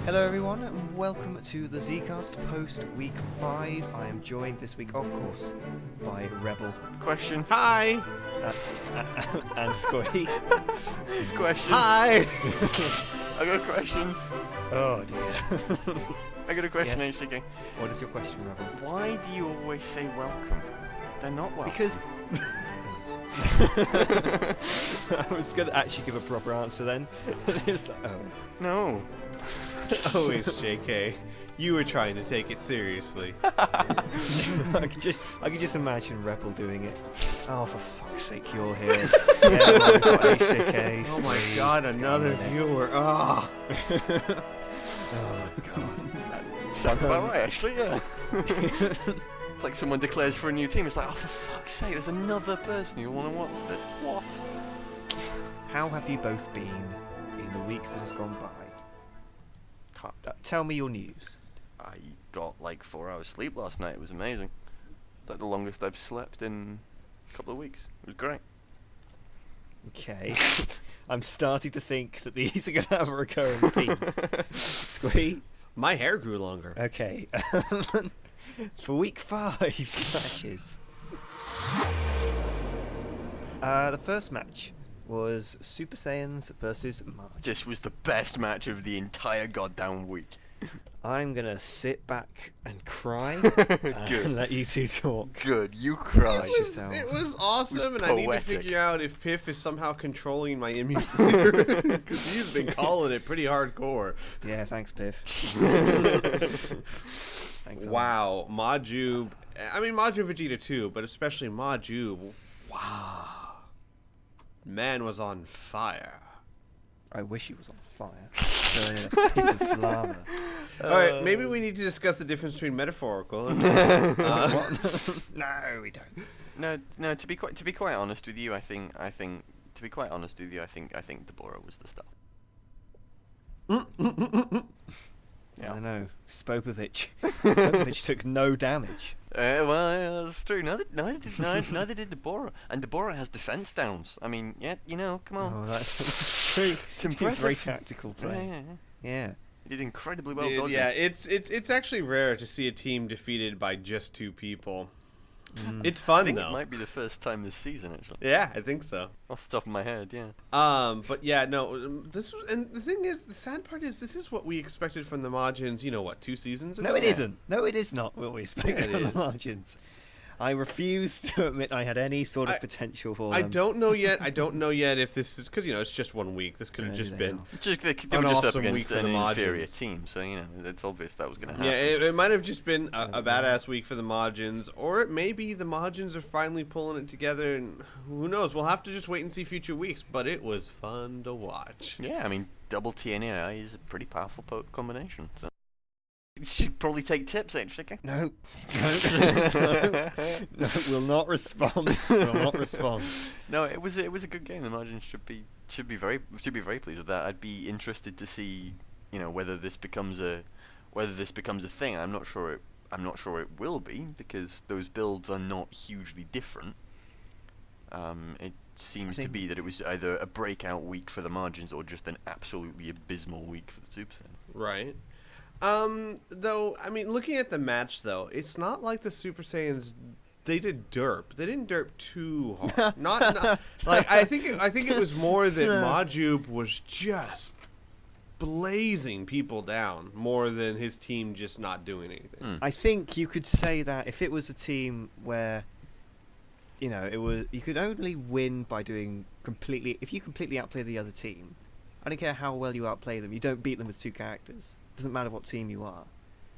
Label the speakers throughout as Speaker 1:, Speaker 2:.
Speaker 1: Hello everyone and welcome to the Zcast post week 5. I am joined this week, of course, by Rebel
Speaker 2: Question.
Speaker 3: Hi.
Speaker 1: and Squee.
Speaker 2: Question.
Speaker 3: Hi.
Speaker 2: I got a question.
Speaker 1: Oh dear.
Speaker 2: I got a question,
Speaker 1: Yes.
Speaker 2: HCK.
Speaker 1: What is your question, Rebel?
Speaker 2: Why do you always say welcome? They're not welcome.
Speaker 1: Because I was going to actually give a proper answer then. It's like, oh.
Speaker 2: No.
Speaker 3: Always, JK. You were trying to take it seriously.
Speaker 1: I could just imagine Rebel doing it. Oh, for fuck's sake, you're here. Yeah, well, we've got HJK,
Speaker 3: Oh my
Speaker 1: Squee,
Speaker 3: God,
Speaker 1: what's
Speaker 3: another
Speaker 1: going on
Speaker 3: viewer. Ah.
Speaker 1: Oh god.
Speaker 2: Sounds about right, actually, yeah. It's like someone declares for a new team. It's like, oh, for fuck's sake, there's another person who want to watch this. What?
Speaker 1: How have you both been in the week that has gone by? Tell me your news.
Speaker 2: I got like 4 hours sleep last night. It was amazing. It's like the longest I've slept in a couple of weeks. It was great.
Speaker 1: Okay. I'm starting to think that these are going to have a recurring theme. Squee?
Speaker 3: My hair grew longer.
Speaker 1: Okay. For week 5 matches. The first match was Super Saiyans versus Marge.
Speaker 2: This was the best match of the entire goddamn week.
Speaker 1: I'm going to sit back and cry
Speaker 2: Good.
Speaker 1: and let you two talk.
Speaker 2: Good. You cried.
Speaker 1: yourself.
Speaker 3: It was awesome,
Speaker 2: It was
Speaker 3: and I need to
Speaker 2: poetic.
Speaker 3: figure out if Piff is somehow controlling my immunity, because he's been calling it pretty hardcore.
Speaker 1: Yeah, thanks, Piff. Thanks, Alan.
Speaker 3: Wow, Majub. I mean, Majub Vegeta too, but especially Majub. Wow. Man was on fire.
Speaker 1: I wish he was on fire. It's lava.
Speaker 3: All right, maybe we need to discuss the difference between metaphorical and
Speaker 1: What? No, we don't.
Speaker 2: No. To be quite honest with you, I think Deborah was the star. Yeah.
Speaker 1: I know. Spopovich took no damage.
Speaker 2: Well, that's true. Neither did Deborah. And Deborah has defense downs. I mean, yeah, come on.
Speaker 1: Oh, that's true.
Speaker 2: It's
Speaker 1: He's very
Speaker 2: impressive.
Speaker 1: tactical
Speaker 2: Yeah,
Speaker 1: play.
Speaker 2: yeah.
Speaker 1: Yeah.
Speaker 2: He did incredibly well
Speaker 3: Dude,
Speaker 2: dodging.
Speaker 3: yeah, it's actually rare to see a team defeated by just 2 people. It's
Speaker 2: I
Speaker 3: fun
Speaker 2: think
Speaker 3: though.
Speaker 2: it might be the first time this season, actually.
Speaker 3: Yeah, I think so.
Speaker 2: Off the top of my head, yeah.
Speaker 3: But yeah, no. This was, and the thing is, the sad part is, this is what we expected from the Majins. 2 seasons ago.
Speaker 1: No, it isn't. No, it is not what we expected
Speaker 3: Yeah, it
Speaker 1: on the
Speaker 3: is.
Speaker 1: margins. I refuse to admit I had any sort of potential for
Speaker 3: I
Speaker 1: them.
Speaker 3: don't know yet. I don't know yet if this is because it's just 1 week. This could have
Speaker 1: Maybe
Speaker 3: just
Speaker 1: they
Speaker 3: been.
Speaker 1: are.
Speaker 2: They
Speaker 3: An
Speaker 2: were just up
Speaker 3: awesome week
Speaker 2: against
Speaker 3: for
Speaker 2: an
Speaker 3: the
Speaker 2: inferior
Speaker 3: Majins.
Speaker 2: team, so it's obvious that was going to
Speaker 3: Yeah,
Speaker 2: happen.
Speaker 3: it might have just been a badass week for the Majins, or it may be the Majins are finally pulling it together, and who knows? We'll have to just wait and see future weeks. But it was fun to watch.
Speaker 2: Yeah, I mean, double TNAI is a pretty powerful combination. So. You should probably take tips, actually.
Speaker 1: No. No, will not respond. Will not respond.
Speaker 2: No, it was a good game. The margin should be very pleased with that. I'd be interested to see, whether this becomes a thing. I'm not sure it will be, because those builds are not hugely different. It seems to be that it was either a breakout week for the margins or just an absolutely abysmal week for the Super Saiyan.
Speaker 3: Right. Though, I mean, looking at the match, though, it's not like the Super Saiyans. They did derp. They didn't derp too hard. not like I think it was more that Majub was just blazing people down more than his team just not doing anything.
Speaker 1: I think you could say that if it was a team where, you could only win by doing if you completely outplay the other team. I don't care how well you outplay them. You don't beat them with 2 characters. Doesn't matter what team you are.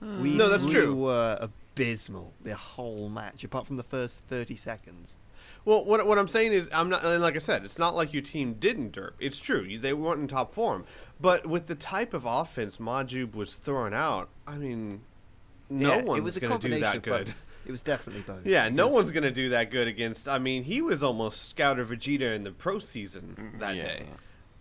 Speaker 3: No, that's true.
Speaker 1: We were abysmal the whole match, apart from the first 30 seconds.
Speaker 3: Well, what I'm saying is, I'm not. And like I said, it's not like your team didn't derp. It's true. They weren't in top form. But with the type of offense Majub was throwing out, I mean, no
Speaker 1: It was
Speaker 3: one's
Speaker 1: a
Speaker 3: going to do
Speaker 1: combination
Speaker 3: that
Speaker 1: of
Speaker 3: good.
Speaker 1: both. It was definitely both.
Speaker 3: Yeah, no
Speaker 1: because-
Speaker 3: one's going to do that good against. I mean, he was almost Scouter Vegeta in the pro season that
Speaker 2: Yeah.
Speaker 3: day.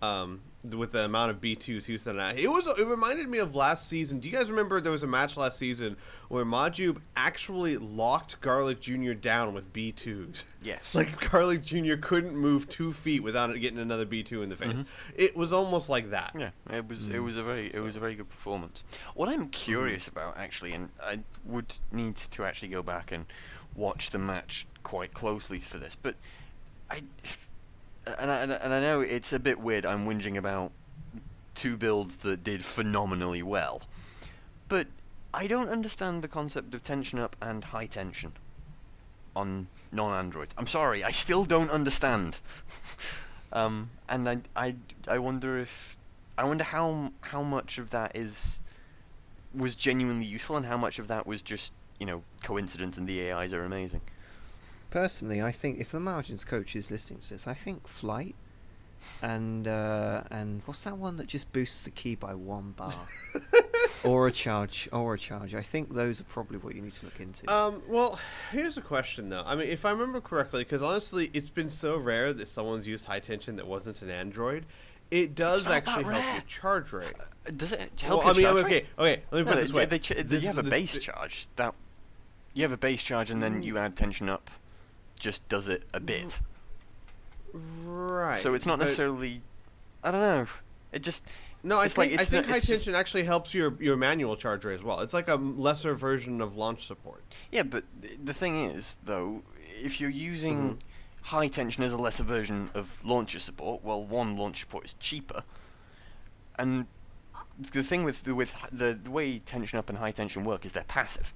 Speaker 3: with the amount of B2s he was sending out. It reminded me of last season. Do you guys remember there was a match last season where Majub actually locked Garlic Jr. down with B2s?
Speaker 2: Yes.
Speaker 3: Like Garlic Jr. couldn't move 2 feet without getting another B2 in the face. It was almost like that.
Speaker 2: Yeah, it was a very good performance. What I'm curious about actually, and I would need to actually go back and watch the match quite closely for this, but I know it's a bit weird. I'm whinging about 2 builds that did phenomenally well, but I don't understand the concept of tension up and high tension on non-androids. I'm sorry, I still don't understand. And I wonder how much of that was genuinely useful and how much of that was just coincidence and the AIs are amazing.
Speaker 1: Personally, I think if the Margins coach is listening to this, I think Flight and what's that one that just boosts the key by 1 bar? Aura Charge. I think those are probably what you need to look into.
Speaker 3: Well, here's a question though. I mean, if I remember correctly, because honestly, it's been so rare that someone's used high tension that wasn't an android. It does actually help your charge rate.
Speaker 2: Does it help your charge rate?
Speaker 3: Okay. Let me put it this way.
Speaker 2: You have a base charge. You have a base charge, and then you add tension up. Just does it a bit.
Speaker 3: Right.
Speaker 2: So it's not necessarily. I don't know. It just.
Speaker 3: No, I think high tension actually helps your manual charge rate as well. It's like a lesser version of launch support.
Speaker 2: Yeah, but the thing is, though, if you're using high tension as a lesser version of launcher support, well, one launch support is cheaper. And the thing with the way tension up and high tension work is they're passive.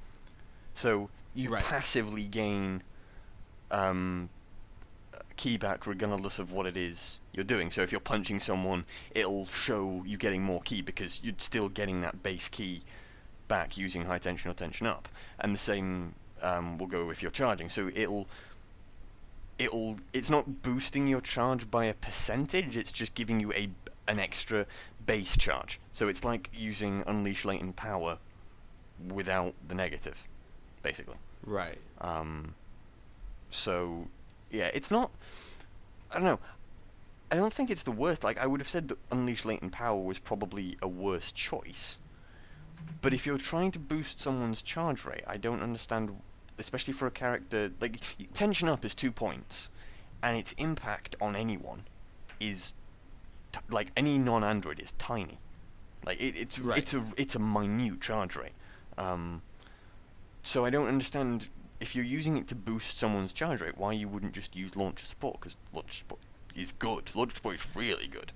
Speaker 2: So you passively gain key back regardless of what it is you're doing. So if you're punching someone, it'll show you getting more key because you're still getting that base key back using high tension or tension up. And the same will go if you're charging. So it's not boosting your charge by a percentage, it's just giving you an extra base charge. So it's like using Unleash Latent Power without the negative, basically.
Speaker 3: Right.
Speaker 2: So, yeah, it's not. I don't know. I don't think it's the worst. Like, I would have said that Unleash Latent Power was probably a worse choice. But if you're trying to boost someone's charge rate, I don't understand, especially for a character. Like, tension up is 2 points, and its impact on anyone is. Like, any non-android is tiny. Like, it's a minute charge rate. So I don't understand. If you're using it to boost someone's charge rate, why you wouldn't just use launcher support? Because launcher support is good. Launcher support is really good.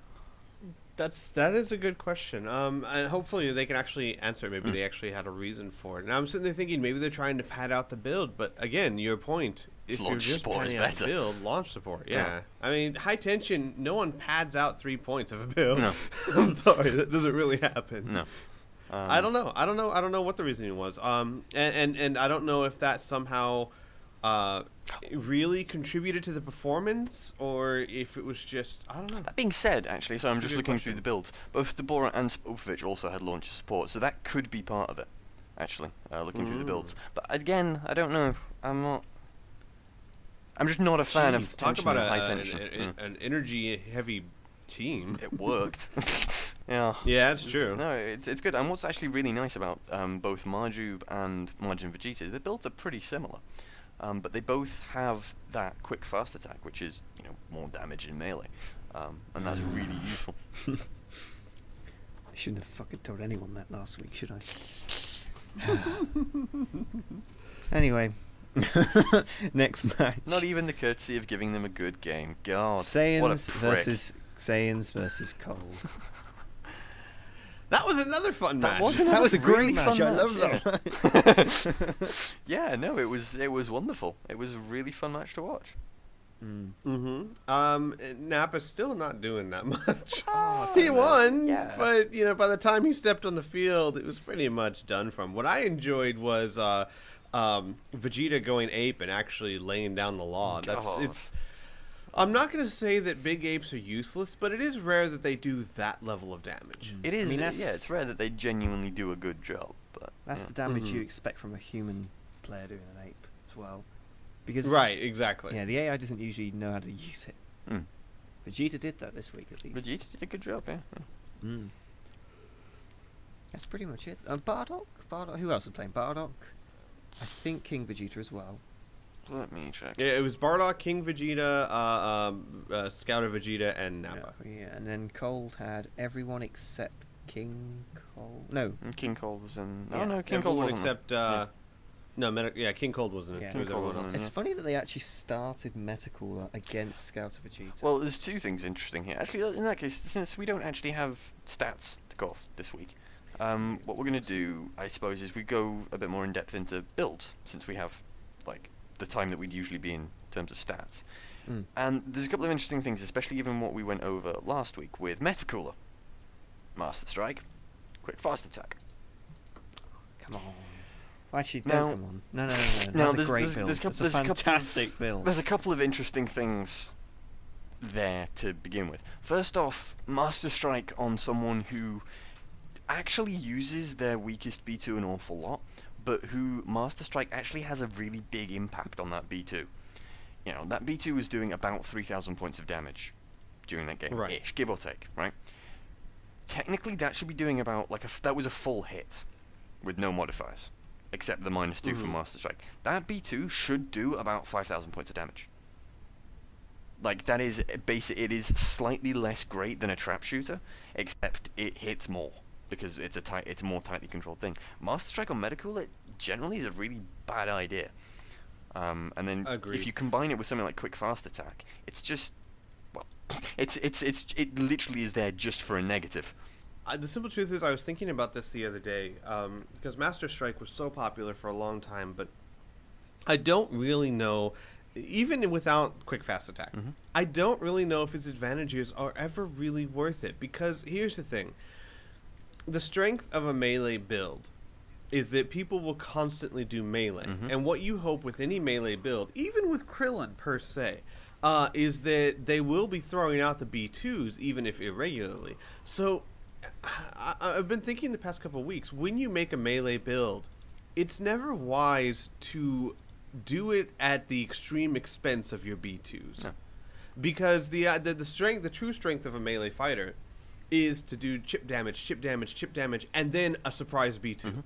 Speaker 3: That is a good question. And hopefully they can actually answer. Maybe they actually had a reason for it. And I'm sitting there thinking maybe they're trying to pad out the build. But again, your point, if you're just padding out the build, launch support. Yeah. I mean, high tension. No one pads out 3 points of a build.
Speaker 2: No.
Speaker 3: I'm sorry, that doesn't really happen.
Speaker 2: No.
Speaker 3: I don't know. I don't know what the reasoning was. And I don't know if that somehow really contributed to the performance, or if it was just, I don't know.
Speaker 2: That being said, actually, so I'm just looking through the builds. Both the Borat and Spopovich also had launcher support, so that could be part of it. Actually, looking through the builds. But again, I don't know. I'm just not a fan of tension and high tension.
Speaker 3: An energy-heavy team.
Speaker 2: It worked. Yeah.
Speaker 3: Yeah, that's true.
Speaker 2: No, it's good. And what's actually really nice about both Marjube and Margin Vegeta is the builds are pretty similar. But they both have that quick fast attack, which is, more damage in melee. And that's really useful.
Speaker 1: I shouldn't have fucking told anyone that last week, should I? Anyway. Next match.
Speaker 2: Not even the courtesy of giving them a good game. God,
Speaker 1: Saiyans
Speaker 2: what a prick.
Speaker 1: versus Cole.
Speaker 3: That was another fun match.
Speaker 1: That was a
Speaker 2: really
Speaker 1: great match. I love
Speaker 2: that. Yeah, no, it was wonderful. It was a really fun match to watch.
Speaker 3: Nappa's still not doing that much.
Speaker 2: Oh,
Speaker 3: he won,
Speaker 2: yeah.
Speaker 3: but by the time he stepped on the field, it was pretty much done for him. What I enjoyed was Vegeta going ape and actually laying down the law. I'm not going to say that big apes are useless, but it is rare that they do that level of damage.
Speaker 2: It is. It's rare that they genuinely do a good job. But
Speaker 1: that's the damage you expect from a human player doing an ape as well. Because
Speaker 3: right, exactly.
Speaker 1: Yeah, the AI doesn't usually know how to use it. Vegeta did that this week at least.
Speaker 2: Vegeta did a good job, yeah.
Speaker 1: Mm. That's pretty much it. Bardock? Who else was playing? Bardock? I think King Vegeta as well.
Speaker 2: Let me check.
Speaker 3: Yeah, it was Bardock, King Vegeta, Scouter Vegeta, and Nappa.
Speaker 1: Yeah, and then Cold had everyone except King Cold. No.
Speaker 2: King Cold was in.
Speaker 1: Yeah,
Speaker 2: Oh no, King Cold
Speaker 3: Everyone
Speaker 2: wasn't.
Speaker 3: except King Cold wasn't in.
Speaker 1: Yeah.
Speaker 3: It was
Speaker 2: King Cold
Speaker 3: everyone else.
Speaker 2: wasn't in.
Speaker 1: It's
Speaker 2: Yeah.
Speaker 1: funny that they actually started Metacooler against Scouter Vegeta.
Speaker 2: Well, there's two things interesting here. Actually, in that case, since we don't actually have stats to go off this week, what we're going to do, I suppose, is we go a bit more in depth into builds, since we have, like, the time that we'd usually be in terms of stats.
Speaker 1: Mm.
Speaker 2: And there's a couple of interesting things, especially given what we went over last week with Metacooler. Master Strike, Quick Fast Attack.
Speaker 1: Come on. Well, actually,
Speaker 2: Now-
Speaker 1: don't come on. No.
Speaker 2: Now,
Speaker 1: That's a great build.
Speaker 2: there's
Speaker 1: That's a
Speaker 2: there's couple of-
Speaker 1: fantastic build.
Speaker 2: There's a couple of interesting things there to begin with. First off, Master Strike on someone who actually uses their weakest B2 an awful lot, but who Master Strike actually has a really big impact on that B2. You know, that B2 was doing about 3,000 points of damage during that game,
Speaker 3: Right.
Speaker 2: ish, give or take, right? Technically, that should be doing about, like, that was a full hit with no modifiers, except the -2 from
Speaker 3: Mhm.
Speaker 2: Master Strike. That B2 should do about 5,000 points of damage. Like, that is it is slightly less great than a trap shooter, except it hits more because it's a more tightly controlled thing. Master Strike on Metacooler generally is a really bad idea. And then
Speaker 3: Agreed.
Speaker 2: if you combine it with something like Quick Fast Attack, it's just, well, it literally is there just for a negative.
Speaker 3: The simple truth is, I was thinking about this the other day, because Master Strike was so popular for a long time, but I don't really know, even without Quick Fast Attack,
Speaker 2: Mhm.
Speaker 3: I don't really know if its advantages are ever really worth it. Because here's the thing: the strength of a melee build is that people will constantly do melee,
Speaker 2: Mhm.
Speaker 3: and what you hope with any melee build, even with Krillin per se, is that they will be throwing out the B2s even if irregularly. So I've been thinking the past couple of weeks, when you make a melee build, it's never wise to do it at the extreme expense of your B2s.
Speaker 2: No.
Speaker 3: Because the true strength of a melee fighter is to do chip damage, and then a surprise B2.
Speaker 2: Mhm.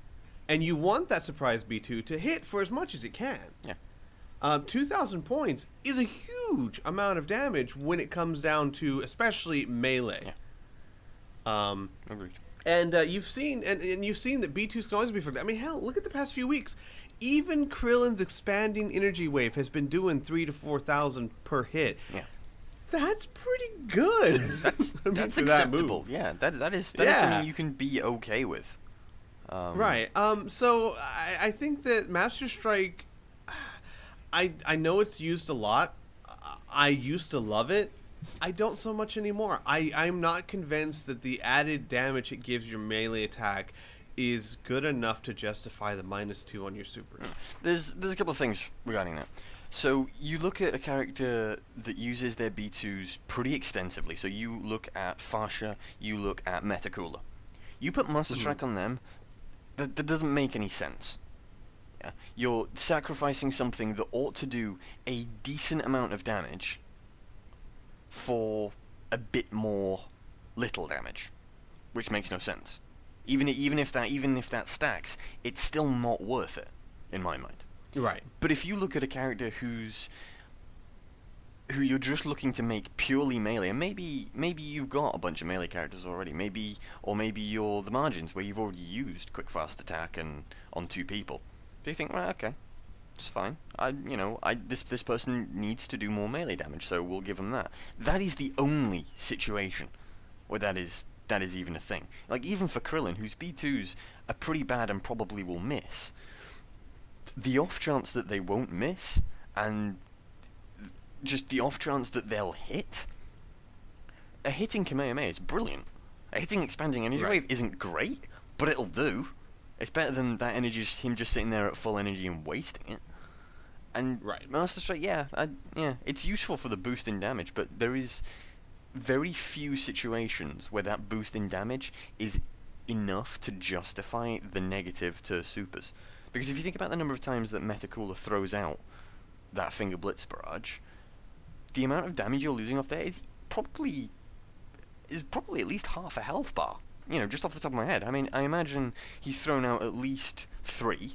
Speaker 3: And you want that surprise B2 to hit for as much as it can.
Speaker 2: Yeah.
Speaker 3: 2,000 points is a huge amount of damage when it comes down to especially melee.
Speaker 2: Agreed.
Speaker 3: And you've seen and you've seen that B2s can always be forgotten. I mean, hell, look at the past few weeks. Even Krillin's expanding energy wave has been doing 3,000 to 4,000 per hit.
Speaker 2: Yeah.
Speaker 3: That's pretty good.
Speaker 2: That's
Speaker 3: I mean,
Speaker 2: that's
Speaker 3: for that
Speaker 2: acceptable.
Speaker 3: move.
Speaker 2: Yeah, that is
Speaker 3: Yeah.
Speaker 2: something you can be okay with.
Speaker 3: Right. So I think that Master Strike, I know it's used a lot. I used to love it. I don't so much anymore. I'm not convinced that the added damage it gives your melee attack is good enough to justify the -2 on your super.
Speaker 2: There's a couple of things regarding that. So you look at a character that uses their B2s pretty extensively. So you look at Farsha, you look at Metacooler. You put Master Strike on them, that doesn't make any sense. Yeah. You're sacrificing something that ought to do a decent amount of damage for a bit more little damage, which makes no sense. Even if that stacks, it's still not worth it in my mind.
Speaker 3: Right.
Speaker 2: But if you look at a character who you're just looking to make purely melee, and maybe you've got a bunch of melee characters already, maybe you're the margins where you've already used Quick Fast Attack and on 2 people. So you think, right, okay, it's fine. This person needs to do more melee damage, so we'll give them that. That is the only situation where that is even a thing. Like, even for Krillin, whose B2s are pretty bad and probably will miss, the off chance that they won't miss, and just the off chance that they'll hit, a hitting Kamehameha is brilliant. A hitting expanding energy
Speaker 3: Right.
Speaker 2: wave isn't great, but it'll do. It's better than that energy, him just sitting there at full energy and wasting it. And
Speaker 3: Right.
Speaker 2: Master Strike, yeah, it's useful for the boost in damage, but there is very few situations where that boost in damage is enough to justify the negative to supers. Because if you think about the number of times that Metacooler throws out that Finger Blitz barrage, the amount of damage you're losing off there is probably at least half a health bar. You know, just off the top of my head. I mean, I imagine he's thrown out at least 3,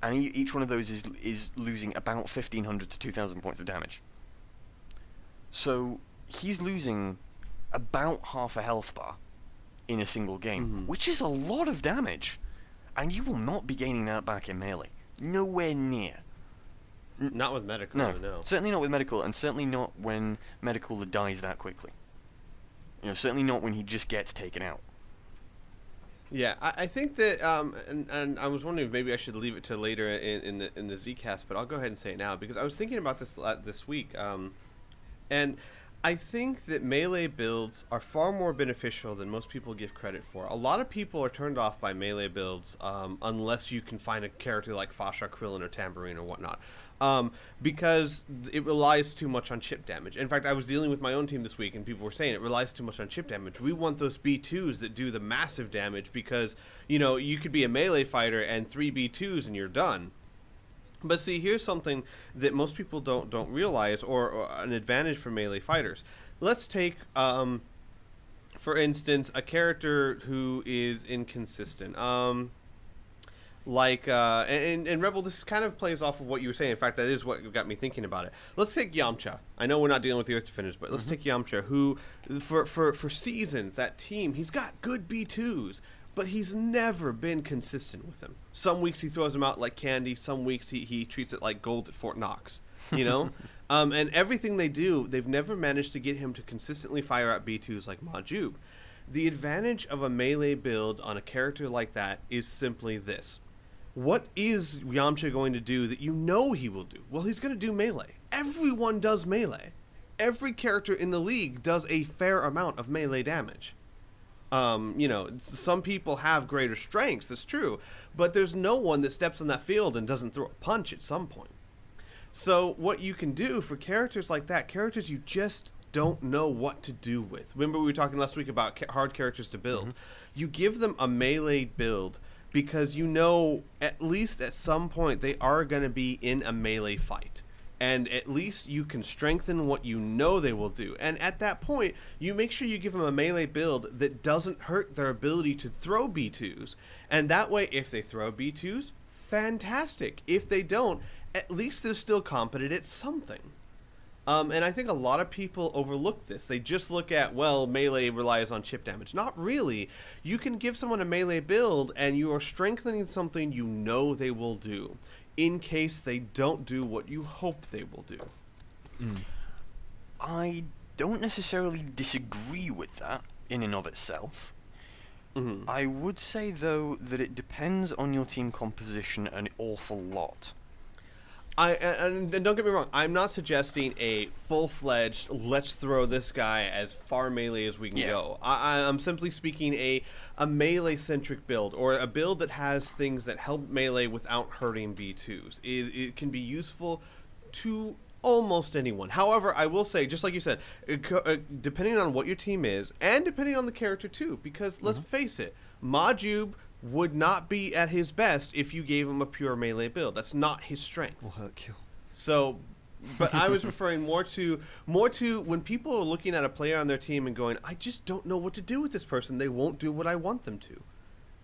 Speaker 2: and each one of those is losing about 1,500 to 2,000 points of damage. So he's losing about half a health bar in a single game, which is a lot of damage, and you will not be gaining that back in melee. Nowhere near.
Speaker 3: Not with medical, no.
Speaker 2: Certainly not with medical, and certainly not when medical dies that quickly. You know, certainly not when he just gets taken out.
Speaker 3: Yeah, I think that, and I was wondering if maybe I should leave it to later in the Zcast, but I'll go ahead and say it now because I was thinking about this week, and I think that melee builds are far more beneficial than most people give credit for. A lot of people are turned off by melee builds unless you can find a character like Fasha, Krillin, or Tambourine or whatnot. Because it relies too much on chip damage. In fact, I was dealing with my own team this week, and people were saying it relies too much on chip damage. We want those B2s that do the massive damage because, you know, you could be a melee fighter and 3 B2s and you're done. But see, here's something that most people don't realize, or an advantage for melee fighters. Let's take, for instance, a character who is inconsistent. And Rebel, this kind of plays off of what you were saying. In fact, that is what got me thinking about it. Let's take Yamcha. I know we're not dealing with the Earth Defenders, but let's take Yamcha, who, for seasons, that team, he's got good B2s, but he's never been consistent with them. Some weeks he throws them out like candy. Some weeks he treats it like gold at Fort Knox, you know? And everything they do, they've never managed to get him to consistently fire out B2s like Majub. The advantage of a melee build on a character like that is simply this. What is Yamcha going to do that you know he will do? Well, he's going to do melee. Everyone does melee. Every character in the league does a fair amount of melee damage. You know, some people have greater strengths, that's true, but there's no one that steps on that field and doesn't throw a punch at some point. So what you can do for characters like that, characters you just don't know what to do with. Remember we were talking last week about hard characters to build. You give them a melee build because you know at least at some point they are going to be in a melee fight. And at least you can strengthen what you know they will do. And at that point, you make sure you give them a melee build that doesn't hurt their ability to throw B2s. And that way, if they throw B2s, fantastic. If they don't, at least they're still competent at something. And I think a lot of people overlook this. They just look at, well, melee relies on chip damage. Not really. You can give someone a melee build, and you are strengthening something you know they will do, in case they don't do what you hope they will do.
Speaker 2: I don't necessarily disagree with that in and of itself. I would say, though, that it depends on your team composition an awful lot.
Speaker 3: And don't get me wrong, I'm not suggesting a full-fledged, let's throw this guy as far melee as we can go. I'm simply speaking a melee-centric build, or a build that has things that help melee without hurting B2s. It can be useful to almost anyone. However, I will say, just like you said, depending on what your team is, and depending on the character too, because let's face it, Majub would not be at his best if you gave him a pure melee build. That's not his strength.
Speaker 1: Will hurt kill.
Speaker 3: So, but I was referring more to when people are looking at a player on their team and going, I just don't know what to do with this person. They won't do what I want them to.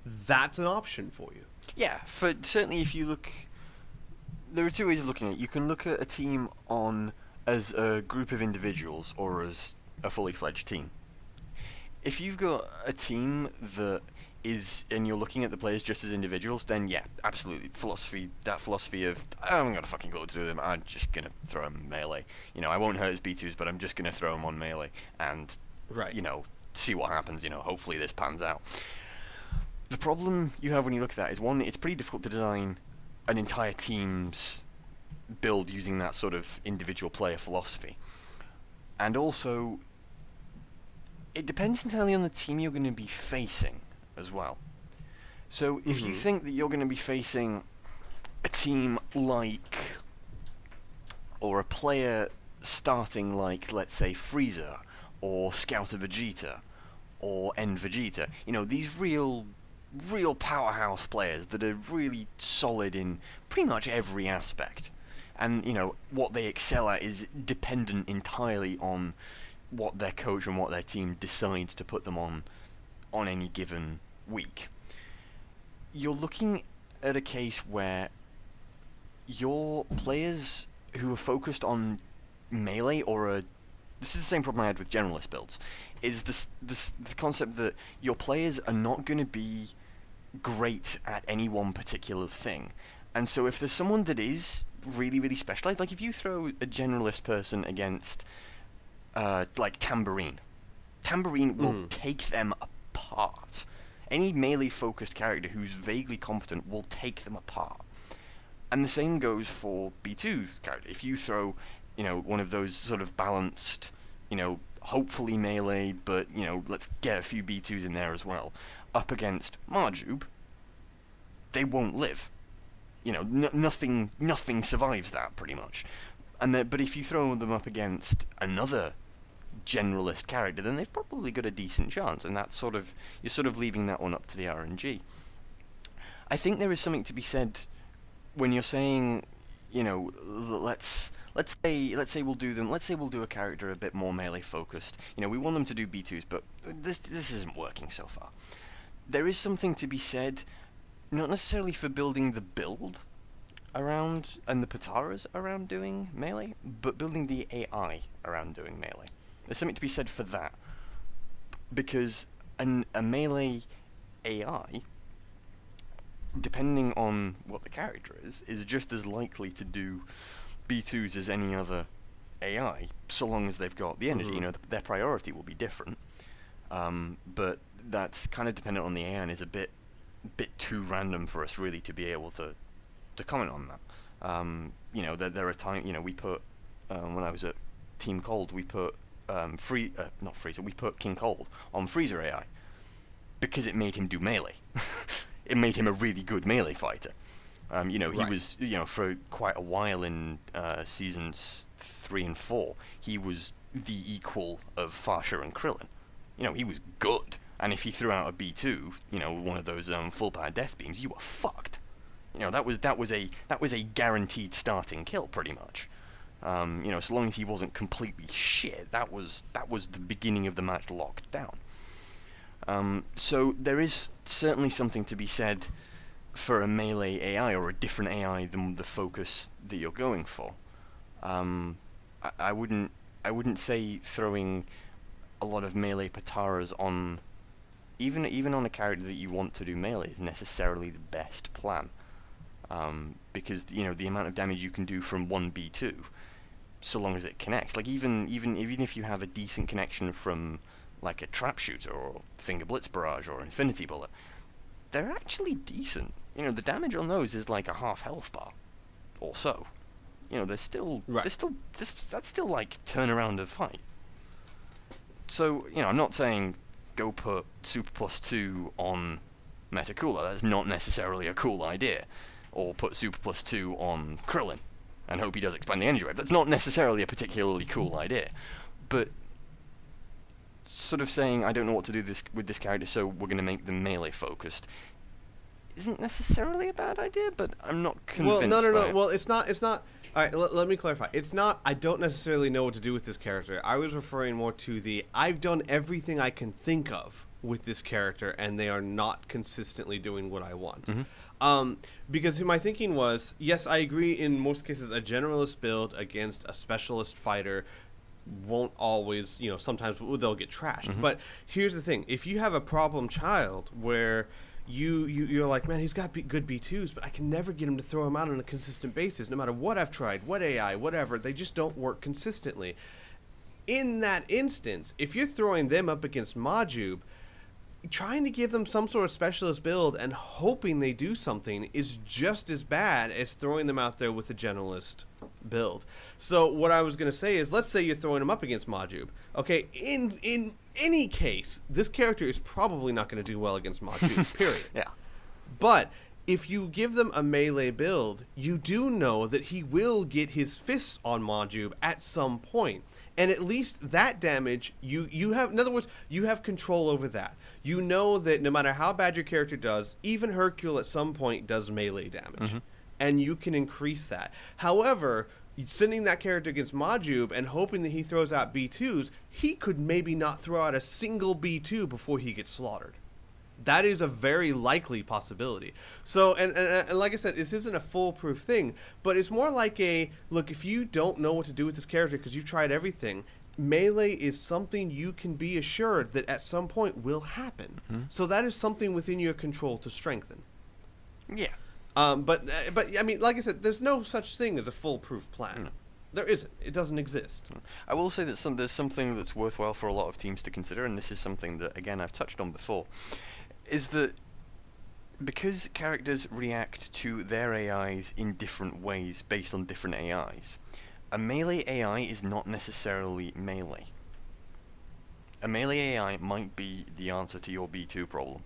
Speaker 3: That's an option for you.
Speaker 2: Yeah, certainly if you look, there are two ways of looking at it. You can look at a team as a group of individuals or as a fully fledged team. If you've got a team that and you're looking at the players just as individuals, then yeah, absolutely. That philosophy of, I haven't got a fucking clue what to do with him, I'm just going to throw him melee. You know, I won't hurt his B2s, but I'm just going to throw him on melee and, you know, see what happens, you know, hopefully this pans out. The problem you have when you look at that is, one, it's pretty difficult to design an entire team's build using that sort of individual player philosophy. And also, it depends entirely on the team you're going to be facing as well. So if you think that you're going to be facing a team like, or a player starting like, let's say, Frieza, or Scouter Vegeta, or End Vegeta, you know, these real powerhouse players that are really solid in pretty much every aspect, and, you know, what they excel at is dependent entirely on what their coach and what their team decides to put them on any given week. You're looking at a case where your players who are focused on melee this is the same problem I had with generalist builds, is the concept that your players are not going to be great at any one particular thing. And so if there's someone that is really, really specialized, like if you throw a generalist person against like Tambourine will take them apart. Any melee-focused character who's vaguely competent will take them apart. And the same goes for B2's character. If you throw, one of those sort of balanced, hopefully melee, but, let's get a few B2s in there as well, up against Marjube, they won't live. Nothing survives that, pretty much. But if you throw them up against another generalist character, then they've probably got a decent chance, and you're sort of leaving that one up to the RNG. I think there is something to be said when you're saying, let's say we'll do a character a bit more melee focused. We want them to do B2s, but this isn't working so far. There is something to be said, not necessarily for building the build around and the Pataras around doing melee, but building the AI around doing melee. There's something to be said for that, because a melee AI, depending on what the character is just as likely to do B2s as any other AI, so long as they've got the energy. Their priority will be different, but that's kind of dependent on the AI and is a bit too random for us really to be able to comment on that. There are times, we put, when I was at Team Cold, we put we put King Cold on Freezer AI because it made him do melee. It made him a really good melee fighter. Right. He was, for quite a while in seasons 3 and 4, he was the equal of Farsha and Krillin. He was good. And if he threw out a B2, one of those full power death beams, you were fucked. That was a guaranteed starting kill, pretty much. So long as he wasn't completely shit, that was the beginning of the match locked down. So there is certainly something to be said for a melee AI or a different AI than the focus that you're going for. I wouldn't say throwing a lot of melee Pataras on even on a character that you want to do melee is necessarily the best plan. Because the amount of damage you can do from one B2, so long as it connects. Like even if you have a decent connection from like a trap shooter or finger blitz barrage or infinity bullet, they're actually decent. The damage on those is like a half health bar, or so. That's still like turn around a fight. So I'm not saying go put Super Plus 2 on Metacooler. That's not necessarily a cool idea. Or put Super Plus 2 on Krillin and hope he does expand the energy wave. That's not necessarily a particularly cool idea. But sort of saying, I don't know what to do with this character, so we're going to make them melee focused, isn't necessarily a bad idea, but I'm not convinced.
Speaker 3: Well, no.
Speaker 2: by it.
Speaker 3: Well, it's not. All right, let me clarify. It's not, I don't necessarily know what to do with this character. I was referring more to I've done everything I can think of with this character, and they are not consistently doing what I want.
Speaker 2: Mm-hmm.
Speaker 3: Because my thinking was, yes, I agree in most cases a generalist build against a specialist fighter won't always, sometimes they'll get trashed.
Speaker 2: Mm-hmm.
Speaker 3: But here's the thing. If you have a problem child where you're like, man, he's got good B2s, but I can never get him to throw him out on a consistent basis, no matter what I've tried, what AI, whatever, they just don't work consistently. In that instance, if you're throwing them up against Marjube, trying to give them some sort of specialist build and hoping they do something is just as bad as throwing them out there with a generalist build. So what I was going to say is, let's say you're throwing them up against Marjube. Okay, in any case, this character is probably not going to do well against Marjube, period.
Speaker 2: Yeah.
Speaker 3: But if you give them a melee build, you do know that he will get his fists on Marjube at some point. And at least that damage, you have, in other words, you have control over that. You know that no matter how bad your character does, even Hercule at some point does melee damage. Mm-hmm. And you can increase that. However, sending that character against Majub and hoping that he throws out B2s, he could maybe not throw out a single B2 before he gets slaughtered. That is a very likely possibility. So, and like I said, this isn't a foolproof thing, but it's more like a, look, if you don't know what to do with this character because you've tried everything, melee is something you can be assured that at some point will happen.
Speaker 2: Mm-hmm.
Speaker 3: So that is something within your control to strengthen.
Speaker 2: Yeah.
Speaker 3: But I mean, like I said, there's no such thing as a foolproof plan.
Speaker 2: No.
Speaker 3: There isn't. It doesn't exist.
Speaker 2: I will say that there's something that's worthwhile for a lot of teams to consider, and this is something that, again, I've touched on before, is that because characters react to their AIs in different ways based on different AIs, a melee AI is not necessarily melee. A melee AI might be the answer to your B2 problem.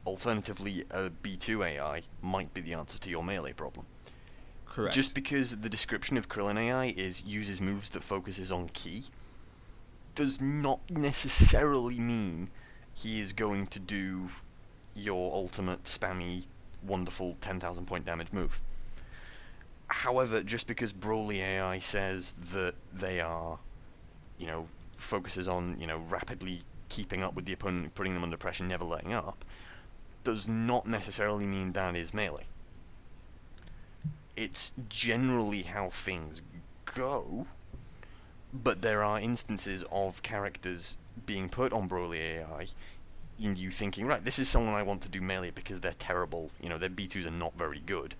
Speaker 2: Alternatively, a B2 AI might be the answer to your melee problem.
Speaker 3: Correct.
Speaker 2: Just because the description of Krillin AI is uses moves that focuses on ki, does not necessarily mean he is going to do your ultimate spammy, wonderful 10,000 point damage move. However, just because Broly AI says that they are, focuses on, rapidly keeping up with the opponent, putting them under pressure, never letting up, does not necessarily mean that is melee. It's generally how things go, but there are instances of characters being put on Broly AI, and you thinking, right, this is someone I want to do melee because they're terrible, their B2s are not very good,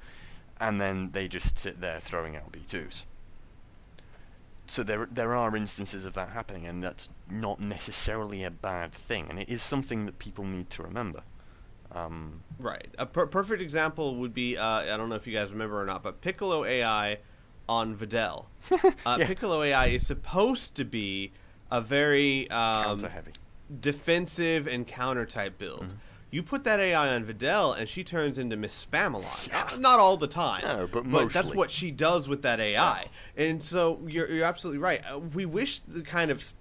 Speaker 2: and then they just sit there throwing out B2s. So there are instances of that happening, and that's not necessarily a bad thing, and it is something that people need to remember.
Speaker 3: Right. A perfect example would be, I don't know if you guys remember or not, but Piccolo AI on Videl.
Speaker 2: Yeah.
Speaker 3: Piccolo AI is supposed to be a very
Speaker 2: Counter-heavy.
Speaker 3: defensive and counter type build.
Speaker 2: Mm-hmm.
Speaker 3: You put that AI on Videl, and she turns into Miss Spamalot.
Speaker 2: Yeah.
Speaker 3: Not all the time,
Speaker 2: No, but
Speaker 3: that's
Speaker 2: mostly.
Speaker 3: what she does with that AI. And so you're absolutely right. We wish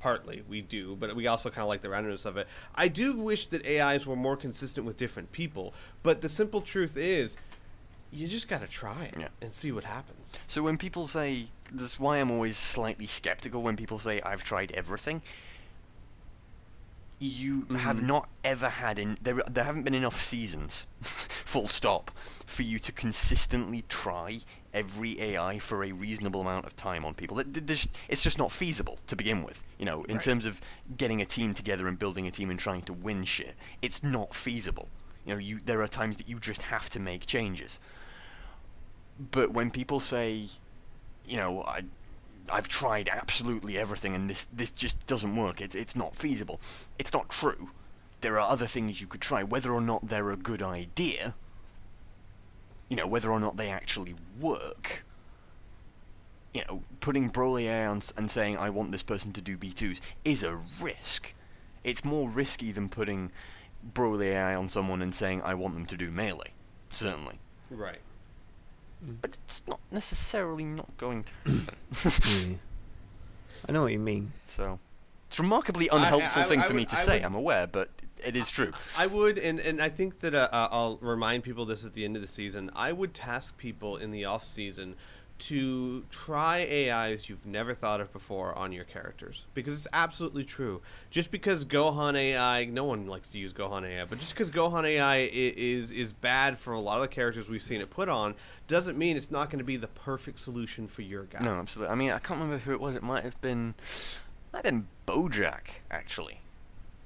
Speaker 3: partly we do, but we also kind of like the randomness of it. I do wish that AIs were more consistent with different people, but the simple truth is, you just got to try it and see what happens.
Speaker 2: So when people say, this is why I'm always slightly skeptical when people say, I've tried everything, you have not ever had, there haven't been enough seasons, full stop, for you to consistently try every AI for a reasonable amount of time on people. It's just not feasible to begin with, in terms of getting a team together and building a team and trying to win shit. It's not feasible. There are times that you just have to make changes. But when people say, I've tried absolutely everything and this just doesn't work, it's not feasible, it's not true. There are other things you could try, whether or not they're a good idea, whether or not they actually work. Putting Broly AI on and saying, I want this person to do B2s, is a risk. It's more risky than putting Broly AI on someone and saying, I want them to do melee, certainly.
Speaker 3: Right.
Speaker 2: But it's not necessarily not going to happen.
Speaker 1: I know what you mean.
Speaker 2: So, it's a remarkably unhelpful thing for me to say,
Speaker 3: would-
Speaker 2: I'm aware, but it is true.
Speaker 3: I would, and I think that I'll remind people this at the end of the season. I would task people in the off season to try AIs you've never thought of before on your characters, because it's absolutely true. Just because Gohan AI, no one likes to use Gohan AI, but just because Gohan AI is bad for a lot of the characters we've seen it put on, doesn't mean it's not going to be the perfect solution for your guy.
Speaker 2: No, absolutely. I mean, I can't remember who it was. It might have been Bojack, actually,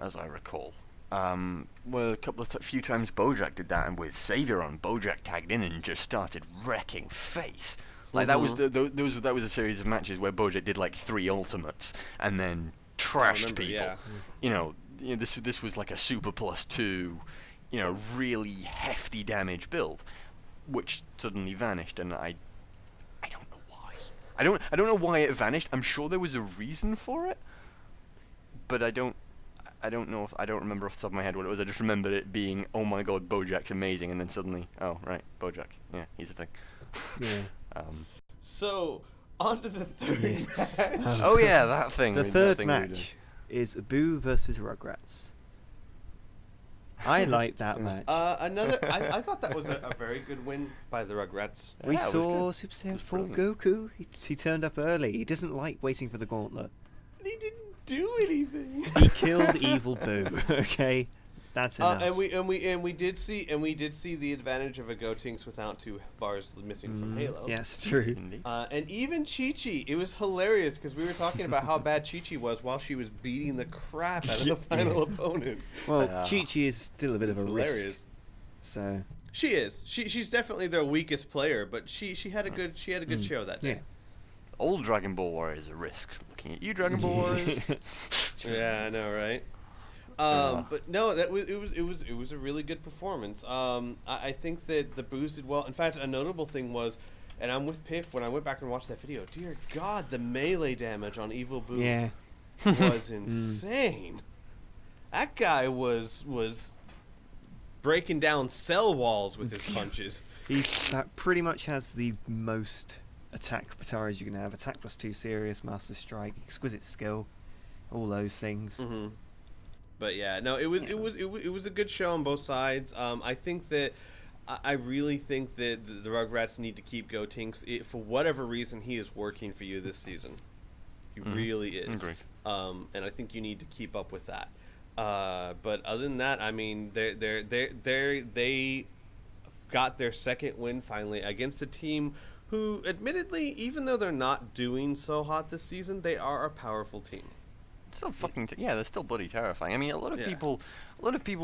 Speaker 2: as I recall. Well, a few times Bojack did that, and with Savior on, Bojack tagged in and just started wrecking face. Like that was that was a series of matches where Bojack did like 3 ultimates and then trashed people.
Speaker 3: Yeah.
Speaker 2: This was like a super +2, really hefty damage build, which suddenly vanished, and I don't know why. I don't know why it vanished. I'm sure there was a reason for it, but I don't remember off the top of my head what it was. I just remember it being, oh my god, Bojack's amazing, and then suddenly, oh right, Bojack, yeah, he's a thing.
Speaker 1: Yeah.
Speaker 3: So, on to the third match.
Speaker 2: Oh yeah, that thing.
Speaker 1: The
Speaker 2: that
Speaker 1: third
Speaker 2: thing we did.
Speaker 1: match is Boo versus Rugrats. I like that match.
Speaker 3: I thought that was a very good win by the Rugrats.
Speaker 1: We
Speaker 2: Yeah, it was
Speaker 1: saw
Speaker 2: good.
Speaker 1: Super
Speaker 2: It
Speaker 1: Saiyan
Speaker 2: was
Speaker 1: 4
Speaker 2: brilliant.
Speaker 1: Goku. He turned up early. He doesn't like waiting for the gauntlet.
Speaker 3: He didn't do anything.
Speaker 1: He killed Evil Boo. Okay, that's enough.
Speaker 3: And we did see the advantage of a Gotenks without 2 bars missing from Halo.
Speaker 1: Yes, true.
Speaker 2: Indeed.
Speaker 3: And even Chi-Chi, it was hilarious because we were talking about how bad Chi-Chi was while she was beating the crap out of the final opponent.
Speaker 1: Well,
Speaker 2: Yeah.
Speaker 1: Chi-Chi is still a bit of a
Speaker 3: Hilarious.
Speaker 1: risk. So
Speaker 3: She is. She's definitely their weakest player, but she had a good show that day.
Speaker 1: yeah.
Speaker 2: Old Dragon Ball Warriors are risks. Looking at you, Dragon Ball Warriors.
Speaker 1: It's true.
Speaker 3: Yeah, I know, right? But no, it was a really good performance. I think that the Boos did well. In fact, a notable thing was, and I'm with Piff when I went back and watched that video. Dear God, the melee damage on Evil Boo
Speaker 1: Yeah.
Speaker 3: was insane. That guy was breaking down cell walls with his punches.
Speaker 1: That pretty much has the most attack Pataras you can have. Attack +2 serious, Master Strike, exquisite skill, all those things.
Speaker 3: Mm-hmm. But yeah, no, it was a good show on both sides. I think that I really think that the Rugrats need to keep Gotenks. For whatever reason, he is working for you this season. He really is.
Speaker 2: Agreed.
Speaker 3: And I think you need to keep up with that. But other than that, I mean, they got their second win finally against a team who, admittedly, even though they're not doing so hot this season, they are a powerful team.
Speaker 2: Still fucking yeah, they're still bloody terrifying. I mean, a lot of
Speaker 3: Yeah.
Speaker 2: people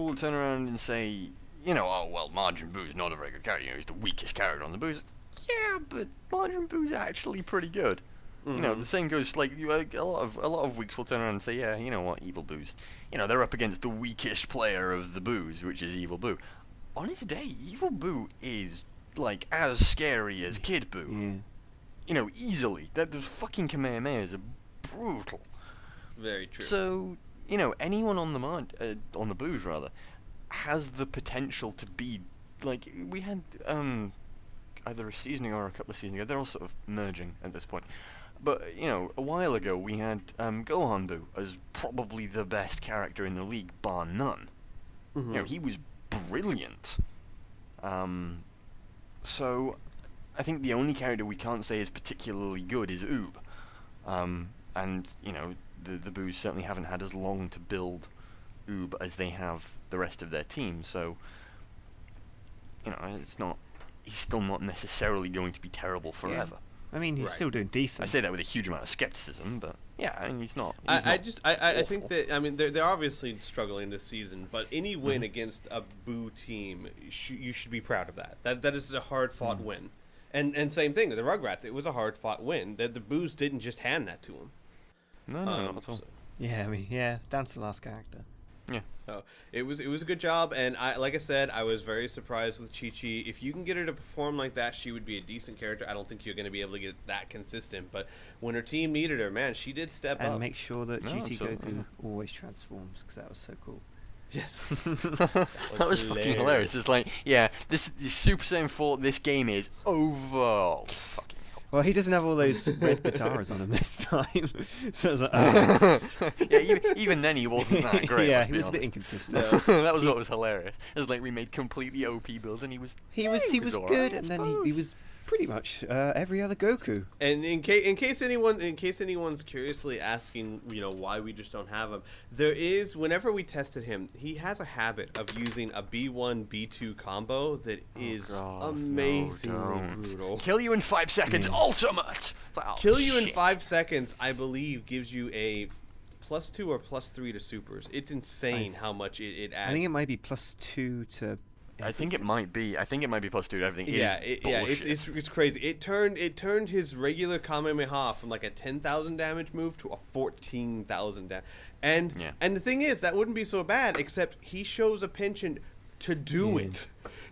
Speaker 2: will turn around and say, you know, oh well, Majin Buu's not a very good character. You know, he's the weakest character on the Boos. Yeah, but Majin Buu's actually pretty good. You know, the same goes like a lot of weeks will turn around and say, yeah, you know what, Evil Boo's, you know, they're up against the weakest player of the Boos, which is Evil Boo. On his day, Evil Boo is like as scary as Kid Boo.
Speaker 1: Yeah.
Speaker 2: You know, easily. That the fucking Kamehamehas are brutal.
Speaker 3: Very true.
Speaker 2: So, you know, anyone on the Boos rather, has the potential to be like we had either a season ago or a couple of seasons ago. They're all sort of merging at this point. But you know, a while ago we had Gohan Boo as probably the best character in the league, bar none. You know, he was brilliant. So, I think the only character we can't say is particularly good is Oob. And you know, the Boos certainly haven't had as long to build Oob as they have the rest of their team. So, you know, he's still not necessarily going to be terrible forever.
Speaker 1: I mean, he's
Speaker 3: Right.
Speaker 1: still doing decent.
Speaker 2: I say that with a huge amount of skepticism, but yeah, I mean, he's not.
Speaker 3: I
Speaker 2: awful.
Speaker 3: think that, I mean, they're obviously struggling this season, but any win against a Boo team, you should be proud of that. That is a hard fought win. And same thing with the Rugrats, it was a hard fought win. The Boos didn't just hand that to them.
Speaker 2: No, not at all.
Speaker 1: Yeah, I mean, yeah, down to the last character.
Speaker 2: Yeah.
Speaker 3: So it was a good job, and like I said, I was very surprised with Chi-Chi. If you can get her to perform like that, she would be a decent character. I don't think you're going to be able to get that consistent, but when her team needed her, man, she did step
Speaker 1: And
Speaker 3: up.
Speaker 1: make sure that
Speaker 2: No,
Speaker 1: GT
Speaker 2: absolutely,
Speaker 1: Goku
Speaker 2: yeah.
Speaker 1: always transforms, because that was so cool.
Speaker 3: Yes.
Speaker 2: That was fucking hilarious. It's like, yeah, this Super Saiyan 4, this game is over. Oh, fucking hell.
Speaker 1: Well, he doesn't have all those red Pataras on him this time. So I was like, oh.
Speaker 2: Yeah, even then he wasn't that great.
Speaker 1: yeah,
Speaker 2: let's
Speaker 1: he
Speaker 2: be
Speaker 1: was a bit
Speaker 2: honest.
Speaker 1: inconsistent.
Speaker 2: That was what was hilarious. It was like we made completely OP builds, and he was
Speaker 1: He was
Speaker 2: alright,
Speaker 1: good,
Speaker 2: I
Speaker 1: and then he
Speaker 2: suppose.
Speaker 1: was pretty much every other Goku.
Speaker 3: And in case anyone's curiously asking, you know, why we just don't have him, there is, whenever we tested him, he has a habit of using a B1 B2 combo that is
Speaker 2: God,
Speaker 3: amazingly
Speaker 2: no, don't.
Speaker 3: brutal.
Speaker 2: Kill you in 5 seconds, ultimate. It's like, oh,
Speaker 3: Kill you in
Speaker 2: shit.
Speaker 3: 5 seconds, I believe, gives you a +2 or +3 to supers. It's insane how much it adds.
Speaker 1: I think it might be +2 to.
Speaker 2: I think it might be. I think it might be +2 to everything.
Speaker 3: It's crazy. It turned his regular Kamehameha from like a 10,000 damage move to a 14,000 damage. And
Speaker 2: Yeah.
Speaker 3: and the thing is, that wouldn't be so bad, except he shows a penchant to do it.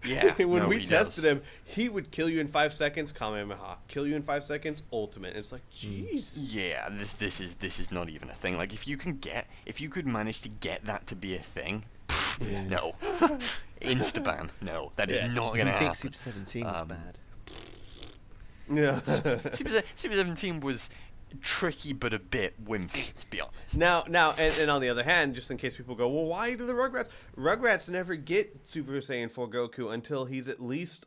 Speaker 2: Yeah,
Speaker 3: when
Speaker 2: no,
Speaker 3: we
Speaker 2: he
Speaker 3: tested
Speaker 2: does.
Speaker 3: him, he would kill you in 5 seconds, Kamehameha. Kill you in 5 seconds, ultimate. And it's like, jeez.
Speaker 2: Yeah, this is not even a thing. Like if you could manage to get that to be a thing, no, Instaban, no, that is
Speaker 3: Yes.
Speaker 2: not
Speaker 1: I
Speaker 2: gonna
Speaker 1: think
Speaker 2: happen.
Speaker 1: Super 17 was bad.
Speaker 3: Yeah.
Speaker 2: Super 17 was tricky but a bit wimpy, to be honest.
Speaker 3: Now, and on the other hand, just in case people go, well, why do the Rugrats never get Super Saiyan 4 Goku until he's at least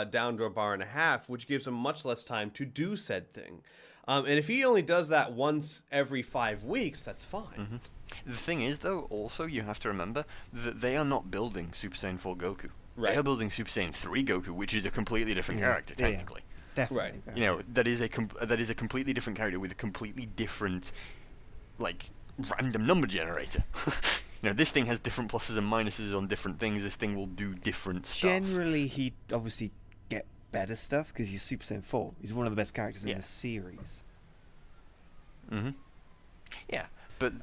Speaker 3: down to a bar and a half, which gives him much less time to do said thing. And if he only does that once every 5 weeks, that's fine.
Speaker 2: Mm-hmm. The thing is, though, also you have to remember that they are not building Super Saiyan 4 Goku.
Speaker 3: Right.
Speaker 2: They are building Super Saiyan 3 Goku, which is a completely different character, technically.
Speaker 1: Definitely.
Speaker 3: Right.
Speaker 2: You know, that is a completely different character with a completely different, like, random number generator. You know, this thing has different pluses and minuses on different things. This thing will do different stuff.
Speaker 1: Generally, he'd obviously get better stuff because he's Super Saiyan 4. He's one of the best characters in the series.
Speaker 2: Mm-hmm. Yeah, but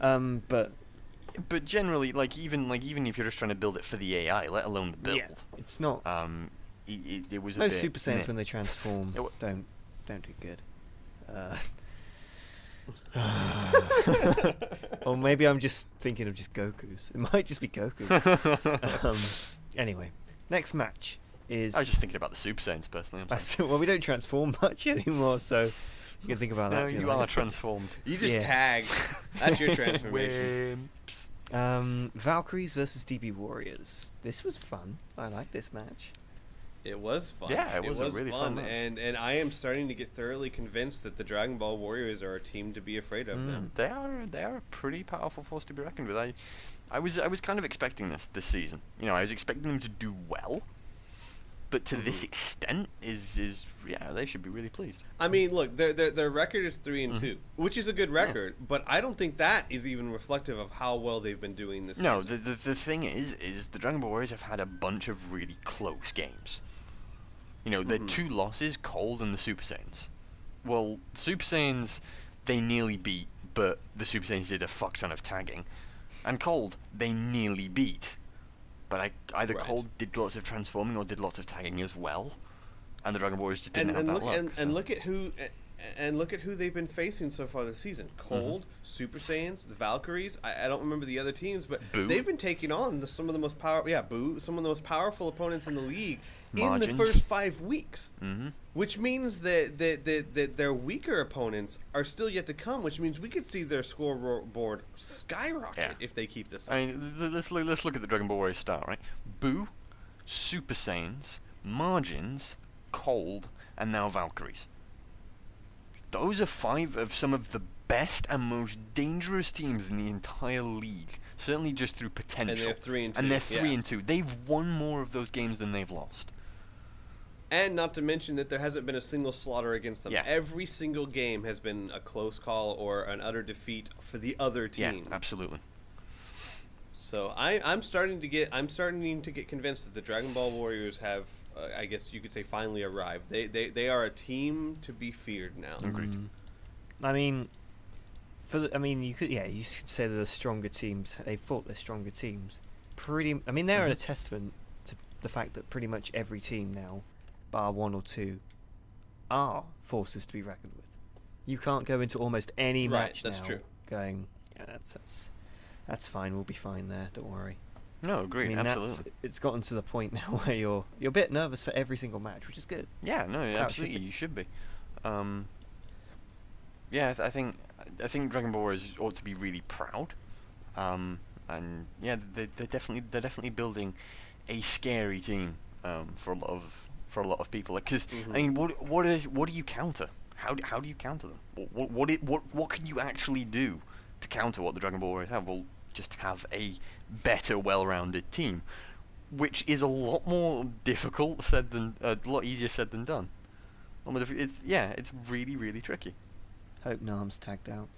Speaker 1: But
Speaker 2: generally, even if you're just trying to build it for the AI, let alone the build,
Speaker 1: it's not.
Speaker 2: It was a
Speaker 1: Most
Speaker 2: bit
Speaker 1: Super Saiyans
Speaker 2: meh.
Speaker 1: when they transform
Speaker 2: It wa-
Speaker 1: don't do good. Or maybe I'm just thinking of just Goku's. It might just be Goku. Anyway, next match is.
Speaker 2: I was just thinking about the Super Saiyans personally. I'm sorry.
Speaker 1: Well, we don't transform much anymore, so you can think about that.
Speaker 2: No,
Speaker 1: if
Speaker 2: you
Speaker 1: like.
Speaker 2: are transformed.
Speaker 3: You just
Speaker 1: Yeah.
Speaker 3: tag. That's your transformation.
Speaker 2: Wimps.
Speaker 1: Valkyries versus DB Warriors. This was fun. I like this match.
Speaker 3: It was fun.
Speaker 2: Yeah, it was a really fun match.
Speaker 3: And I am starting to get thoroughly convinced that the Dragon Ball Warriors are a team to be afraid of now.
Speaker 2: They are a pretty powerful force to be reckoned with. I was kind of expecting this season. You know, I was expecting them to do well, but to this extent is they should be really pleased.
Speaker 3: I mean, look, their record is 3-2, which is a good record, but I don't think that is even reflective of how well they've been doing this
Speaker 2: No,
Speaker 3: season.
Speaker 2: the thing is the Dragon Ball Warriors have had a bunch of really close games. You know, their two losses, Cold and the Super Saiyans. Well, Super Saiyans, they nearly beat, but the Super Saiyans did a fuck ton of tagging. And Cold, they nearly beat. But either
Speaker 3: Right.
Speaker 2: Cold did lots of transforming or did lots of tagging as well. And the Dragon Ball Warriors just didn't have that
Speaker 3: look,
Speaker 2: luck.
Speaker 3: and
Speaker 2: so.
Speaker 3: look at who they've been facing so far this season. Cold, Super Saiyans, the Valkyries. I don't remember the other teams, but
Speaker 2: Boo.
Speaker 3: they've been taking on some of the most some of the most powerful opponents in the league in
Speaker 2: Margins.
Speaker 3: the first 5 weeks.
Speaker 2: Mm-hmm.
Speaker 3: Which means that their weaker opponents are still yet to come. Which means we could see their scoreboard skyrocket if they keep this up.
Speaker 2: I mean, let's look at the Dragon Ball Warriors start, right? Boo, Super Saiyans, Margins, Cold, and now Valkyries. Those are 5 of some of the best and most dangerous teams in the entire league. Certainly just through potential.
Speaker 3: And they're 3-2.
Speaker 2: And they're 3-2. They've won more of those games than they've lost.
Speaker 3: And not to mention that there hasn't been a single slaughter against them.
Speaker 2: Yeah.
Speaker 3: Every single game has been a close call or an utter defeat for the other team.
Speaker 2: Yeah, absolutely.
Speaker 3: So I'm starting to get convinced that the Dragon Ball Warriors have, I guess you could say, finally arrived. They are a team to be feared now.
Speaker 2: Agreed.
Speaker 1: I mean, you could say they're the stronger teams. They fought their stronger teams. They're a testament to the fact that pretty much every team now, bar 1 or 2, are forces to be reckoned with. You can't go into almost any
Speaker 3: Right,
Speaker 1: match
Speaker 3: that's
Speaker 1: now
Speaker 3: true.
Speaker 1: going, yeah, that's fine. We'll be fine there. Don't worry.
Speaker 2: No, agreed. Absolutely.
Speaker 1: It's gotten to the point now where you're a bit nervous for every single match, which is good.
Speaker 2: Yeah, no,
Speaker 1: How it
Speaker 2: absolutely.
Speaker 1: should be.
Speaker 2: You should be. Yeah, I think Dragon Ball Warriors ought to be really proud. And yeah, they're definitely building a scary team for a lot of people. Because I mean, what do you counter? How do you counter them? What can you actually do to counter what the Dragon Ball Warriors have? Well, just have a better, well-rounded team, which is a lot more difficult said than a lot easier said than done. It's really, really tricky.
Speaker 1: Hope Nam's tagged out,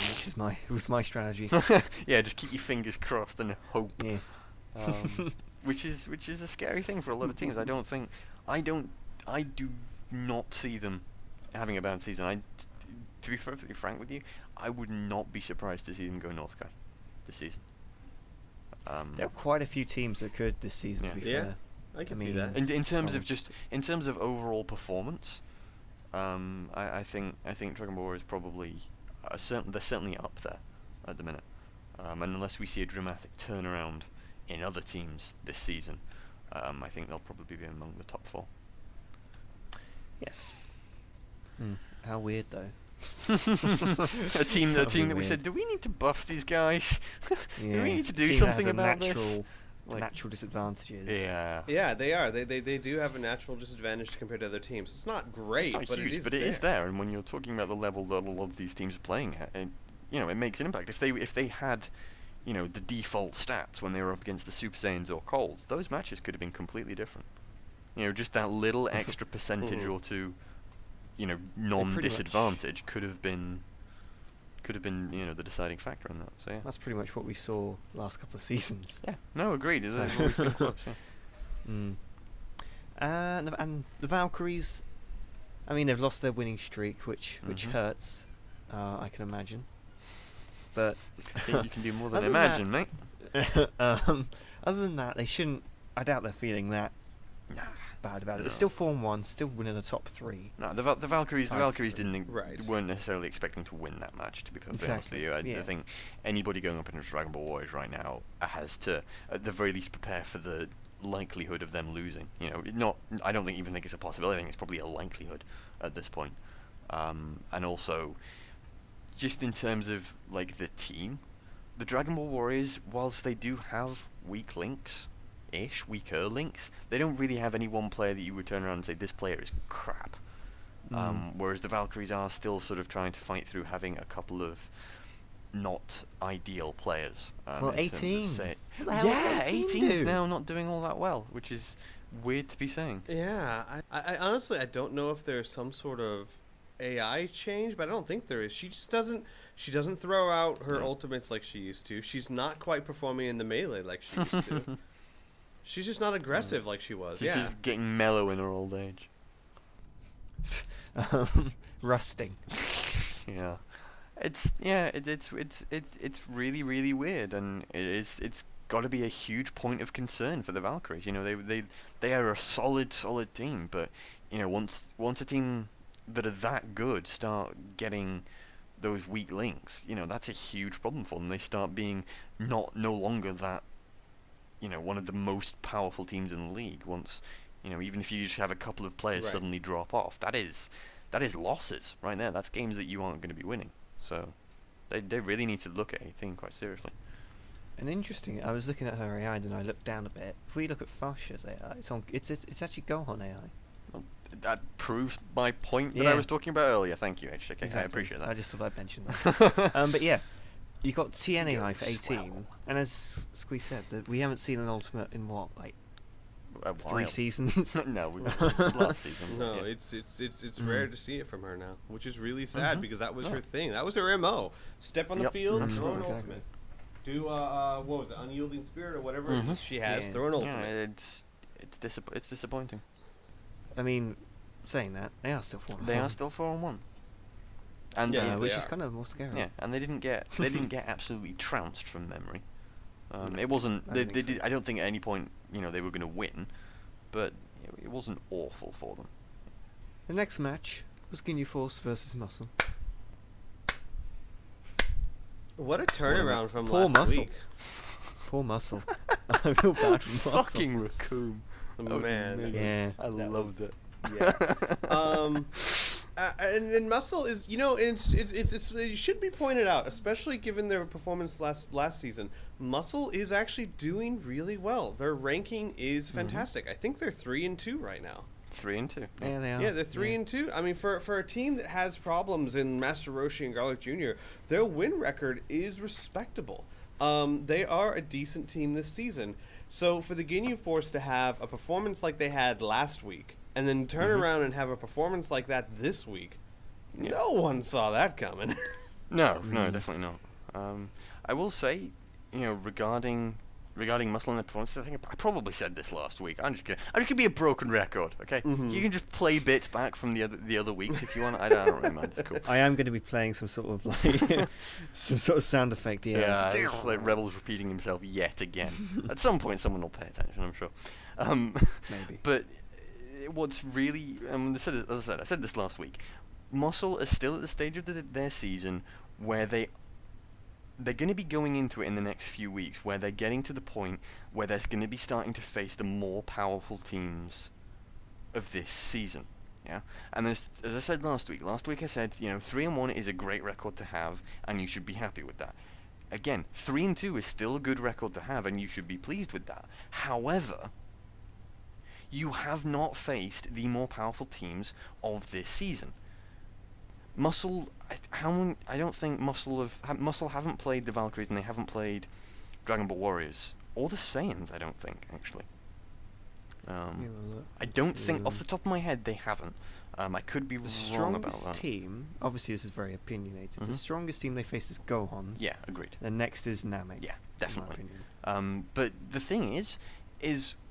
Speaker 1: which was my strategy.
Speaker 2: Yeah, just keep your fingers crossed and hope.
Speaker 1: Yeah.
Speaker 2: Which is a scary thing for a lot of teams. I do not see them having a bad season. To be perfectly frank with you, I would not be surprised to see them go North Kai this season.
Speaker 1: There are quite a few teams that could this season. To be
Speaker 3: Yeah.
Speaker 1: fair,
Speaker 3: I can
Speaker 1: I
Speaker 3: see
Speaker 1: mean,
Speaker 3: that.
Speaker 2: in terms of overall performance, I think Dragon Ball is probably they're certainly up there at the minute. And unless we see a dramatic turnaround in other teams this season, I think they'll probably be among the top 4.
Speaker 1: yes. How weird though.
Speaker 2: a team that we
Speaker 1: weird.
Speaker 2: said, do we need to buff these guys?
Speaker 1: Yeah.
Speaker 2: Do we need to do
Speaker 1: Team that
Speaker 2: something
Speaker 1: has a
Speaker 2: about
Speaker 1: natural,
Speaker 2: this? Like,
Speaker 1: natural disadvantages.
Speaker 2: yeah.
Speaker 3: Yeah, they are. They do have a natural disadvantage compared to other teams. It's not great,
Speaker 2: It's not
Speaker 3: but
Speaker 2: huge,
Speaker 3: it is
Speaker 2: but it is there. And when you're talking about the level that a lot of these teams are playing at, it makes an impact. If they had, the default stats when they were up against the Super Saiyans or Cold, those matches could have been completely different. Just that little extra percentage or two, non-disadvantage could have been, the deciding factor in that. So yeah.
Speaker 1: That's pretty much what we saw last couple of seasons.
Speaker 2: Yeah. No, agreed. It's always been close. Yeah.
Speaker 1: Mm. And the Valkyries, I mean, they've lost their winning streak, which
Speaker 2: Mhm.
Speaker 1: hurts, I can imagine. But
Speaker 2: I think you can do more than
Speaker 1: Other than
Speaker 2: imagine, mate.
Speaker 1: other than that, they shouldn't. I doubt they're feeling that
Speaker 2: Nah.
Speaker 1: bad about it.
Speaker 2: No.
Speaker 1: It's still Form 1, still winning the top 3.
Speaker 2: No, the Valkyries
Speaker 1: Time
Speaker 3: Right.
Speaker 2: weren't necessarily expecting to win that match. To be perfectly honest with
Speaker 1: Exactly,
Speaker 2: you, I
Speaker 1: yeah.
Speaker 2: think anybody going up into Dragon Ball Warriors right now has to, at the very least, prepare for the likelihood of them losing. I don't even think it's a possibility. I think it's probably a likelihood at this point. And also, just in terms of like the team, the Dragon Ball Warriors, whilst they do have weaker links, they don't really have any one player that you would turn around and say this player is crap. Whereas the Valkyries are still sort of trying to fight through having a couple of not ideal players.
Speaker 1: Well,
Speaker 2: in terms of
Speaker 1: 18.
Speaker 2: say-
Speaker 1: What the hell
Speaker 2: yeah,
Speaker 1: did 18
Speaker 2: 18's
Speaker 1: do?
Speaker 2: now not doing all that well, which is weird to be saying.
Speaker 3: Yeah, I honestly I don't know if there's some sort of AI change, but I don't think there is. She just doesn't. She doesn't throw out her
Speaker 2: Yeah.
Speaker 3: ultimates like she used to. She's not quite performing in the melee like she used to. She's just not aggressive like she was.
Speaker 2: She's
Speaker 3: Yeah.
Speaker 2: just getting mellow in her old age.
Speaker 1: Rusting.
Speaker 2: Yeah, it's really really weird, and it's got to be a huge point of concern for the Valkyries. They are a solid team, but once a team that are that good start getting those weak links, that's a huge problem for them. They start being no longer that one of the most powerful teams in the league. Once even if you just have a couple of players
Speaker 3: Right.
Speaker 2: suddenly drop off, that is losses right there. That's games that you aren't going to be winning. So they really need to look at 18 quite seriously.
Speaker 1: And interesting, I was looking at her AI, and I looked down a bit. If we look at Fasha's AI, it's actually Gohan AI.
Speaker 2: Well, that proves my point that I
Speaker 1: Yeah.
Speaker 2: was talking about earlier. Thank you, HJK. I
Speaker 1: Exactly.
Speaker 2: appreciate
Speaker 1: I
Speaker 2: that.
Speaker 1: just thought I'd mention that. But yeah, you got TNAI for 18,
Speaker 2: Swell.
Speaker 1: and as Squeeze said, that we haven't seen an ultimate in what, like
Speaker 2: A
Speaker 1: 3
Speaker 2: while.
Speaker 1: seasons.
Speaker 2: No, last season.
Speaker 3: No,
Speaker 2: yeah.
Speaker 3: it's rare to see it from her now, which is really sad
Speaker 2: Mhm.
Speaker 3: because that was
Speaker 2: Yeah.
Speaker 3: her thing. That was her MO. Step on the
Speaker 2: Yep,
Speaker 3: field,
Speaker 2: absolutely.
Speaker 3: throw an
Speaker 1: Exactly.
Speaker 3: ultimate. Do what was it, unyielding spirit or whatever it
Speaker 2: Mhm.
Speaker 3: is she has.
Speaker 1: Yeah.
Speaker 3: Throw an
Speaker 2: Yeah,
Speaker 3: ultimate.
Speaker 2: it's disappointing.
Speaker 1: I mean, saying that, they are still 4
Speaker 2: They are still 4-1, and
Speaker 3: Yes,
Speaker 1: which
Speaker 3: they
Speaker 1: is
Speaker 3: are.
Speaker 1: kind of more scary.
Speaker 2: yeah, and they didn't get absolutely trounced from memory. It wasn't.
Speaker 1: I
Speaker 2: They
Speaker 1: don't think
Speaker 2: did.
Speaker 1: so.
Speaker 2: I don't think at any point they were going to win, but it wasn't awful for them.
Speaker 1: The next match was Ginyu Force versus Muscle.
Speaker 3: What a turnaround from
Speaker 1: Poor
Speaker 3: last
Speaker 1: Muscle.
Speaker 3: week.
Speaker 1: Poor Muscle. I feel bad for Muscle.
Speaker 2: Fucking Raccoon. That was
Speaker 3: Man.
Speaker 2: amazing.
Speaker 1: Yeah.
Speaker 2: I loved it.
Speaker 3: Yeah. And Muscle is, it should be pointed out, especially given their performance last season. Muscle is actually doing really well. Their ranking is fantastic. I think they're 3-2 right now.
Speaker 2: 3-2.
Speaker 1: Yeah, they are.
Speaker 3: Yeah, they're 3-2. I mean, for a team that has problems in Master Roshi and Garlic Jr., their win record is respectable. They are a decent team this season. So for the Ginyu Force to have a performance like they had last week, and then turn around and have a performance like that this week,
Speaker 2: Yeah.
Speaker 3: no one saw that coming.
Speaker 2: No, definitely not. I will say, regarding Muscle and their performance, I think I probably said this last week. I'm just gonna be a broken record, okay? You can just play bits back from the other weeks if you want. I don't really mind. It's cool.
Speaker 1: I am going to be playing some sort of like some sort of sound effect.
Speaker 2: Yeah, it's like Rebels repeating himself yet again. At some point, someone will pay attention, I'm sure.
Speaker 1: Maybe.
Speaker 2: But what's really, as I said, I said this last week. Muscle is still at the stage of their season where they're going to be going into it in the next few weeks, where they're getting to the point where they're going to be starting to face the more powerful teams of this season. Yeah, and as I said last week I said, 3-1 is a great record to have, and you should be happy with that. Again, 3-2 is still a good record to have, and you should be pleased with that. However, you have not faced the more powerful teams of this season. Muscle, I don't think Muscle haven't played the Valkyries, and they haven't played Dragon Ball Warriors, or the Saiyans. I don't think, actually. I don't think, off the top of my head, they haven't. I could be wrong about that.
Speaker 1: The strongest team, obviously this is very opinionated, the strongest team they faced is Gohan's.
Speaker 2: Yeah, agreed.
Speaker 1: The next is Namek.
Speaker 2: Yeah, definitely. But the thing is,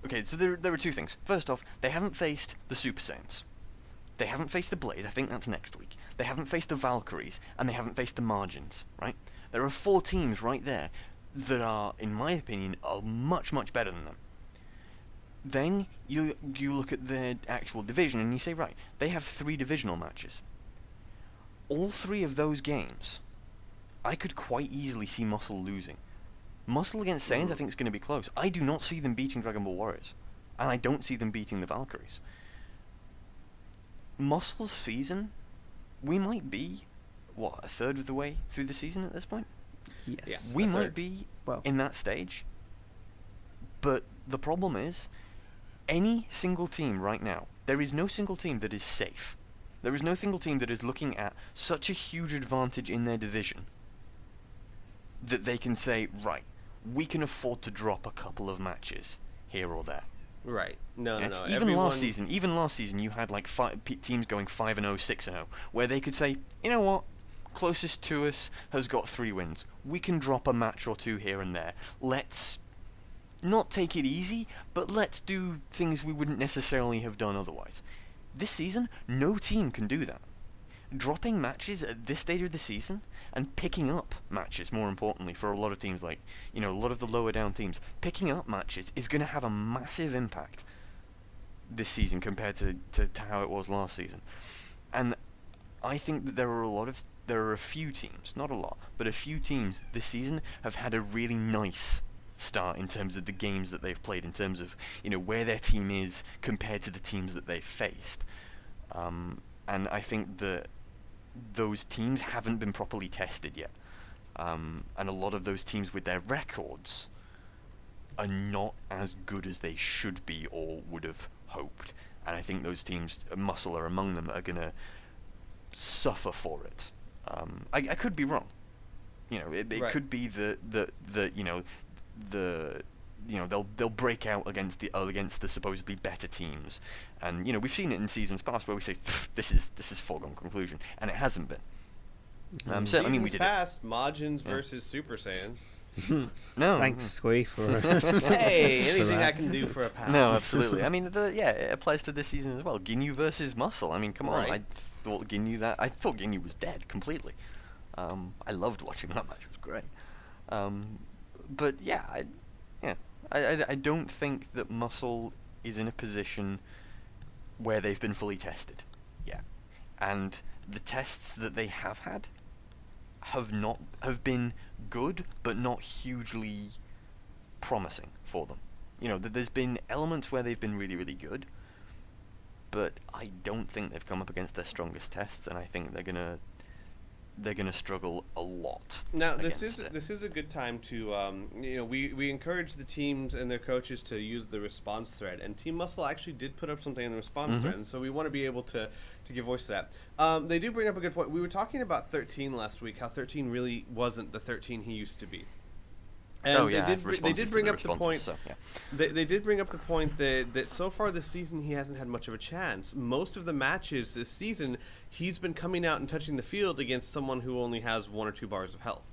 Speaker 2: okay, so there are two things. First off, they haven't faced the Super Saiyans. They haven't faced the Blaze, I think that's next week. They haven't faced the Valkyries, and they haven't faced the Margins, right? There are 4 teams right there that are, in my opinion, are much, much better than them. Then you look at their actual division and you say, right, they have 3 divisional matches. All 3 of those games, I could quite easily see Muscle losing. Muscle against Saiyans, I think, is going to be close. I do not see them beating Dragon Ball Warriors, and I don't see them beating the Valkyries. Muscle's season, we might be, a third of the way through the season at this point?
Speaker 1: Yes.
Speaker 3: Yeah.
Speaker 2: We
Speaker 3: A
Speaker 2: might
Speaker 3: third.
Speaker 2: be
Speaker 1: Well,
Speaker 2: in that stage, but the problem is, any single team right now, there is no single team that is safe. There is no single team that is looking at such a huge advantage in their division that they can say, right, we can afford to drop a couple of matches here or there.
Speaker 3: Right. No.
Speaker 2: Even
Speaker 3: Everyone...
Speaker 2: last season, you had like 5 teams going 5-0, 6-0, where they could say, you know what, closest to us has got 3 wins. We can drop a match or 2 here and there. Let's not take it easy, but let's do things we wouldn't necessarily have done otherwise. This season, no team can do that. Dropping matches at this stage of the season, and picking up matches, more importantly, for a lot of teams like, a lot of the lower down teams, picking up matches is going to have a massive impact this season compared to how it was last season. And I think that there are a few teams, not a lot, but a few teams this season have had a really nice start in terms of the games that they've played, in terms of where their team is compared to the teams that they've faced, and I think that those teams haven't been properly tested yet, and a lot of those teams with their records are not as good as they should be or would have hoped, and I think those teams, Muscle are among them, are gonna suffer for it. I could be wrong. It
Speaker 3: Right.
Speaker 2: could be they'll break out against the supposedly better teams, and we've seen it in seasons past where we say this is foregone conclusion, and it hasn't been. Certainly, I mean, we
Speaker 3: Seasons
Speaker 2: did
Speaker 3: past, Majins versus Super Saiyans.
Speaker 2: it. No,
Speaker 1: thanks, Squee, for
Speaker 3: Hey, anything
Speaker 1: that.
Speaker 3: I can do for a pal.
Speaker 2: no, absolutely. I mean, it applies to this season as well. Ginyu versus Muscle. I mean, come on.
Speaker 3: Right.
Speaker 2: I thought Ginyu was dead completely. I loved watching that match. It was great. But yeah, I don't think that Muscle is in a position where they've been fully tested yet, and the tests that they have had have been good, but not hugely promising for them. There's been elements where they've been really, really good, but I don't think they've come up against their strongest tests, and I think they're gonna struggle a lot.
Speaker 3: Now
Speaker 2: against
Speaker 3: this is a good time to we encourage the teams and their coaches to use the response thread, and Team Muscle actually did put up something in the response thread, and so we want to be able to give voice to that. They do bring up a good point. We were talking about 13 last week, how 13 really wasn't the 13 he used to be. And they did bring up the point.
Speaker 2: So, yeah.
Speaker 3: They did bring up the point that so far this season he hasn't had much of a chance. Most of the matches this season, he's been coming out and touching the field against someone who only has 1 or 2 bars of health.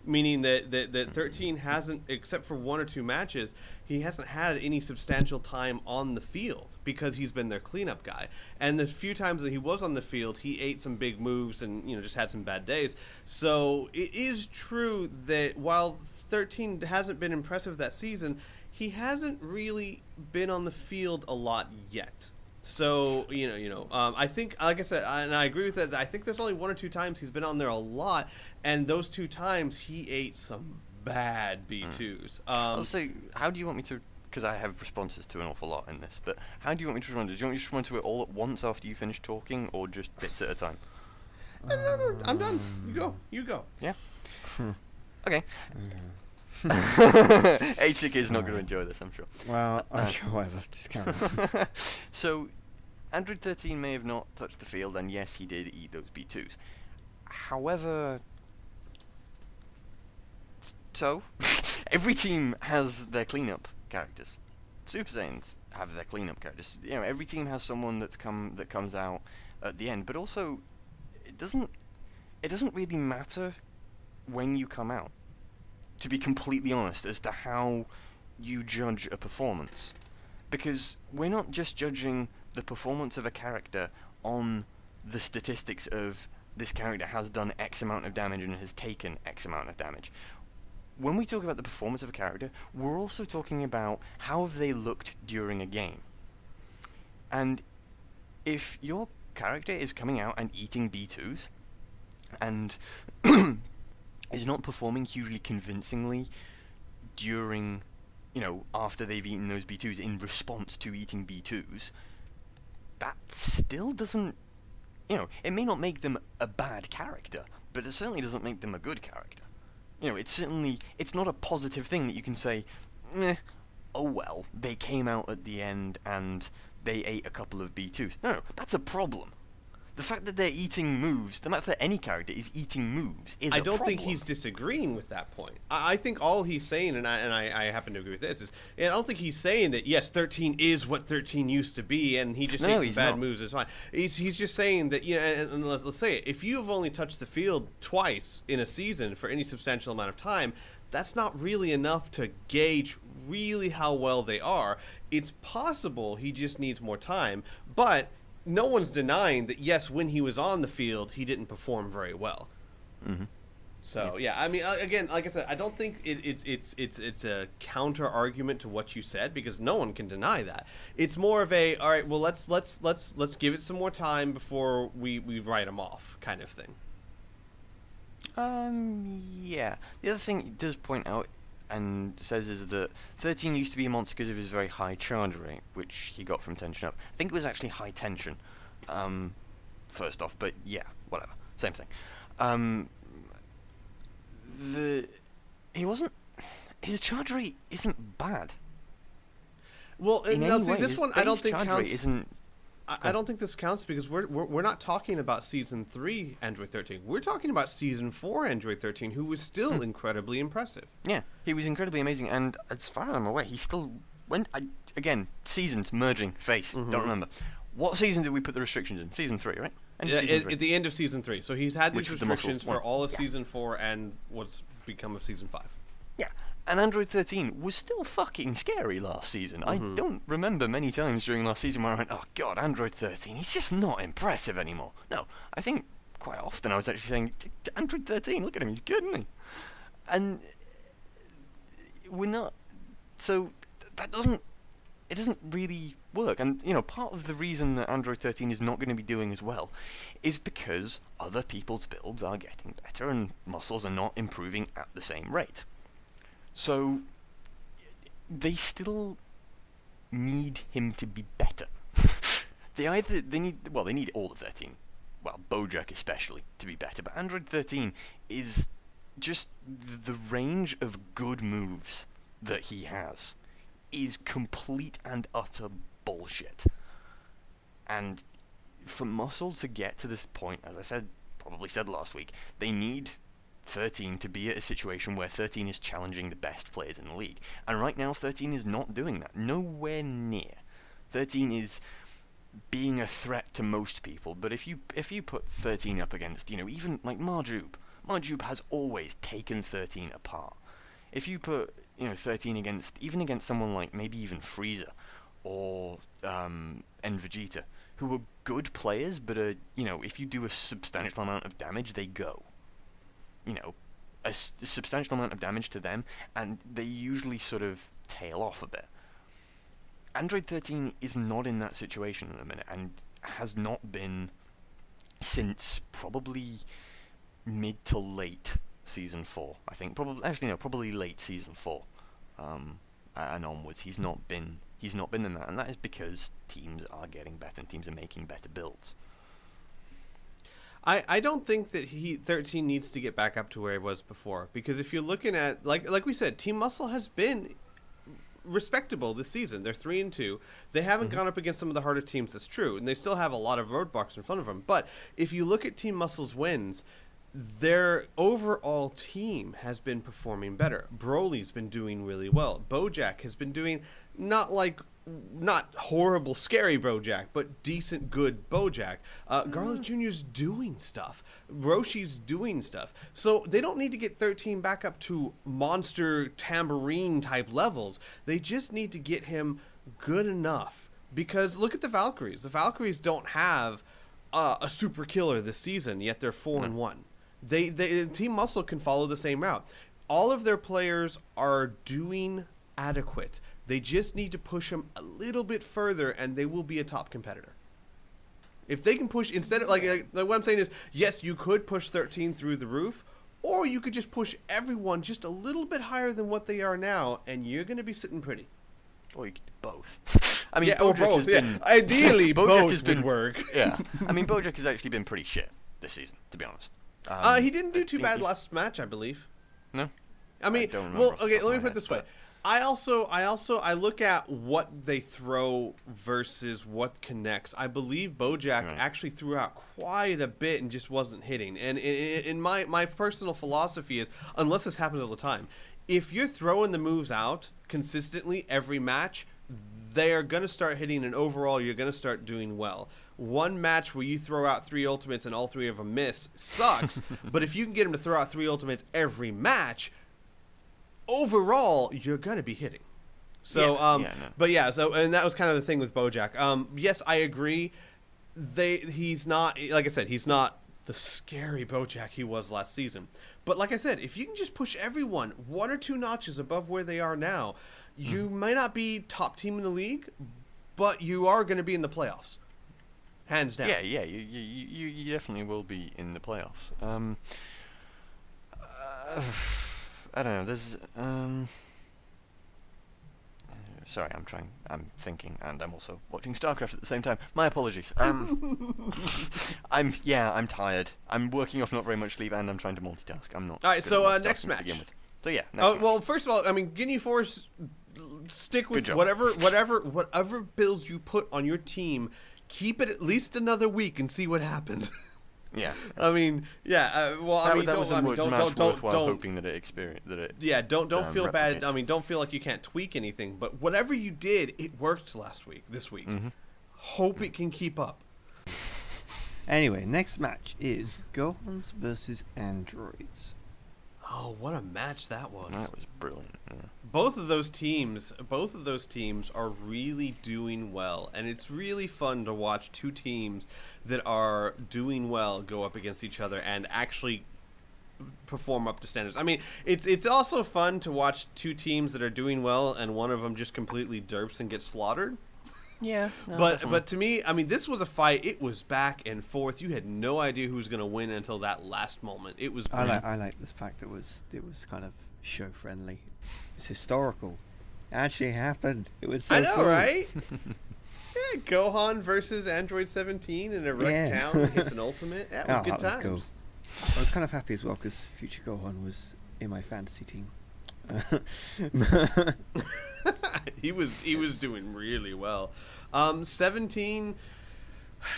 Speaker 3: Meaning that 13 hasn't, except for 1 or 2 matches, he hasn't had any substantial time on the field because he's been their cleanup guy. And the few times that he was on the field, he ate some big moves and just had some bad days. So it is true that while 13 hasn't been impressive that season, he hasn't really been on the field a lot yet. So I think, like I said, and I agree with that. I think there's only 1 or 2 times he's been on there a lot, and those 2 times he ate some bad B2s.
Speaker 2: So, how do you want me to because I have responses to an awful lot in this, but how do you want me to respond? Do you want me to respond to it all at once after you finish talking, or just bits at a time?
Speaker 3: No, I'm done. You go.
Speaker 2: Yeah? Okay. H-Chick is not going to enjoy this, I'm sure.
Speaker 1: Well, whatever, just carry on.
Speaker 2: So, Android 13 may have not touched the field, and yes, he did eat those B2s. However, so every team has their cleanup characters. Super Saiyans have their cleanup characters. You know, every team has someone that comes out at the end, but also it doesn't really matter when you come out. To be completely honest, as to how you judge a performance, because we're not just judging the performance of a character on the statistics of this character has done X amount of damage and has taken X amount of damage. When we talk about the performance of a character, we're also talking about how have they looked during a game. And if your character is coming out and eating B2s, and is not performing hugely convincingly during, after they've eaten those B2s in response to eating B2s, that still doesn't, it may not make them a bad character, but it certainly doesn't make them a good character. It's not a positive thing that you can say, oh well, they came out at the end and they ate a couple of B2s. No, that's a problem. The fact that they're eating moves, the fact that any character is eating moves is a problem. I
Speaker 3: don't think he's disagreeing with that point. I think all he's saying, and I happen to agree with this, is I don't think he's saying that, yes, 13 is what 13 used to be, and he just takes some bad moves, it's fine. He's just saying that, and let's say it, if you have only touched the field twice in a season for any substantial amount of time, that's not really enough to gauge really how well they are. It's possible he just needs more time, but no one's denying that, yes, when he was on the field, he didn't perform very well.
Speaker 2: Mm-hmm.
Speaker 3: So, yeah, I mean, again, like I said, I don't think it's a counter argument to what you said, because no one can deny that. It's more of a, all right, well, let's give it some more time before we write him off kind of thing.
Speaker 2: Yeah. The other thing it does point out and says is that 13 used to be a monster because of his very high charge rate, which he got from tension up. I think it was actually high tension, first off, but yeah, whatever, same thing. His charge rate isn't bad.
Speaker 3: Well, now see, this one I don't think
Speaker 2: charge
Speaker 3: counts.
Speaker 2: Rate isn't.
Speaker 3: I don't think this counts because we're not talking about Season 3 Android 13. We're talking about Season 4 Android 13, who was still incredibly impressive.
Speaker 2: Yeah, he was incredibly amazing, and as far as I'm aware, he still went... again, seasons, merging, face, don't remember. What season did we put the restrictions in? Season 3, right?
Speaker 3: At the end of Season 3. So he's had these restrictions for all of Season 4 and what's become of Season 5.
Speaker 2: Yeah. And Android 13 was still fucking scary last season. I don't remember many times during last season where I went, oh god, Android 13, he's just not impressive anymore. No, I think quite often I was actually saying, Android 13, look at him, he's good, isn't he? And we're not... So, that doesn't... It doesn't really work. And, part of the reason that Android 13 is not going to be doing as well is because other people's builds are getting better and muscles are not improving at the same rate. So, they still need him to be better. They need all of 13. Well, Bojack especially, to be better. But Android 13 is just the range of good moves that he has is complete and utter bullshit. And for Muscle to get to this point, as I probably said last week, they need 13 to be at a situation where 13 is challenging the best players in the league. And right now, 13 is not doing that. Nowhere near. 13 is being a threat to most people, but if you put 13 up against, even like Marjube has always taken 13 apart. If you put, 13 against someone like maybe even Frieza or Vegeta, who are good players, but if you do a substantial amount of damage, they go. A substantial amount of damage to them, and they usually sort of tail off a bit. Android 13 is not in that situation at the minute, and has not been since probably mid to late Season 4, I think. Probably late Season 4. and onwards, he's not been in that, and that is because teams are getting better and teams are making better builds.
Speaker 3: I don't think that 13 needs to get back up to where he was before, because if you're looking at like we said, Team Muscle has been respectable this season. They're 3-2. They haven't gone up against some of the harder teams. That's true, and they still have a lot of roadblocks in front of them. But if you look at Team Muscle's wins, their overall team has been performing better. Broly's been doing really well. Bojack has been doing not horrible, scary Bojack, but decent, good Bojack. Garlic Jr.'s doing stuff. Roshi's doing stuff. So they don't need to get 13 back up to monster tambourine type levels. They just need to get him good enough. Because look at the Valkyries. The Valkyries don't have a super killer this season, yet they're 4-1. They Team Muscle can follow the same route. All of their players are doing adequate. They just need to push them a little bit further, and they will be a top competitor. If they can push, instead of, like what I'm saying is, yes, you could push 13 through the roof, or you could just push everyone just a little bit higher than what they are now, and you're going to be sitting pretty.
Speaker 2: Or you could do both. I mean,
Speaker 3: Yeah,
Speaker 2: Bojack
Speaker 3: both,
Speaker 2: has been...
Speaker 3: Ideally,
Speaker 2: Bojack
Speaker 3: both
Speaker 2: has been
Speaker 3: would work.
Speaker 2: Yeah. I mean, Bojack has actually been pretty shit this season, to be honest.
Speaker 3: He didn't do
Speaker 2: I
Speaker 3: too
Speaker 2: think
Speaker 3: bad
Speaker 2: he's-
Speaker 3: last match, I believe.
Speaker 2: No?
Speaker 3: I mean,
Speaker 2: don't remember
Speaker 3: well,
Speaker 2: off the
Speaker 3: okay,
Speaker 2: top of
Speaker 3: let me
Speaker 2: my
Speaker 3: put it
Speaker 2: head,
Speaker 3: this way.
Speaker 2: but-
Speaker 3: I look at what they throw versus what connects. I believe Bojack
Speaker 2: Right.
Speaker 3: actually threw out quite a bit and just wasn't hitting. And in my personal philosophy is, unless this happens all the time, if you're throwing the moves out consistently every match, they are going to start hitting, and overall you're going to start doing well. One match where you throw out 3 ultimates and all 3 of them miss sucks, but if you can get them to throw out 3 ultimates every match, overall you're going to be hitting. So, but yeah, so, and that was kind of the thing with Bojack. Yes, I agree. He's not, like I said, he's not the scary Bojack he was last season. But like I said, if you can just push everyone 1 or 2 notches above where they are now, you might not be top team in the league, but you are going to be in the playoffs. Hands down.
Speaker 2: Yeah, you definitely will be in the playoffs. I don't know, there's... Sorry, I'm thinking, and I'm also watching StarCraft at the same time. My apologies. I'm tired. I'm working off not very much sleep, and I'm trying to multitask. I'm not.
Speaker 3: All right,
Speaker 2: good
Speaker 3: so
Speaker 2: at multitasking
Speaker 3: next
Speaker 2: to
Speaker 3: match.
Speaker 2: begin with. So yeah. Next
Speaker 3: Oh,
Speaker 2: match.
Speaker 3: well, first of all, I mean, Guinea Force, stick with
Speaker 2: Good job.
Speaker 3: whatever builds you put on your team. Keep it at least another week and see what happens.
Speaker 2: Yeah.
Speaker 3: I mean, yeah. Well, I mean,
Speaker 2: that was a match
Speaker 3: don't,
Speaker 2: worthwhile hoping that it
Speaker 3: Yeah, don't feel bad.
Speaker 2: replicates.
Speaker 3: I mean, don't feel like you can't tweak anything. But whatever you did, it worked this week.
Speaker 2: Mm-hmm.
Speaker 3: Hope it can keep up.
Speaker 1: Anyway, next match is Gohans versus Androids.
Speaker 3: Oh, what a match that was!
Speaker 2: That was brilliant. Yeah.
Speaker 3: Both of those teams are really doing well, and it's really fun to watch 2 teams that are doing well go up against each other and actually perform up to standards. I mean, it's also fun to watch 2 teams that are doing well and one of them just completely derps and gets slaughtered.
Speaker 2: Yeah. No,
Speaker 3: But to me, I mean, this was a fight. It was back and forth. You had no idea who was going to win until that last moment. It was great.
Speaker 1: I like the fact it was kind of show friendly. It's historical. It actually happened. It was so
Speaker 3: I know,
Speaker 1: cool.
Speaker 3: right? Yeah, Gohan versus Android 17 in a wrecked
Speaker 1: Yeah.
Speaker 3: town against an ultimate. That was good
Speaker 1: that
Speaker 3: times.
Speaker 1: was cool. I was kind of happy as well because Future Gohan was in my fantasy team.
Speaker 3: he was doing really well. 17,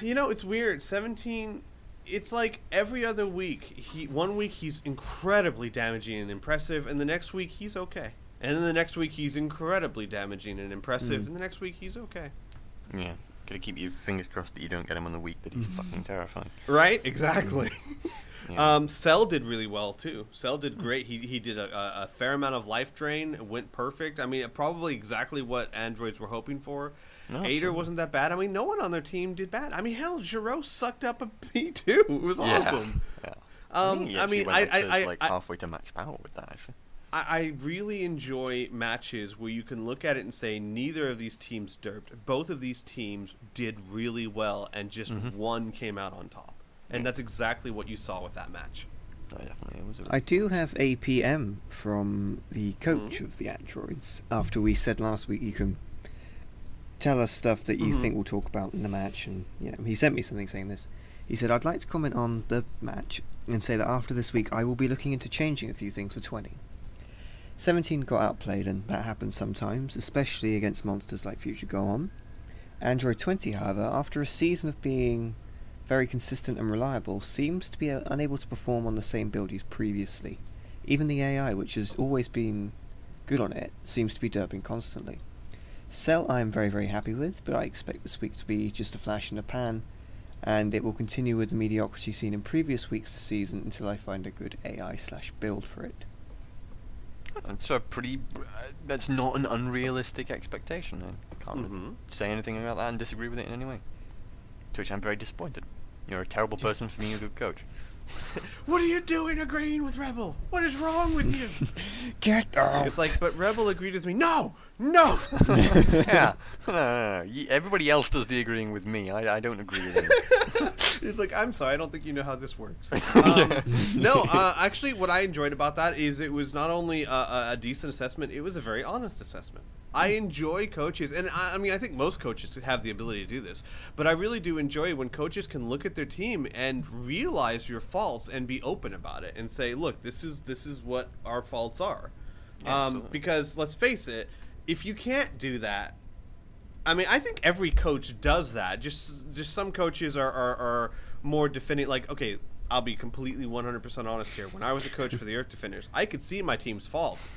Speaker 3: you know, it's weird. 17, it's like every other week. One week he's incredibly damaging and impressive, and the next week he's okay. And then the next week he's incredibly damaging and impressive, and the next week he's okay.
Speaker 2: Yeah. Gotta keep your fingers crossed that you don't get him on the week that he's fucking terrifying.
Speaker 3: Right? Exactly.
Speaker 2: Yeah.
Speaker 3: Cell did really well too. Cell did great. He did a fair amount of life drain. It went perfect. I mean, probably exactly what androids were hoping for.
Speaker 2: No,
Speaker 3: Ader
Speaker 2: absolutely.
Speaker 3: wasn't that bad. I mean, no one on their team did bad. I mean, hell, Giro sucked up a P2. It was awesome.
Speaker 2: Yeah.
Speaker 3: I
Speaker 2: think he
Speaker 3: I
Speaker 2: actually
Speaker 3: mean,
Speaker 2: went up to,
Speaker 3: I
Speaker 2: like halfway to max power with that actually.
Speaker 3: I really enjoy matches where you can look at it and say neither of these teams derped. Both of these teams did really well, and just one came out on top. And that's exactly what you saw with that match.
Speaker 2: No, definitely. It was
Speaker 1: I do have a PM from the coach of the androids. After we said last week you can tell us stuff that you think we'll talk about in the match, and he sent me something saying this. He said, I'd like to comment on the match and say that after this week I will be looking into changing a few things for 20. 17 got outplayed, and that happens sometimes, especially against monsters like Future Gohan. Android 20, however, after a season of being very consistent and reliable, seems to be unable to perform on the same build used previously. Even the AI, which has always been good on it, seems to be derping constantly. Cell I am very, very happy with, but I expect this week to be just a flash in the pan, and it will continue with the mediocrity seen in previous weeks this season until I find a good AI/build for it.
Speaker 2: That's a pretty. That's not an unrealistic expectation. I can't say anything about that and disagree with it in any way. To which I'm very disappointed. You're a terrible person for being a good coach.
Speaker 3: What are you doing agreeing with Rebel? What is wrong with you?
Speaker 1: Get out!
Speaker 3: It's like, but Rebel agreed with me. No! No!
Speaker 2: Yeah. No. Everybody else does the agreeing with me. I don't agree with him.
Speaker 3: It's like, I'm sorry, I don't think you know how this works. No, actually, what I enjoyed about that is it was not only a decent assessment, it was a very honest assessment. I enjoy coaches, and I mean, I think most coaches have the ability to do this, but I really do enjoy when coaches can look at their team and realize your faults and be open about it and say, look, this is what our faults are. Because let's face it, if you can't do that, I mean, I think every coach does that. Just some coaches are more definitive. Like, okay, I'll be completely 100% honest here. When I was a coach for the Earth Defenders, I could see my team's faults,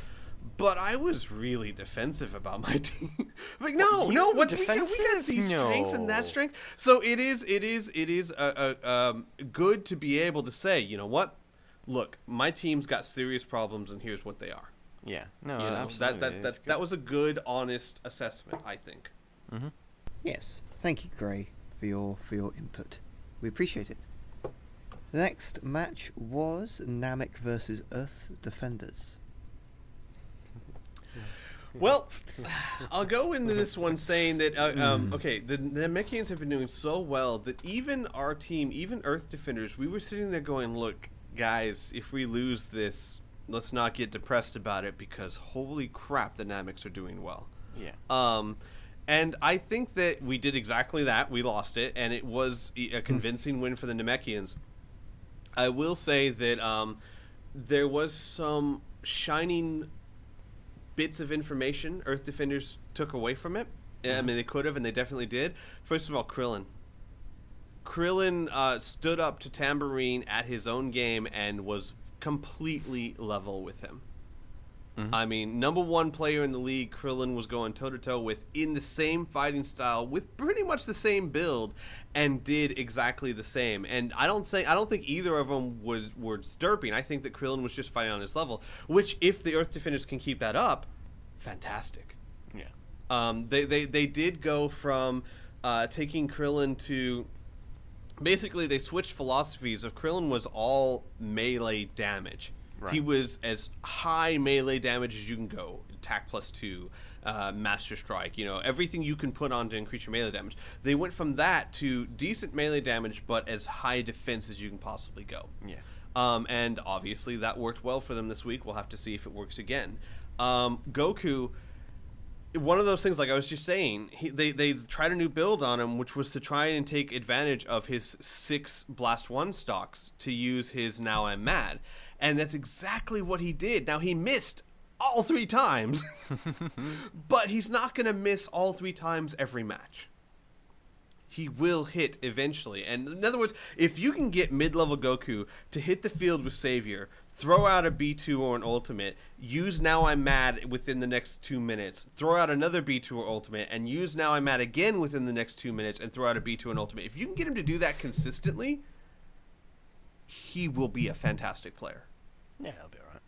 Speaker 3: but I was really defensive about my team. Like, no, we got these strengths and that strength. So it is good to be able to say, you know what? Look, my team's got serious problems, and here's what they are.
Speaker 2: Yeah, no,
Speaker 3: You know,
Speaker 2: absolutely.
Speaker 3: that was a good, honest assessment, I think.
Speaker 2: Mm-hmm.
Speaker 1: Yes, thank you, Gray, for your input. We appreciate it. The next match was Namek versus Earth Defenders.
Speaker 3: Well, I'll go into this one saying that, okay, the Namekians have been doing so well that even our team, even Earth Defenders, we were sitting there going, look, guys, if we lose this, let's not get depressed about it because holy crap, the Nameks are doing well.
Speaker 2: Yeah.
Speaker 3: And I think that we did exactly that. We lost it, and it was a convincing win for the Namekians. I will say that there was some shining bits of information Earth Defenders took away from it. I mean, they could have, and they definitely did. First of all, Krillin. Krillin stood up to Tambourine at his own game and was completely level with him. I mean, number one player in the league, Krillin was going toe-to-toe with in the same fighting style with pretty much the same build and did exactly the same. And I don't think either of them were derping. I think that Krillin was just fighting on his level, which if the Earth Defenders can keep that up, fantastic.
Speaker 2: Yeah.
Speaker 3: They did go from taking Krillin to basically they switched philosophies of Krillin was all melee damage.
Speaker 2: Right.
Speaker 3: He was as high melee damage as you can go, attack +2, Master Strike, everything you can put on to increase your melee damage. They went from that to decent melee damage, but as high defense as you can possibly go.
Speaker 2: Yeah.
Speaker 3: And obviously that worked well for them this week. We'll have to see if it works again. Goku, one of those things, like I was just saying, they tried a new build on him, which was to try and take advantage of his 6 Blast 1 stocks to use his Now I'm Mad. And that's exactly what he did. Now, he missed all 3 times, but he's not going to miss all 3 times every match. He will hit eventually. And in other words, if you can get mid-level Goku to hit the field with Savior, throw out a B2 or an Ultimate, use Now I'm Mad within the next 2 minutes, throw out another B2 or Ultimate, and use Now I'm Mad again within the next 2 minutes, and throw out a B2 and Ultimate. If you can get him to do that consistently, he will be a fantastic player.
Speaker 2: Yeah, he'll be alright.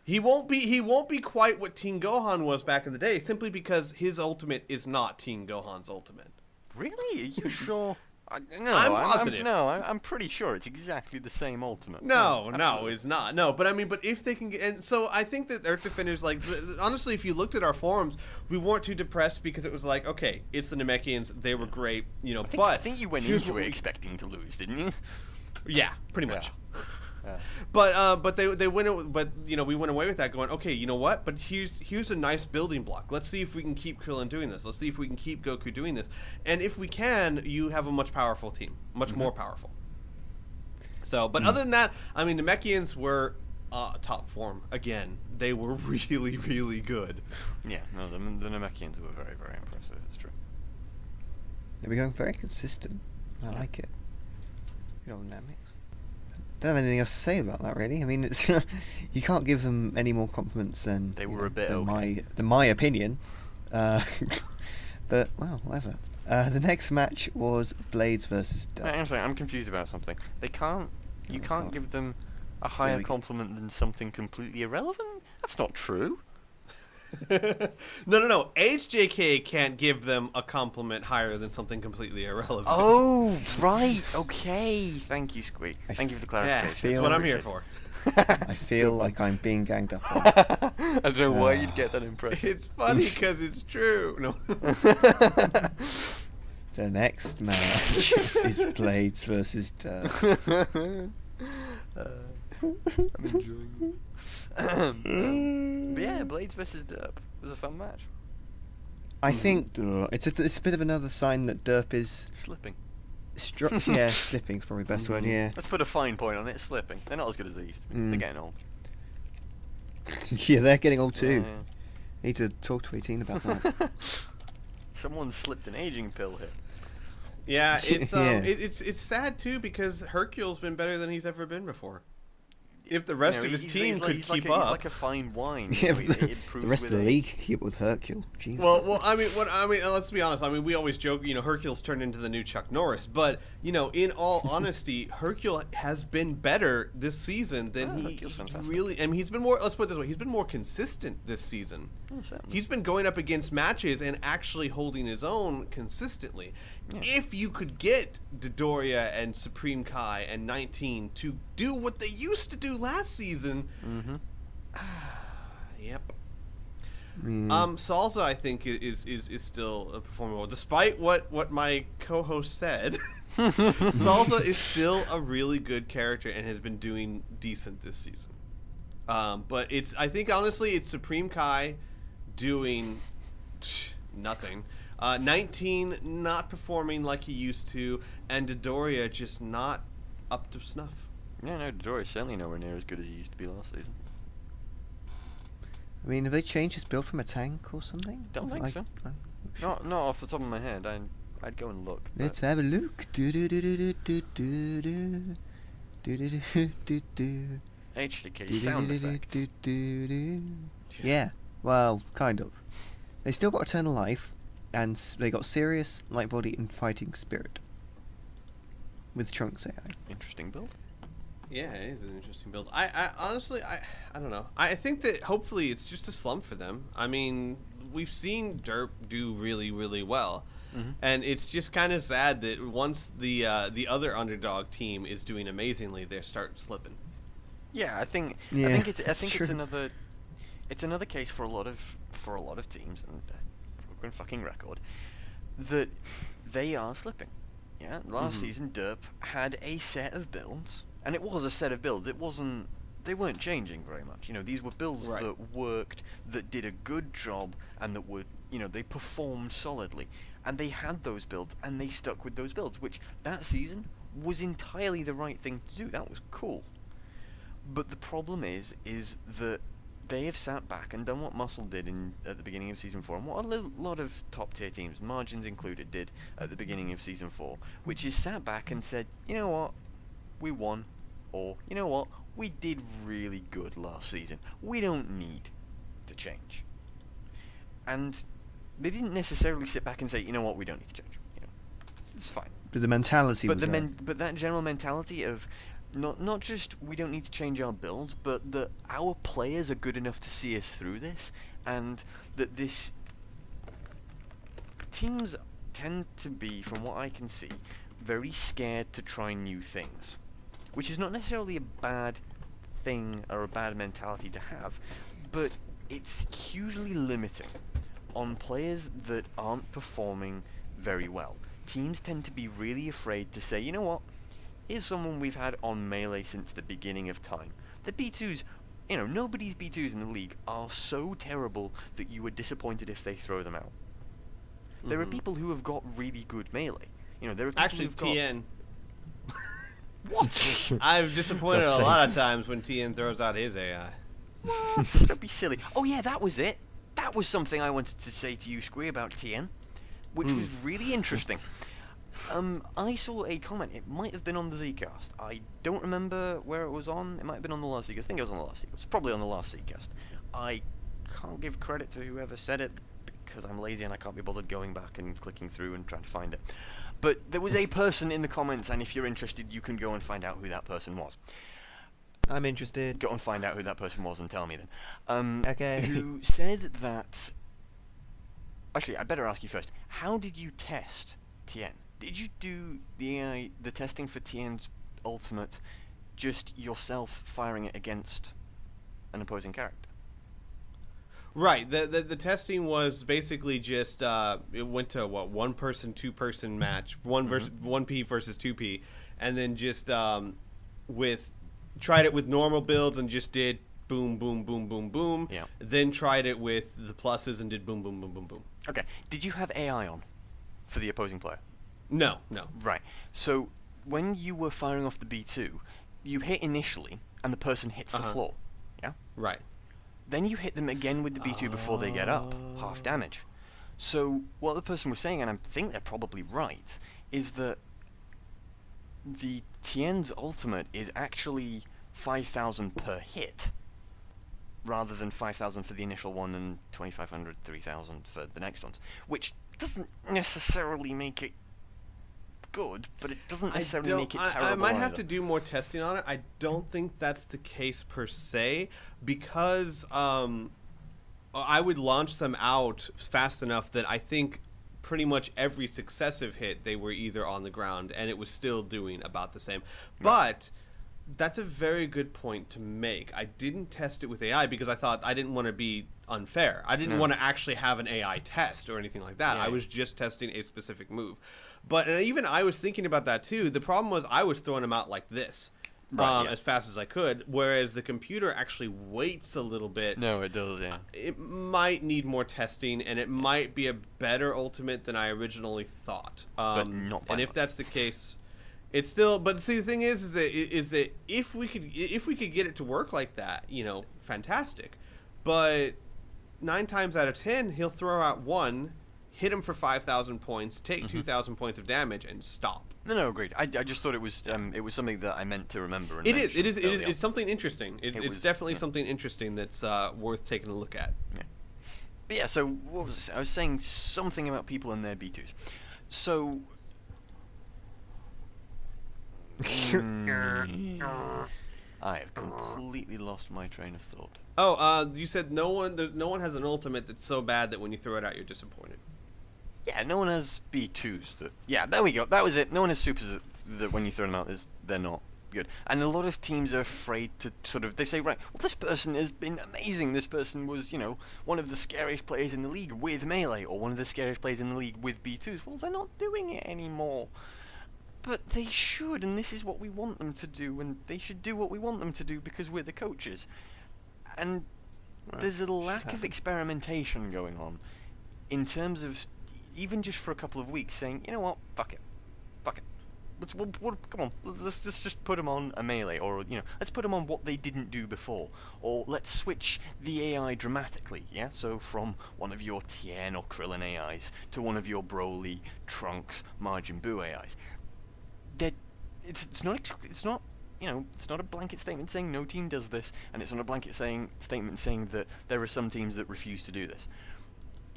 Speaker 3: He won't be quite what Teen Gohan was back in the day, simply because his ultimate is not Teen Gohan's ultimate.
Speaker 2: Really? Are you sure? No,
Speaker 3: I'm positive.
Speaker 2: I'm pretty sure it's exactly the same ultimate.
Speaker 3: No,
Speaker 2: absolutely.
Speaker 3: it's not. No, but I mean, but if they can get, and so I think that Earth Defenders, like, honestly, if you looked at our forums, we weren't too depressed because it was like, okay, it's the Namekians, they were great,
Speaker 2: I think you went into it expecting to lose, didn't you?
Speaker 3: Yeah, pretty much.
Speaker 2: Yeah.
Speaker 3: But they went, but we went away with that going, okay, you know what? But here's a nice building block. Let's see if we can keep Krillin doing this. Let's see if we can keep Goku doing this. And if we can, you have a much powerful team, much more powerful. So, but other than that, I mean, the Namekians were top form again. They were really, really good.
Speaker 2: Yeah, no, the Namekians were very, very impressive. It's true.
Speaker 1: There we go. Very consistent. I like it. Good old Namex. Don't have anything else to say about that, really. I mean, it's you can't give them any more compliments than
Speaker 2: They were a bit okay.
Speaker 1: than my opinion. But well, whatever. The next match was Blades versus Duck.
Speaker 2: Actually, I'm confused about something. You can't
Speaker 1: God.
Speaker 2: give them a higher compliment than something completely irrelevant? That's not true.
Speaker 3: No. HJK can't give them a compliment higher than something completely irrelevant.
Speaker 2: Oh, right. Okay. Thank you, Squeak. Thank you for the clarification.
Speaker 3: That's what I'm here for.
Speaker 1: I feel like I'm being ganged up on.
Speaker 2: I don't know why you'd get that impression.
Speaker 3: It's funny because it's true. No.
Speaker 1: The next match is Blades versus Duck.
Speaker 2: I'm enjoying it. But yeah, Blades versus Derp was a fun match.
Speaker 1: I think it's a bit of another sign that Derp is
Speaker 2: Slipping.
Speaker 1: yeah, slipping's probably the best word. Yeah.
Speaker 2: Let's put a fine point on it. Slipping. They're not as good as they used to be. They're getting old.
Speaker 1: Yeah, they're getting old too.
Speaker 2: Yeah.
Speaker 1: Need to talk to 18 about that.
Speaker 2: Someone slipped an aging pill here.
Speaker 3: Yeah, it's
Speaker 1: Yeah.
Speaker 3: It's sad too because Hercule's been better than he's ever been before. If the rest of his team could keep up,
Speaker 2: he's like a fine wine.
Speaker 1: Yeah, the
Speaker 2: improves
Speaker 1: rest of
Speaker 2: with
Speaker 1: the
Speaker 2: age.
Speaker 1: league can keep up with Hercule. Jesus.
Speaker 3: well, I mean, let's be honest. I mean, we always joke, Hercule's turned into the new Chuck Norris, but in all honesty, Hercule has been better this season than he
Speaker 2: Hercule's fantastic.
Speaker 3: really. I mean, he's been more. Let's put it this way: he's been more consistent this season.
Speaker 2: Oh, certainly.
Speaker 3: He's been going up against matches and actually holding his own consistently.
Speaker 2: Yeah.
Speaker 3: If you could get Dodoria and Supreme Kai and 19 to do what they used to do last season, yep. Salsa, I think, is still performing well, despite what my co-host said. Salsa is still a really good character and has been doing decent this season. But I think honestly, it's Supreme Kai doing nothing. 19 not performing like he used to, and Dodoria just not up to snuff.
Speaker 2: Yeah, no, Dodoria's certainly nowhere near as good as he used to be last season.
Speaker 1: I mean, have they changed his build from a tank or something?
Speaker 2: Don't think so. Not off the top of my head. I'd go and look.
Speaker 1: Let's have a look.
Speaker 2: HDK sound effect.
Speaker 1: Yeah, well, kind of. They still got Eternal Life, and they got Sirius, Light Body, and Fighting Spirit. With Trunks AI.
Speaker 2: Interesting build.
Speaker 3: Yeah, it is an interesting build. I honestly, I don't know. I think that hopefully it's just a slump for them. I mean, we've seen Derp do really, really well. And it's just kind of sad that once the other underdog team is doing amazingly, they start slipping.
Speaker 2: Yeah, I think it's another case for a lot of teams, and broken fucking record, that they are slipping. Yeah, last season Derp had a set of builds, and it was a set of builds. They weren't changing very much. These were builds that worked, that did a good job, and that were, they performed solidly. And they had those builds, and they stuck with those builds, which that season was entirely the right thing to do. That was cool. But the problem is that they have sat back and done what Muscle did at the beginning of Season 4, and what a lot of top-tier teams, Margins included, did at the beginning of Season 4, which is sat back and said, you know what, we won, or, you know what, we did really good last season. We don't need to change. And they didn't necessarily sit back and say, you know what, we don't need to change. It's fine.
Speaker 1: But the mentality was right.
Speaker 2: But that general mentality of not just we don't need to change our builds, but that our players are good enough to see us through this, and that this teams tend to be, from what I can see, very scared to try new things, which is not necessarily a bad thing or a bad mentality to have, but it's hugely limiting on players that aren't performing very well. Teams tend to be really afraid to say, you know what, here's someone we've had on Melee since the beginning of time. The B2s, nobody's B2s in the league are so terrible that you were disappointed if they throw them out. There are people who have got really good Melee. There are people
Speaker 3: Actually,
Speaker 2: who've got...
Speaker 3: TN.
Speaker 2: What?
Speaker 3: I've disappointed
Speaker 1: God's
Speaker 3: a lot of
Speaker 1: sakes.
Speaker 3: times when TN throws out his AI.
Speaker 2: What? Don't be silly. Oh yeah, that was it. That was something I wanted to say to you, Squee, about TN, which was really interesting. I saw a comment. It might have been on the Zcast. I don't remember where it was on. It might have been on the last Zcast. I think it was on the last Zcast. It's probably on the last Zcast. I can't give credit to whoever said it because I'm lazy and I can't be bothered going back and clicking through and trying to find it. But there was a person in the comments, and if you're interested, you can go and find out who that person was.
Speaker 1: I'm interested.
Speaker 2: Go and find out who that person was and tell me then.
Speaker 1: Okay.
Speaker 2: Who said that... Actually, I better ask you first. How did you test TN? Did you do the testing for TN's ultimate just yourself firing it against an opposing character?
Speaker 3: Right. The testing was basically just it went to what, 1-person, 2-person match, 1P versus 2P, and then just tried it with normal builds and just did boom, boom, boom, boom, boom.
Speaker 2: Yeah.
Speaker 3: Then tried it with the pluses and did boom, boom, boom, boom, boom.
Speaker 2: Okay. Did you have AI on for the opposing player?
Speaker 3: No.
Speaker 2: Right. So when you were firing off the B2, you hit initially, and the person hits the floor. Yeah.
Speaker 3: Right.
Speaker 2: Then you hit them again with the B2 before they get up, half damage. So what the person was saying, and I think they're probably right, is that the Tien's ultimate is actually 5,000 per hit, rather than 5,000 for the initial one and 2,500, 3,000 for the next ones, which doesn't necessarily make it good, but it doesn't necessarily make it terrible.
Speaker 3: I might have
Speaker 2: either.
Speaker 3: to do more testing on it. I don't think that's the case per se, because I would launch them out fast enough that I think pretty much every successive hit they were either on the ground and it was still doing about the same. But that's a very good point to make. I didn't test it with AI because I thought I didn't want to be unfair. I didn't want to actually have an AI test or anything like that.
Speaker 2: Yeah.
Speaker 3: I was just testing a specific move. But even I was thinking about that too. The problem was I was throwing them out like this.
Speaker 2: Right, yeah.
Speaker 3: As fast as I could, whereas the computer actually waits a little bit.
Speaker 2: No, it does, yeah.
Speaker 3: It might need more testing, and it might be a better ultimate than I originally thought.
Speaker 2: But not by
Speaker 3: and if
Speaker 2: much.
Speaker 3: that's the case, it's still. But see, the thing is that if we could get it to work like that, fantastic. But 9 times out of 10, he'll throw out one, hit him for 5,000 points, take 2,000 points of damage, and stop.
Speaker 2: No, agreed. I just thought it was something that I meant to remember. And
Speaker 3: It is.
Speaker 2: mention.
Speaker 3: It's something interesting. It's
Speaker 2: was-
Speaker 3: definitely something interesting that's worth taking a look at.
Speaker 2: But yeah, so what was I saying something about people and their B2s. So I have completely lost my train of thought.
Speaker 3: Oh, you said no one has an ultimate that's so bad that when you throw it out, you're disappointed.
Speaker 2: Yeah, no one has B2s that... Yeah, there we go. That was it. No one has supers that when you throw them out, they're not good. And a lot of teams are afraid to sort of... They say, right, well, this person has been amazing. This person was, one of the scariest players in the league with Melee, or one of the scariest players in the league with B2s. Well, they're not doing it anymore. But they should, and this is what we want them to do, and they should do what we want them to do because we're the coaches. And there's a lack of experimentation going on in terms of... Even just for a couple of weeks, saying, you know what, fuck it. Come on, let's just put them on a Melee, or let's put them on what they didn't do before, or let's switch the AI dramatically. Yeah, so from one of your Tien or Krillin AIs to one of your Broly, Trunks, Majin Buu AIs. It's not a blanket statement saying no team does this, and it's not a blanket statement saying that there are some teams that refuse to do this.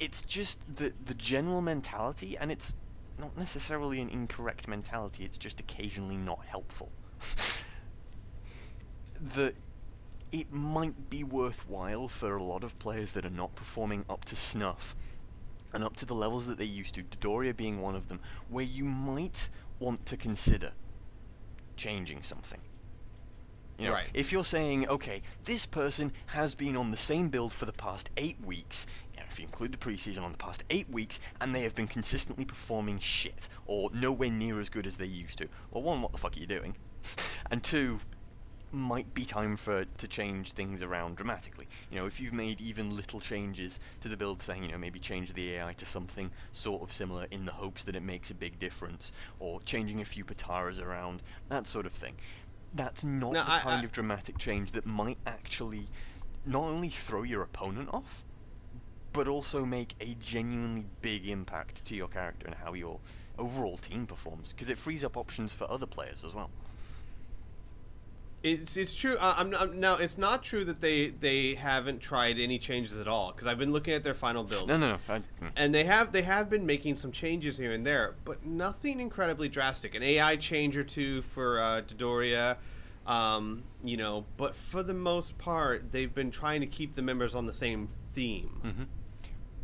Speaker 2: It's just the general mentality, and it's not necessarily an incorrect mentality, it's just occasionally not helpful. That it might be worthwhile for a lot of players that are not performing up to snuff, and up to the levels that they used to, Dodoria being one of them, where you might want to consider changing something.
Speaker 3: Right.
Speaker 2: If you're saying, okay, this person has been on the same build for the past 8 weeks, if you include the preseason, on the past 8 weeks, and they have been consistently performing shit, or nowhere near as good as they used to. Well, one, what the fuck are you doing? And two, might be time to change things around dramatically. If you've made even little changes to the build, saying, maybe change the AI to something sort of similar in the hopes that it makes a big difference, or changing a few Pataras around, that sort of thing. That's not the kind of dramatic change that might actually not only throw your opponent off, but also make a genuinely big impact to your character and how your overall team performs, because it frees up options for other players as well.
Speaker 3: It's true. No, it's not true that they haven't tried any changes at all, because I've been looking at their final builds.
Speaker 2: No.
Speaker 3: And they have been making some changes here and there, but nothing incredibly drastic. An AI change or two for Dodoria, but for the most part, they've been trying to keep the members on the same theme.
Speaker 2: Mm-hmm.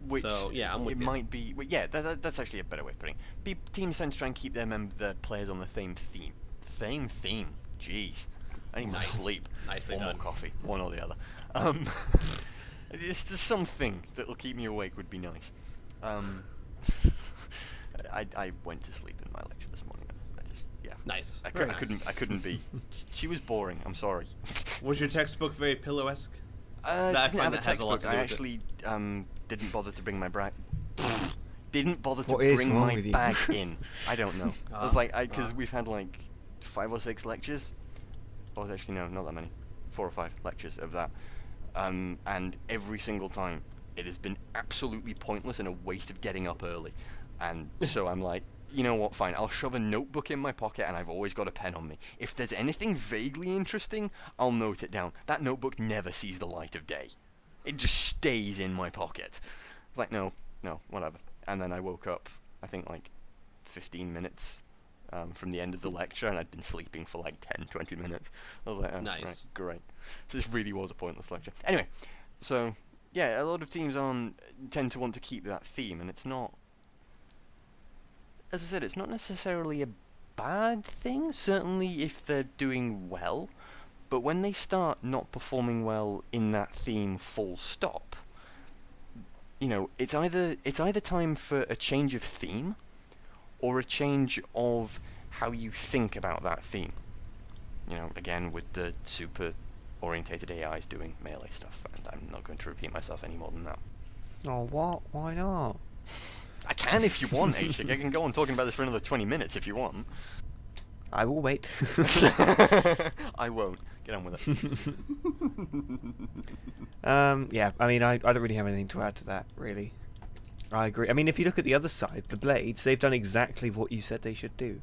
Speaker 2: Which,
Speaker 3: so, yeah, I'm with you.
Speaker 2: Might be... Well, yeah, that's actually a better way of putting it. Teams tend to try and keep their players on the same theme. Same theme. Jeez. I need more sleep.
Speaker 3: Nicely
Speaker 2: or
Speaker 3: done.
Speaker 2: more coffee. One or the other. Just something that will keep me awake would be nice. I went to sleep in my lecture this morning.
Speaker 3: Nice.
Speaker 2: I couldn't be. She was boring. I'm sorry.
Speaker 3: Was your textbook very pillow-esque?
Speaker 2: Didn't have a textbook. I actually didn't bother to bring my didn't bother to bring my bag in. I don't know. It was because we've had 5 or 6 lectures. Oh, actually no, not that many. 4 or 5 lectures of that. And every single time it has been absolutely pointless and a waste of getting up early. And so I'm like, you know what, fine, I'll shove a notebook in my pocket, and I've always got a pen on me. If there's anything vaguely interesting, I'll note it down. That notebook never sees the light of day. It just stays in my pocket. It's like, no, whatever. And then I woke up, I think 15 minutes from the end of the lecture, and I'd been sleeping for 10, 20 minutes. I was like, oh,
Speaker 3: nice.
Speaker 2: Right, great. So this really was a pointless lecture. Anyway, so, yeah, a lot of teams tend to want to keep that theme, and it's not, as I said, it's not necessarily a bad thing, certainly if they're doing well, but when they start not performing well in that theme full stop, it's either time for a change of theme, or a change of how you think about that theme. Again, with the super orientated AIs doing melee stuff, and I'm not going to repeat myself any more than that.
Speaker 1: Oh, what? Why not?
Speaker 2: I can if you want, Ashik. I can go on talking about this for another 20 minutes if you want.
Speaker 1: I will wait.
Speaker 2: I won't. Get on with it.
Speaker 1: Yeah, I mean, I don't really have anything to add to that, really. I agree. I mean, if you look at the other side, the Blades, they've done exactly what you said they should do.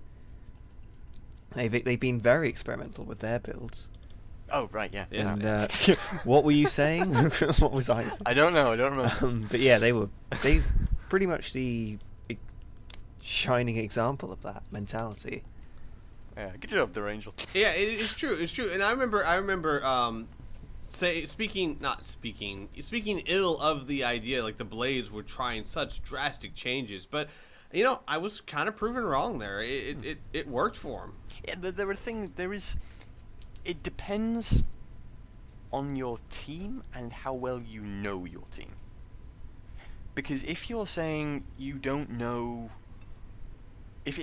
Speaker 1: They've been very experimental with their builds.
Speaker 2: Oh, right, yeah.
Speaker 1: And what were you saying? What was I saying?
Speaker 2: I don't know, I don't remember.
Speaker 1: But yeah, they pretty much the shining example of that mentality.
Speaker 2: Yeah, good job, Derangel.
Speaker 3: Yeah, it's true. It's true. And I remember speaking ill of the idea, the Blades were trying such drastic changes, but I was kind of proven wrong there. It worked for them.
Speaker 2: Yeah, it depends on your team and how well you know your team. Because if you're saying you don't know, if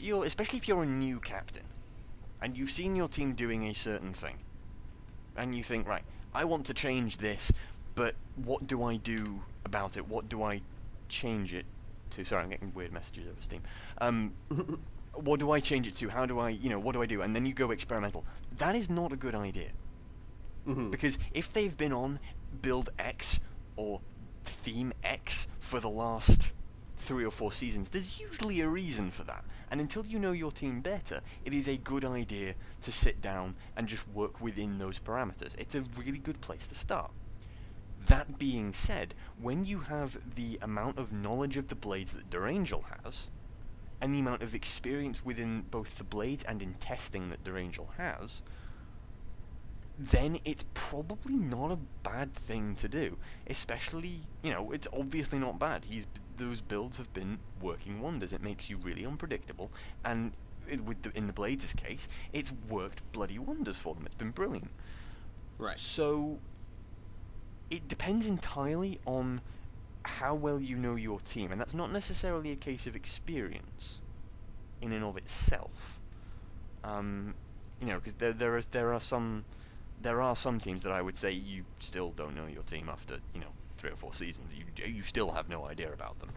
Speaker 2: you're, especially if you're a new captain, and you've seen your team doing a certain thing, and you think, right, I want to change this, but what do I do about it? What do I change it to? Sorry, I'm getting weird messages over Steam. What do I change it to? How do I, what do I do? And then you go experimental. That is not a good idea.
Speaker 3: Mm-hmm.
Speaker 2: Because if they've been on build X or theme X for the last 3 or 4 seasons, there's usually a reason for that. And until you know your team better, it is a good idea to sit down and just work within those parameters. It's a really good place to start. That being said, when you have the amount of knowledge of the Blades that Derangel has, and the amount of experience within both the Blades and in testing that Derangel has, then it's probably not a bad thing to do. Especially, it's obviously not bad. Those builds have been working wonders. It makes you really unpredictable, and in the Blades' case, it's worked bloody wonders for them. It's been brilliant.
Speaker 3: Right.
Speaker 2: So, it depends entirely on how well you know your team, and that's not necessarily a case of experience in and of itself. Because there are some teams that I would say you still don't know your team after 3 or 4 seasons. You still have no idea about them.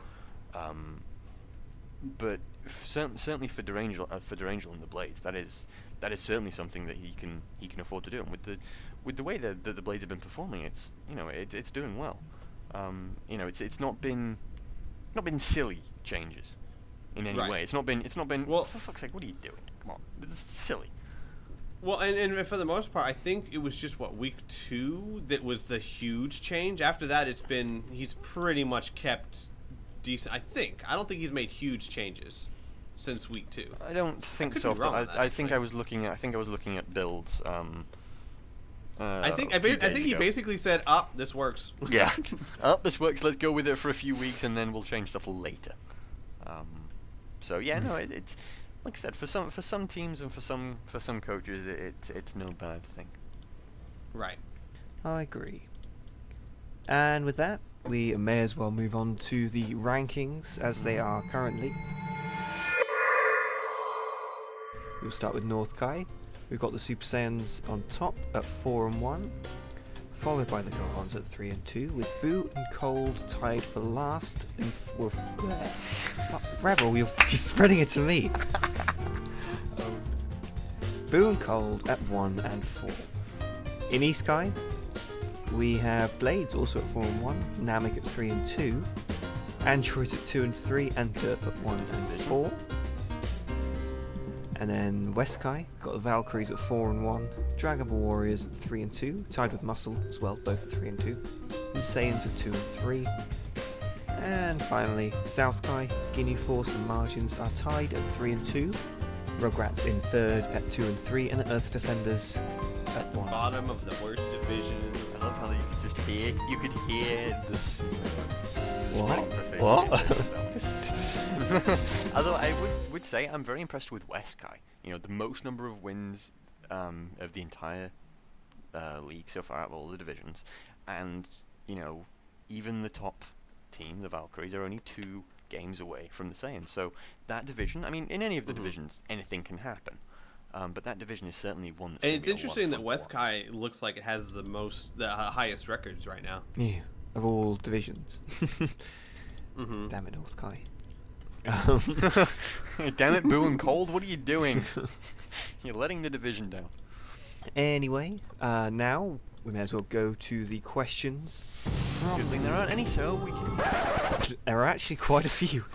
Speaker 2: But certainly for Durangel and the Blades, that is certainly something that he can afford to do. And with the way that the Blades have been performing, it's doing well. It's not been silly changes in any way. It's not been. Well, for fuck's sake, what are you doing? Come on, it's silly.
Speaker 3: Well, and for the most part, I think it was just week 2 that was the huge change. After that, he's pretty much kept decent. I don't think he's made huge changes since week 2.
Speaker 2: I don't think so. I think I was looking at builds.
Speaker 3: I think he basically said, this works."
Speaker 2: Yeah, this works. Let's go with it for a few weeks, and then we'll change stuff later. So yeah, no, it's like I said, for some teams and for some coaches, it's no bad thing.
Speaker 3: Right.
Speaker 1: I agree. And with that, we may as well move on to the rankings as they are currently. We'll start with Northkai. We've got the Super Saiyans on top at 4-1, followed by the Gohans at 3-2, with Boo and Cold tied for last. Rebel, you're just spreading it to me. Boo and Cold at 1 and 4. In East-Kai, we have Blades also at 4-1, Namek at 3-2, Androids at 2 and 3, and Derp at 1 and 4. And then West-Kai, we've got the Valkyries at 4-1, Dragon Ball Warriors at 3-2, tied with Muscle as well, both at 3-2, and Saiyans at 2 and 3. And finally, South-Kai, Ginyu Force and Margins are tied at 3-2, Rugrats in third at 2 and 3, and the Earth Defenders at 1.
Speaker 3: Bottom of the worst division.
Speaker 2: I love how you could hear the smoke.
Speaker 1: What?
Speaker 2: Although I would say I'm very impressed with West-Kai. The most number of wins of the entire league so far out of all the divisions, and even the top team, the Valkyries, are only 2 games away from the Saiyans. So that division, I mean, in any of the divisions, anything can happen. But that division is certainly one that's.
Speaker 3: And it's interesting that West-Kai looks like it has the highest records right now.
Speaker 1: Yeah, of all divisions.
Speaker 3: Mm-hmm.
Speaker 1: Damn it, Northkai.
Speaker 2: Damn it, Boo and Cold, what are you doing? You're letting the division down.
Speaker 1: Anyway, now we may as well go to the questions.
Speaker 2: Good thing there aren't any, so we can.
Speaker 1: There are actually quite a few.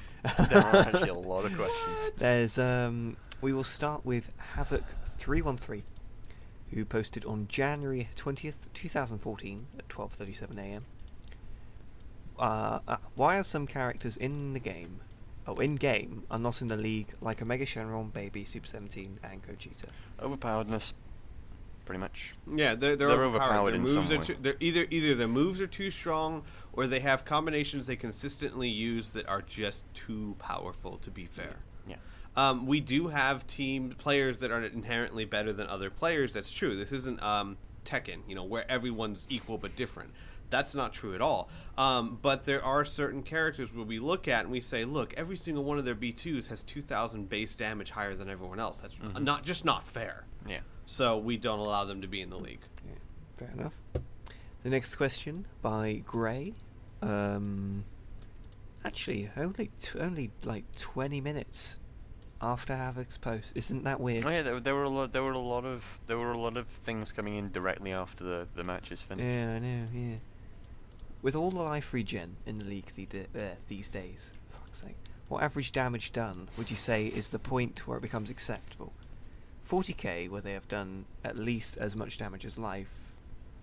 Speaker 2: There are actually a lot of questions.
Speaker 1: There's we will start with Havoc313, who posted on January 20th, 2014 at 12:37 a.m. Why are some characters in game are not in the league, like Omega Shenron, Baby, Super 17, and Gogeta?
Speaker 2: Overpoweredness, pretty much.
Speaker 3: Yeah, they're
Speaker 2: overpowered
Speaker 3: their
Speaker 2: in
Speaker 3: moves
Speaker 2: some
Speaker 3: are
Speaker 2: way.
Speaker 3: they're either their moves are too strong, or they have combinations they consistently use that are just too powerful to be fair.
Speaker 2: Yeah.
Speaker 3: We do have team players that are inherently better than other players. That's true. This isn't Tekken, where everyone's equal but different. That's not true at all. But there are certain characters where we look at and we say, look, every single one of their B2s has 2,000 base damage higher than everyone else. That's not fair.
Speaker 2: Yeah.
Speaker 3: So we don't allow them to be in the league.
Speaker 1: Yeah, fair enough. The next question by Gray. Actually, only like 20 minutes after Havoc's post. Isn't that weird?
Speaker 2: Oh yeah, there were a lot of things coming in directly after the matches finished.
Speaker 1: Yeah, I know. Yeah. With all the life regen in the league these days, for fuck's sake, what average damage done would you say is the point where it becomes acceptable? 40k, where they have done at least as much damage as life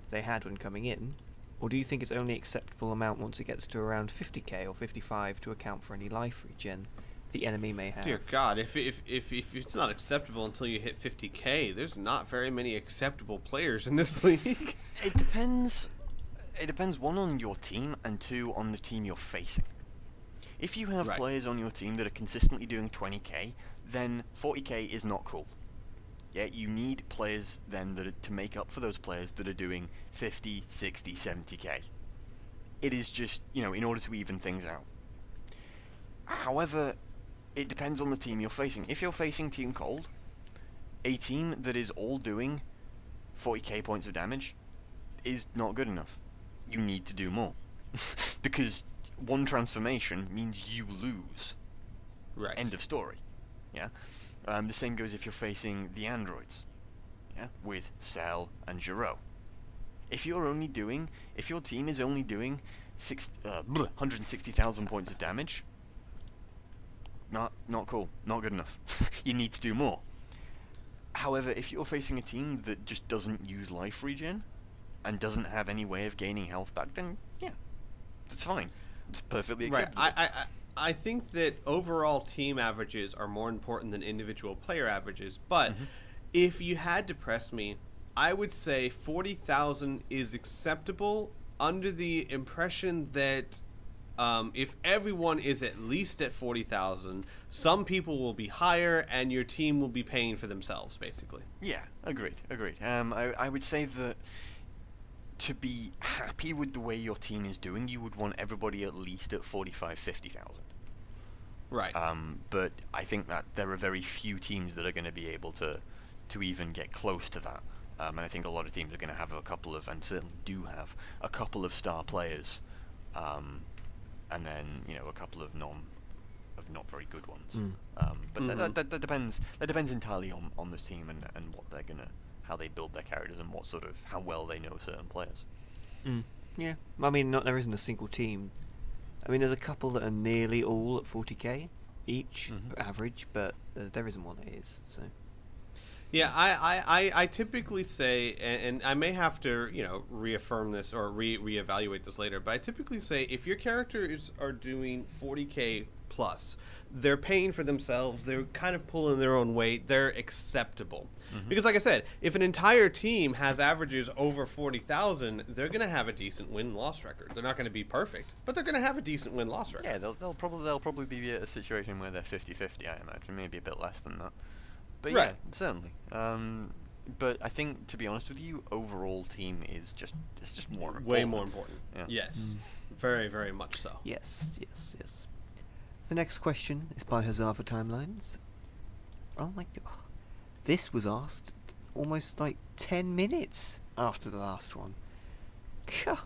Speaker 1: they had when coming in, or do you think it's only acceptable amount once it gets to around 50k or 55 to account for any life regen the enemy may have?
Speaker 3: Dear God, if it's not acceptable until you hit 50k, there's not very many acceptable players in this league.
Speaker 2: It depends. It depends, 1, on your team, and 2, on the team you're facing. If you have players on your team that are consistently doing 20k, then 40k is not cool. Yeah, you need players then to make up for those players that are doing 50, 60, 70k. It is just, in order to even things out. However, it depends on the team you're facing. If you're facing Team Cold, a team that is all doing 40k points of damage is not good enough. You need to do more. Because one transformation means you lose.
Speaker 3: Right.
Speaker 2: End of story. Yeah. The same goes if you're facing the androids. Yeah. With Cell and Giro. If your team is only doing 160,000 points of damage, not cool. Not good enough. You need to do more. However, if you're facing a team that just doesn't use life regen and doesn't have any way of gaining health back, then yeah, that's fine. It's perfectly acceptable.
Speaker 3: Right. I think that overall team averages are more important than individual player averages, but if you had to press me, I would say 40,000 is acceptable under the impression that if everyone is at least at 40,000, some people will be higher and your team will be paying for themselves, basically.
Speaker 2: Yeah, agreed. I would say that to be happy with the way your team is doing, you would want everybody at least at 45, 50,000.
Speaker 3: Right.
Speaker 2: But I think that there are very few teams that are going to be able to even get close to that. And I think a lot of teams are going to have a couple of, and certainly do have, a couple of star players, and then a couple of not very good ones. But that depends. That depends entirely on the team and what they're gonna, how they build their characters and what sort of, how well they know certain players.
Speaker 1: Yeah, I mean, there isn't a single team. I mean, there's a couple that are nearly all at 40k each average, but there isn't one that is. So.
Speaker 3: Yeah, I typically say, and I may have to, reaffirm this or reevaluate this later, but I typically say if your characters are doing 40k plus, they're paying for themselves, they're kind of pulling their own weight, they're acceptable. Because like I said, if an entire team has averages over 40,000, they're going to have a decent win-loss record. They're not going to be perfect, but they're going to have a decent win-loss record.
Speaker 2: Yeah, they'll probably be a situation where they're 50-50, I imagine, maybe a bit less than that. But
Speaker 3: Right.
Speaker 2: yeah, certainly. But I think, to be honest with you, overall team is just more important.
Speaker 3: Way more important.
Speaker 2: Yeah.
Speaker 3: Yes. Very, very much so.
Speaker 1: Yes. The next question is by Hazava Timelines. Oh my god. This was asked almost like 10 minutes after the last one. God,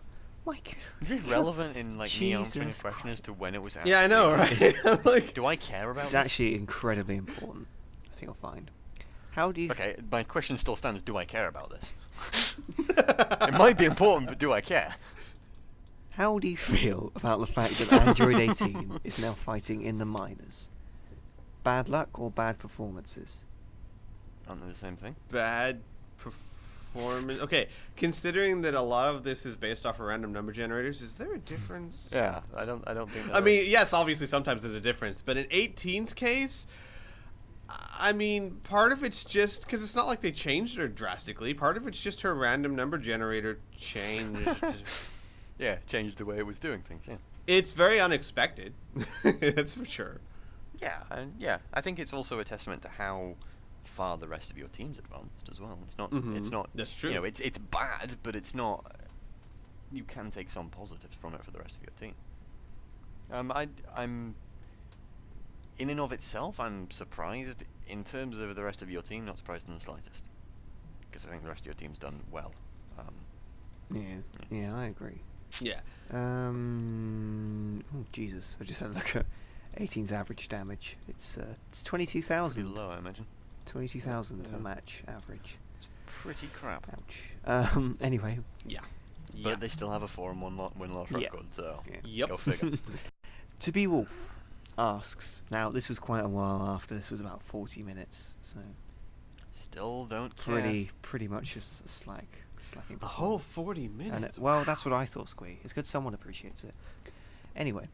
Speaker 1: my god.
Speaker 2: Is it relevant in like me answering a
Speaker 1: Jesus
Speaker 2: question as to when it was asked?
Speaker 3: Yeah, I know, right? I'm like,
Speaker 2: Do I care about
Speaker 1: It's
Speaker 2: this?
Speaker 1: actually incredibly important. I think I'll find. How do you...
Speaker 2: Okay, my question still stands. Do I care about this? It might be important, but do I care?
Speaker 1: How do you feel about the fact that Android 18 is now fighting in the minors? Bad luck or bad performances?
Speaker 2: Aren't they the same thing?
Speaker 3: bad performance. Okay, considering that a lot of this is based off of random number generators, is there a difference?
Speaker 2: Yeah, I don't think. That
Speaker 3: I mean, yes, obviously sometimes there's a difference, but in 18's case, I mean, part of it's just because it's not like they changed her drastically. Part of it's just her random number generator changed.
Speaker 2: yeah, changed the way it was doing things. Yeah.
Speaker 3: It's very unexpected. That's for sure.
Speaker 2: Yeah, and yeah, I think it's also a testament to how far the rest of your team's advanced as well. It's not. It's not.
Speaker 3: That's true.
Speaker 2: It's bad, but it's not. You can take some positives from it for the rest of your team. I'm. In and of itself, I'm surprised. In terms of the rest of your team, not surprised in the slightest. Because I think the rest of your team's done well.
Speaker 1: Yeah, I agree.
Speaker 3: Yeah.
Speaker 1: Oh Jesus! I just had a look at 18's average damage. It's
Speaker 2: Pretty
Speaker 1: 22,000.
Speaker 2: low, I imagine.
Speaker 1: 22,000
Speaker 2: Yeah.
Speaker 1: a match average.
Speaker 2: It's pretty crap.
Speaker 1: Ouch. Anyway.
Speaker 3: Yeah.
Speaker 2: But they still have a 4-1 win-loss
Speaker 1: Yeah.
Speaker 2: record, so
Speaker 1: Yeah.
Speaker 3: Yep.
Speaker 2: go figure.
Speaker 1: To be Wolf asks. Now this was quite a while after. This was about 40 minutes, so
Speaker 2: Still don't care.
Speaker 1: pretty much just a slacking.
Speaker 3: A whole
Speaker 1: performance.
Speaker 3: 40
Speaker 1: And
Speaker 3: minutes.
Speaker 1: well, that's what I thought, Squee. It's good someone appreciates it. Anyway,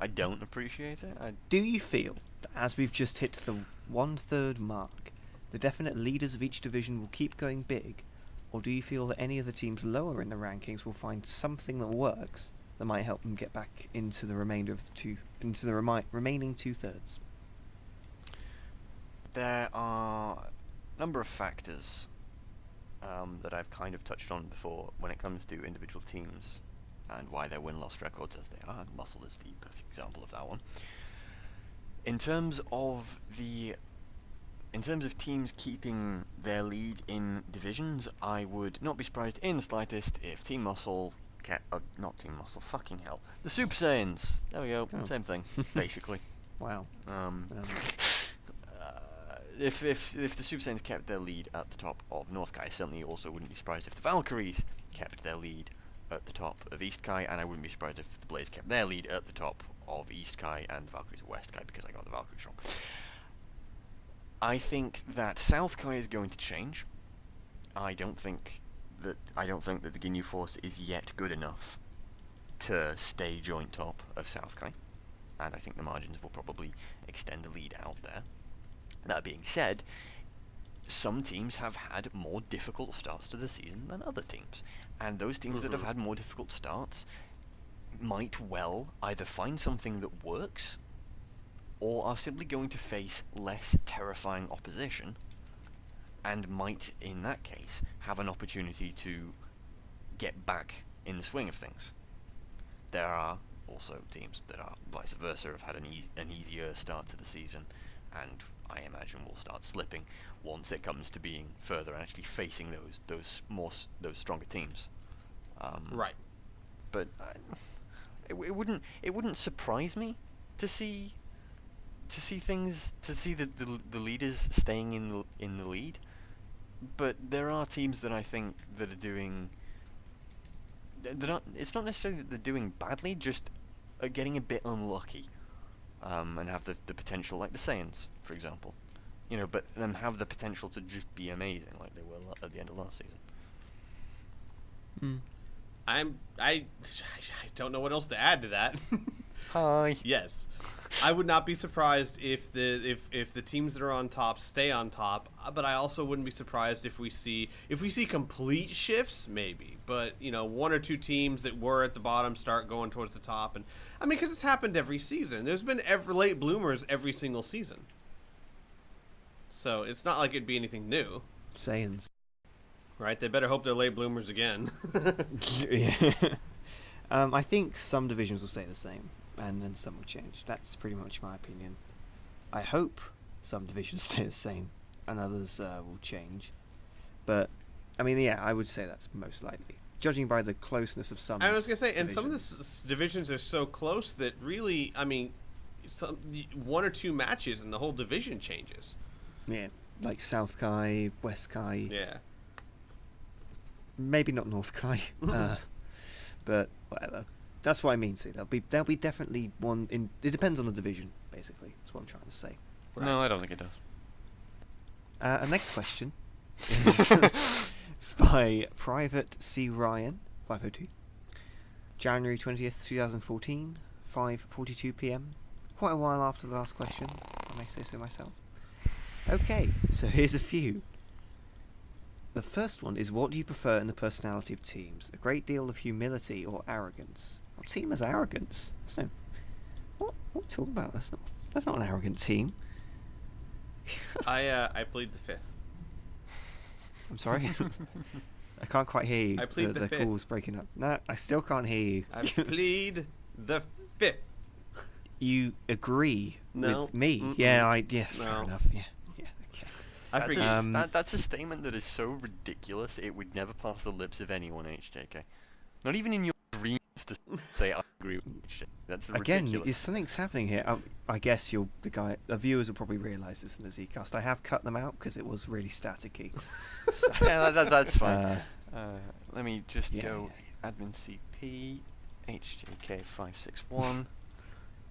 Speaker 2: I don't appreciate it.
Speaker 1: do you feel that as we've just hit the 1/3 mark, the definite leaders of each division will keep going big, or do you feel that any of the teams lower in the rankings will find something that works that might help them get back into the remainder of the remaining 2/3?
Speaker 2: There are a number of factors that I've kind of touched on before when it comes to individual teams and why their win-loss records as they are. And Muscle is the perfect example of that one. In terms of teams keeping their lead in divisions, I would not be surprised in the slightest if Team Muscle not Team Muscle, fucking hell. The Super Saiyans. There we go.
Speaker 1: Oh.
Speaker 2: Same thing, basically.
Speaker 1: Wow.
Speaker 2: If the Super Saiyans kept their lead at the top of North Kai, I certainly also wouldn't be surprised if the Valkyries kept their lead at the top of East Kai, and I wouldn't be surprised if the Blades kept their lead at the top of East Kai and the Valkyries at West Kai, because I got the Valkyries wrong. I think that South Kai is going to change. I don't think that the Ginyu Force is yet good enough to stay joint top of South Kai, and I think the margins will probably extend the lead out there. That being said, some teams have had more difficult starts to the season than other teams, and those teams that have had more difficult starts might well either find something that works or are simply going to face less terrifying opposition, and might, in that case, have an opportunity to get back in the swing of things. There are also teams that are vice versa, have had an easier start to the season, and I imagine will start slipping once it comes to being further and actually facing those stronger teams.
Speaker 3: Right.
Speaker 2: But it wouldn't surprise me to see the leaders staying in the lead. But there are teams that I think that are doing. It's not necessarily that they're doing badly, just are getting a bit unlucky, and have the potential, like the Saiyans, for example, but then have the potential to just be amazing, like they were at the end of last season.
Speaker 3: I don't know what else to add to that.
Speaker 2: Hi.
Speaker 3: Yes, I would not be surprised if the teams that are on top stay on top, but I also wouldn't be surprised if we see complete shifts, maybe. But one or two teams that were at the bottom start going towards the top, and I mean, because it's happened every season. There's been late bloomers every single season, so it's not like it'd be anything new.
Speaker 1: Saiyans.
Speaker 3: Right? They better hope they're late bloomers again.
Speaker 1: Yeah. I think some divisions will stay the same, and then some will change. That's pretty much my opinion. I hope some divisions stay the same, and others will change. But, I mean, yeah, I would say that's most likely, judging by the closeness of some.
Speaker 3: I was gonna say, and
Speaker 1: divisions.
Speaker 3: some of the divisions are so close that really, I mean, one or two matches and the whole division changes.
Speaker 1: Yeah, like South Kai, West Kai.
Speaker 3: Yeah.
Speaker 1: Maybe not North Kai, but whatever. That's what I mean. See, there'll be definitely one in. It depends on the division, basically. That's what I'm trying to say.
Speaker 2: Right. No, I don't think it does.
Speaker 1: Our next question is by Private C Ryan 502, January 20th, 2014, 5:42 p.m. Quite a while after the last question, if I may say so myself. Okay, so here's a few. The first one is, what do you prefer in the personality of teams? A great deal of humility or arrogance? What team has arrogance? So, what are we talking about? That's not an arrogant team.
Speaker 3: I plead the fifth.
Speaker 1: I'm sorry. I can't quite hear you.
Speaker 3: I plead the
Speaker 1: the
Speaker 3: fifth.
Speaker 1: call's breaking up. No, I still can't hear you.
Speaker 3: I plead the fifth.
Speaker 1: You agree
Speaker 3: No.
Speaker 1: with me?
Speaker 3: Mm-mm.
Speaker 1: Yeah,
Speaker 3: No.
Speaker 1: fair enough. Yeah, okay.
Speaker 2: That's a statement that is so ridiculous it would never pass the lips of anyone, HJK. Not even in your dreams to say I agree with HJK. That's
Speaker 1: Again,
Speaker 2: ridiculous.
Speaker 1: something's happening here. I guess the viewers will probably realise this in the Zcast. I have cut them out because it was really staticky. So,
Speaker 2: Yeah, that's fine. Let me just
Speaker 1: yeah,
Speaker 2: go admin CP HJK561.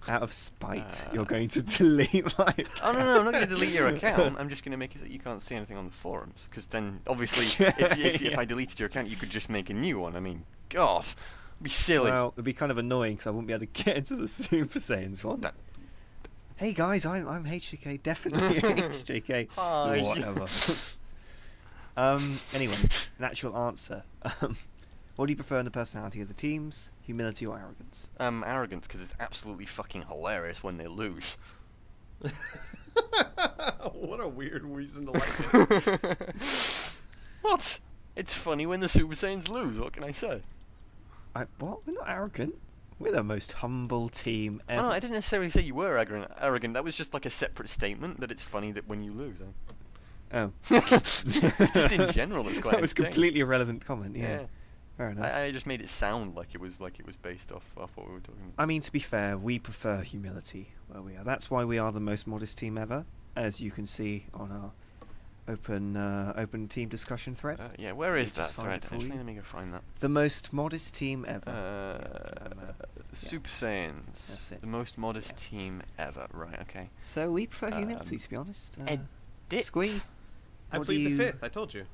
Speaker 1: out of spite, you're going to delete my
Speaker 2: Oh no, I'm not going to delete your account. I'm just going to make it so you can't see anything on the forums. Because then, obviously, if I deleted your account, you could just make a new one. I mean, God, it'd be silly.
Speaker 1: Well, it'd be kind of annoying because I wouldn't be able to get into the Super Saiyans one. Hey guys, I'm HJK, definitely HJK.
Speaker 2: Hi.
Speaker 1: Whatever. Anyway, an actual answer. What do you prefer in the personality of the teams? Humility or arrogance?
Speaker 2: Arrogance, because it's absolutely fucking hilarious when they lose.
Speaker 3: What a weird reason to like it.
Speaker 2: What? It's funny when the Super Saiyans lose. What can I say?
Speaker 1: What? We're not arrogant. We're the most humble team
Speaker 2: Oh,
Speaker 1: ever.
Speaker 2: no, I didn't necessarily say you were arrogant. That was just like a separate statement that it's funny that when you lose.
Speaker 1: Oh.
Speaker 2: Just in general, it's quite
Speaker 1: That was
Speaker 2: entertaining.
Speaker 1: completely irrelevant comment. Yeah.
Speaker 2: Yeah.
Speaker 1: Fair enough.
Speaker 2: I just made it sound like it was based off what we were talking about.
Speaker 1: I mean, to be fair, we prefer humility where we are. That's why we are the most modest team ever, as you can see on our open team discussion thread.
Speaker 2: Yeah, where is
Speaker 1: Just
Speaker 2: that
Speaker 1: find
Speaker 2: thread?
Speaker 1: it for
Speaker 2: Actually,
Speaker 1: you.
Speaker 2: let me go find that.
Speaker 1: The most modest team ever.
Speaker 2: Super Saiyans.
Speaker 1: That's it.
Speaker 2: The most modest
Speaker 1: Yeah.
Speaker 2: team ever. Right, okay.
Speaker 1: So we prefer humility, to be honest.
Speaker 2: Edit.
Speaker 1: Squee,
Speaker 3: I
Speaker 1: what do
Speaker 3: plead the
Speaker 1: you-
Speaker 3: fifth. I told you.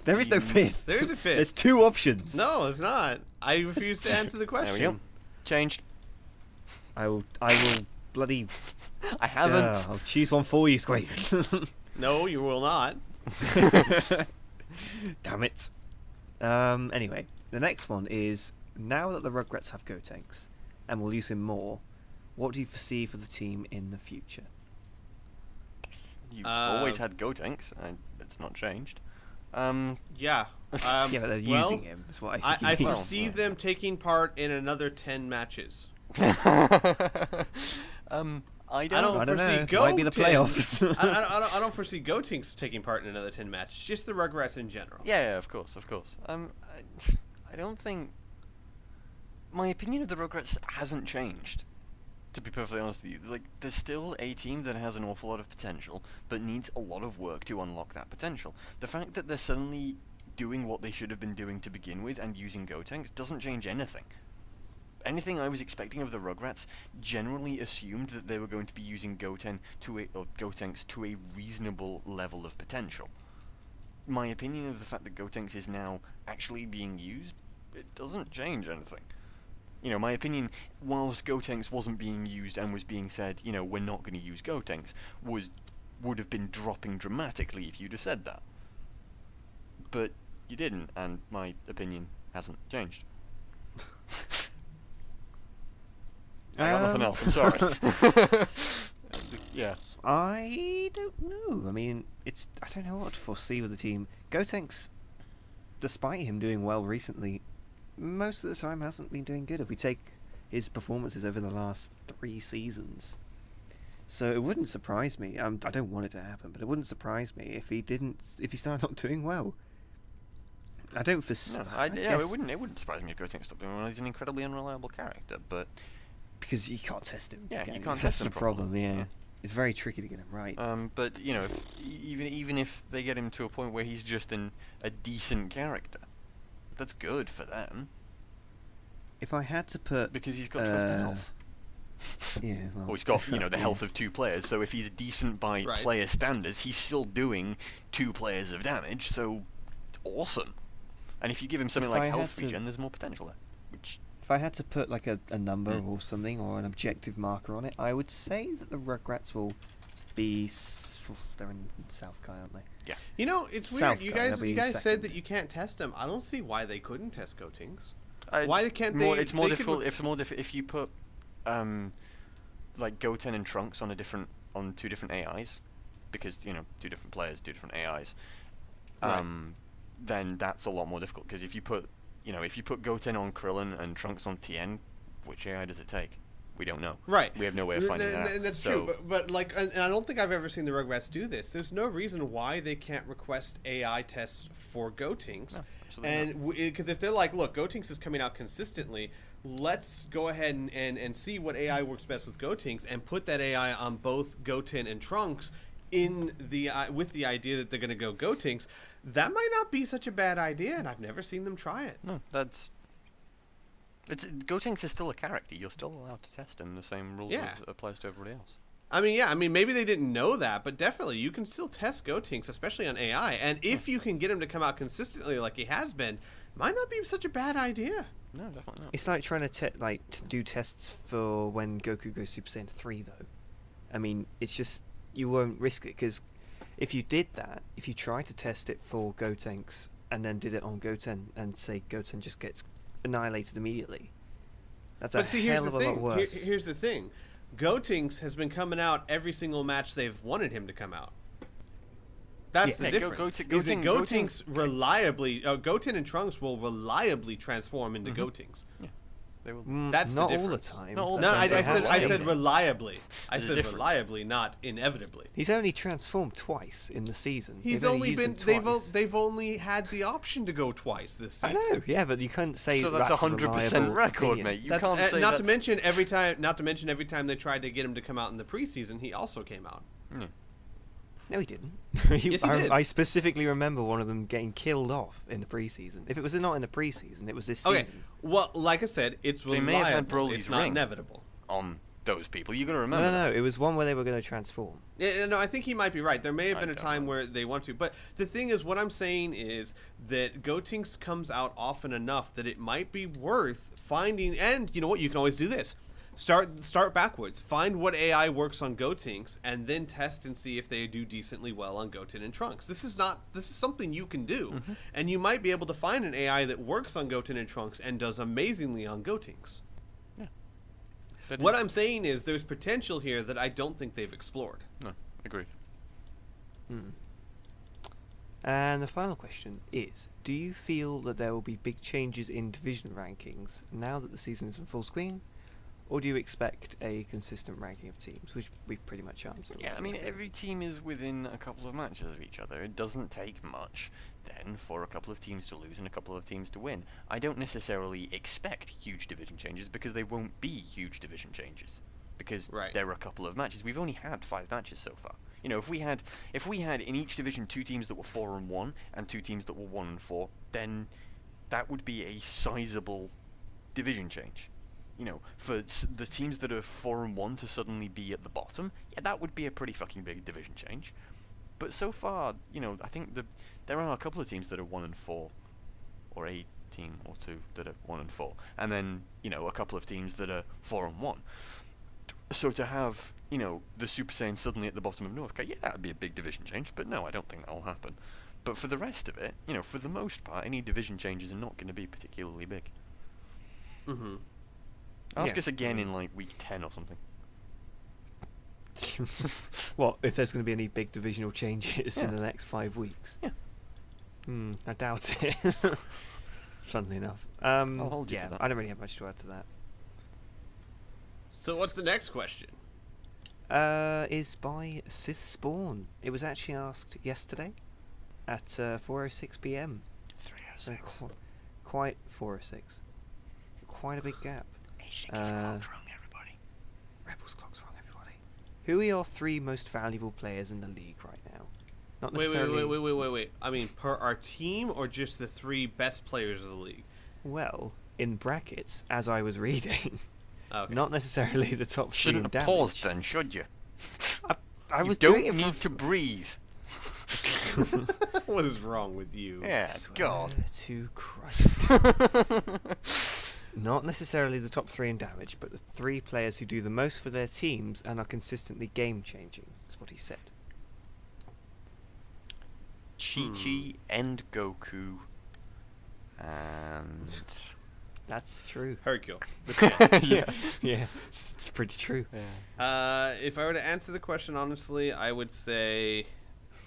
Speaker 1: There is no
Speaker 2: You-
Speaker 1: fifth.
Speaker 3: There is a fifth.
Speaker 1: There's two options.
Speaker 3: No, it's not. I refuse to answer the question.
Speaker 2: There we go. Changed.
Speaker 1: I will bloody.
Speaker 2: I haven't.
Speaker 1: Yeah, I'll choose one for you, Squee.
Speaker 3: No, you will not.
Speaker 1: Damn it. Anyway, the next one is, now that the Rugrats have Gotenks, and we'll use him more, what do you foresee for the team in the future?
Speaker 2: You've always had Gotenks. It's not changed.
Speaker 3: Yeah.
Speaker 1: Yeah, but they're
Speaker 3: well,
Speaker 1: using him, is what I think
Speaker 3: I
Speaker 1: you mean.
Speaker 3: foresee
Speaker 2: yeah.
Speaker 3: them taking part in another 10 matches.
Speaker 2: I
Speaker 3: I
Speaker 2: don't.
Speaker 1: I don't
Speaker 3: foresee
Speaker 1: know. Might be the
Speaker 3: Gotenks.
Speaker 1: playoffs.
Speaker 3: I don't foresee Gotenks taking part in another 10 matches. Just the Rugrats in general.
Speaker 2: Yeah, of course. I don't think my opinion of the Rugrats hasn't changed. To be perfectly honest with you, like, there's still a team that has an awful lot of potential, but needs a lot of work to unlock that potential. The fact that they're suddenly doing what they should have been doing to begin with and using Gotenks doesn't change anything. Anything I was expecting of the Rugrats generally assumed that they were going to be using Gotenks to a reasonable level of potential. My opinion of the fact that Gotenks is now actually being used, it doesn't change anything. You know, my opinion, whilst Gotenks wasn't being used and was being said, you know, we're not going to use Gotenks, would have been dropping dramatically if you'd have said that. But you didn't, and my opinion hasn't changed. I got nothing else, I'm sorry. Yeah.
Speaker 1: I don't know. I mean, I don't know what to foresee with the team. Gotenks, despite him doing well recently, most of the time hasn't been doing good if we take his performances over the last 3 seasons. So it wouldn't surprise me. I don't want it to happen, but it wouldn't surprise me if he started not doing well. I don't foresee.
Speaker 2: No, it wouldn't surprise me if Gotenks stopped doing well. He's an incredibly unreliable character, but
Speaker 1: because you can't test him.
Speaker 2: Yeah,
Speaker 1: can
Speaker 2: you can't
Speaker 1: That's
Speaker 2: test him
Speaker 1: the problem.
Speaker 2: properly.
Speaker 1: Yeah.
Speaker 2: Yeah.
Speaker 1: It's very tricky to get him right.
Speaker 2: but you know, even if they get him to a point where he's just a decent character, that's good for them
Speaker 1: If I had to put,
Speaker 2: because he's got trust and health.
Speaker 1: yeah, well,
Speaker 2: Well, he's got the
Speaker 1: yeah.
Speaker 2: health of 2 players. So if he's decent by
Speaker 3: Right.
Speaker 2: player standards, he's still doing 2 players of damage. So awesome. And if you give him something
Speaker 1: If I
Speaker 2: like
Speaker 1: had
Speaker 2: health
Speaker 1: to-
Speaker 2: regen, there's more potential there. Which
Speaker 1: If I had to put like a number
Speaker 2: Mm.
Speaker 1: or something or an objective marker on it, I would say that the Rugrats will be. They're in South Kai, aren't they?
Speaker 2: yeah,
Speaker 3: You know, it's
Speaker 1: South
Speaker 3: weird. You
Speaker 1: guy,
Speaker 3: guys,
Speaker 1: that'll be
Speaker 3: you guys said
Speaker 1: second.
Speaker 3: that you can't test them. I don't see why they couldn't test Gotenks.
Speaker 2: It's
Speaker 3: can't
Speaker 2: more,
Speaker 3: they-
Speaker 2: It's more
Speaker 3: they could
Speaker 2: difficult.
Speaker 3: look-
Speaker 2: It's more difficult if you put like Goten and Trunks on 2 different AIs, because 2 different players, 2 different AIs.
Speaker 3: Right.
Speaker 2: Then that's a lot more difficult because if you put Goten on Krillin and Trunks on Tien, which AI does it take? We don't know.
Speaker 3: Right.
Speaker 2: We have no way of finding that out.
Speaker 3: And that's
Speaker 2: So-
Speaker 3: true. But like, and I don't think I've ever seen the Rugrats do this. There's no reason why they can't request AI tests for Gotenks.
Speaker 2: No, absolutely not.
Speaker 3: And because if they're like, look, Gotenks is coming out consistently, let's go ahead and see what AI works best with Gotenks and put that AI on both Goten and Trunks in the with the idea that they're going to go Gotenks. That might not be such a bad idea, and I've never seen them try it.
Speaker 2: No, Gotenks is still a character. You're still allowed to test him. The same rules
Speaker 3: Yeah.
Speaker 2: as applies to everybody else.
Speaker 3: I mean, maybe they didn't know that, but definitely you can still test Gotenks, especially on AI. And if you can get him to come out consistently like he has been, might not be such a bad idea.
Speaker 2: No, definitely not.
Speaker 1: It's like trying to do tests for when Goku goes Super Saiyan 3, though. I mean, it's just you won't risk it because if you did that, if you try to test it for Gotenks and then did it on Goten and say Goten just gets annihilated immediately, that's
Speaker 3: But
Speaker 1: a
Speaker 3: see, here's
Speaker 1: hell
Speaker 3: the
Speaker 1: of a
Speaker 3: thing.
Speaker 1: lot worse.
Speaker 3: Here's the thing. Gotenks has been coming out every single match they've wanted him to come out. That's
Speaker 1: Yeah.
Speaker 3: the
Speaker 2: Yeah,
Speaker 3: difference.
Speaker 2: Goten-
Speaker 3: Gotenks reliably, Goten and Trunks will reliably transform into Gotenks.
Speaker 2: They will.
Speaker 3: That's the
Speaker 1: not all the
Speaker 3: difference.
Speaker 1: time.
Speaker 2: Not all the
Speaker 3: No,
Speaker 2: time,
Speaker 3: I
Speaker 2: but
Speaker 3: said
Speaker 2: reliably.
Speaker 3: reliably. I
Speaker 2: There's a
Speaker 3: said
Speaker 2: difference.
Speaker 3: reliably, not inevitably.
Speaker 1: He's only transformed twice in the season.
Speaker 3: He's
Speaker 1: They've
Speaker 3: only
Speaker 1: used
Speaker 3: been
Speaker 1: him twice.
Speaker 3: they've only had the option to go twice this
Speaker 1: I
Speaker 3: season.
Speaker 1: know, yeah, but you couldn't say
Speaker 2: So that's
Speaker 1: a
Speaker 2: 100%
Speaker 1: reliable
Speaker 2: record,
Speaker 1: opinion.
Speaker 2: mate. You
Speaker 3: That's,
Speaker 2: can't say
Speaker 3: not
Speaker 2: that's...
Speaker 3: to mention every time they tried to get him to come out in the preseason, he also came out.
Speaker 1: No, he didn't.
Speaker 3: Yes, he did.
Speaker 1: I specifically remember one of them getting killed off in the preseason. If it was not in the preseason, it was this
Speaker 3: Okay,
Speaker 1: season.
Speaker 3: well, like I said, it's
Speaker 2: They
Speaker 3: reliable.
Speaker 2: may have had Broly's
Speaker 3: it's not
Speaker 2: ring.
Speaker 3: inevitable.
Speaker 2: On those people, you got to
Speaker 1: No,
Speaker 2: remember.
Speaker 1: no, it was one where they were going to transform.
Speaker 3: Yeah, no, I think he might be right. There may have
Speaker 2: I
Speaker 3: been a
Speaker 2: don't
Speaker 3: time
Speaker 2: know.
Speaker 3: where they want to, but the thing is, what I'm saying is that Gotenks comes out often enough that it might be worth finding. And you know what? You can always do this. Start backwards. Find what AI works on Gotenks, and then test and see if they do decently well on Goten and Trunks. This is something you can do, and you might be able to find an AI that works on Goten and Trunks and does amazingly on Gotenks.
Speaker 2: That
Speaker 3: What
Speaker 2: is-
Speaker 3: I'm saying is there's potential here that I don't think they've explored.
Speaker 2: No, agreed.
Speaker 1: And the final question is, do you feel that there will be big changes in division rankings now that the season is in full swing? Or do you expect a consistent ranking of teams, which we pretty much answered?
Speaker 2: Yeah, I mean, every team is within a couple of matches of each other. It doesn't take much then for a couple of teams to lose and a couple of teams to win. I don't necessarily expect huge division changes because they won't be huge division changes because
Speaker 3: Right.
Speaker 2: there are a couple of matches. We've only had 5 matches so far. You know, if we had in each division 2 teams that were 4-1 and 2 teams that were 1-4, then that would be a sizable division change. You know, for the teams that are 4-1 to suddenly be at the bottom, yeah, that would be a pretty fucking big division change. But so far, you know, I think there are a couple of teams that are 1-4, or a team or 2 that are 1-4, and then you know a couple of teams that are 4-1. So to have you know the Super Saiyan suddenly at the bottom of Northgate, yeah, that would be a big division change. But no, I don't think that will happen. But for the rest of it, you know, for the most part, any division changes are not going to be particularly big.
Speaker 3: Mm-hmm.
Speaker 2: Ask
Speaker 1: Yeah.
Speaker 2: us again in like week 10 or something.
Speaker 1: What, if there's going to be any big divisional changes in
Speaker 2: Yeah.
Speaker 1: the next 5 weeks?
Speaker 2: Yeah.
Speaker 1: I doubt it. Funnily enough.
Speaker 2: I'll hold you
Speaker 1: yeah,
Speaker 2: to that.
Speaker 1: I don't really have much to add to that.
Speaker 3: So what's the next question?
Speaker 1: Is by Sith Spawn. It was actually asked yesterday at 4:06 p.m.
Speaker 2: 306.
Speaker 1: So quite 4:06. Quite a big gap.
Speaker 2: Clock's wrong, everybody.
Speaker 1: Rebels clock's wrong, everybody. Who are your 3 most valuable players in the league right now? Not
Speaker 3: Wait.
Speaker 1: necessarily.
Speaker 3: I mean, per our team or just the 3 best players of the league?
Speaker 1: Well, in brackets, as I was reading,
Speaker 3: Okay.
Speaker 1: not necessarily the top 3 in
Speaker 2: Shouldn't have
Speaker 1: damage.
Speaker 2: paused then, should you?
Speaker 1: I
Speaker 2: You
Speaker 1: was
Speaker 2: don't
Speaker 1: doing it
Speaker 2: need
Speaker 1: for
Speaker 2: to breathe.
Speaker 3: What is wrong with you?
Speaker 2: Yeah,
Speaker 1: Swear
Speaker 2: God.
Speaker 1: to Christ. Not necessarily the top 3 in damage, but the 3 players who do the most for their teams and are consistently game changing. That's what he said.
Speaker 2: Chi-Chi and Goku. And...
Speaker 1: That's true.
Speaker 3: Hercule.
Speaker 1: yeah, yeah, it's pretty true.
Speaker 3: If I were to answer the question honestly, I would say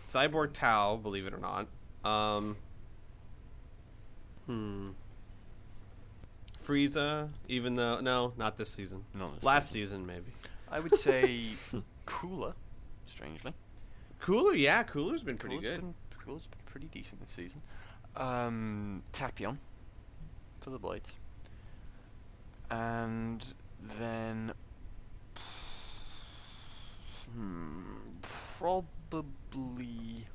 Speaker 3: Cyborg Tao, believe it or not. Frieza, even though no, not this season.
Speaker 2: Not this
Speaker 3: Last
Speaker 2: season.
Speaker 3: season maybe.
Speaker 2: I would say Cooler, strangely.
Speaker 3: Cooler, yeah, Cooler's been pretty
Speaker 2: Cooler's
Speaker 3: good.
Speaker 2: Cooler's been pretty decent this season. Tapion for the Blades. And then probably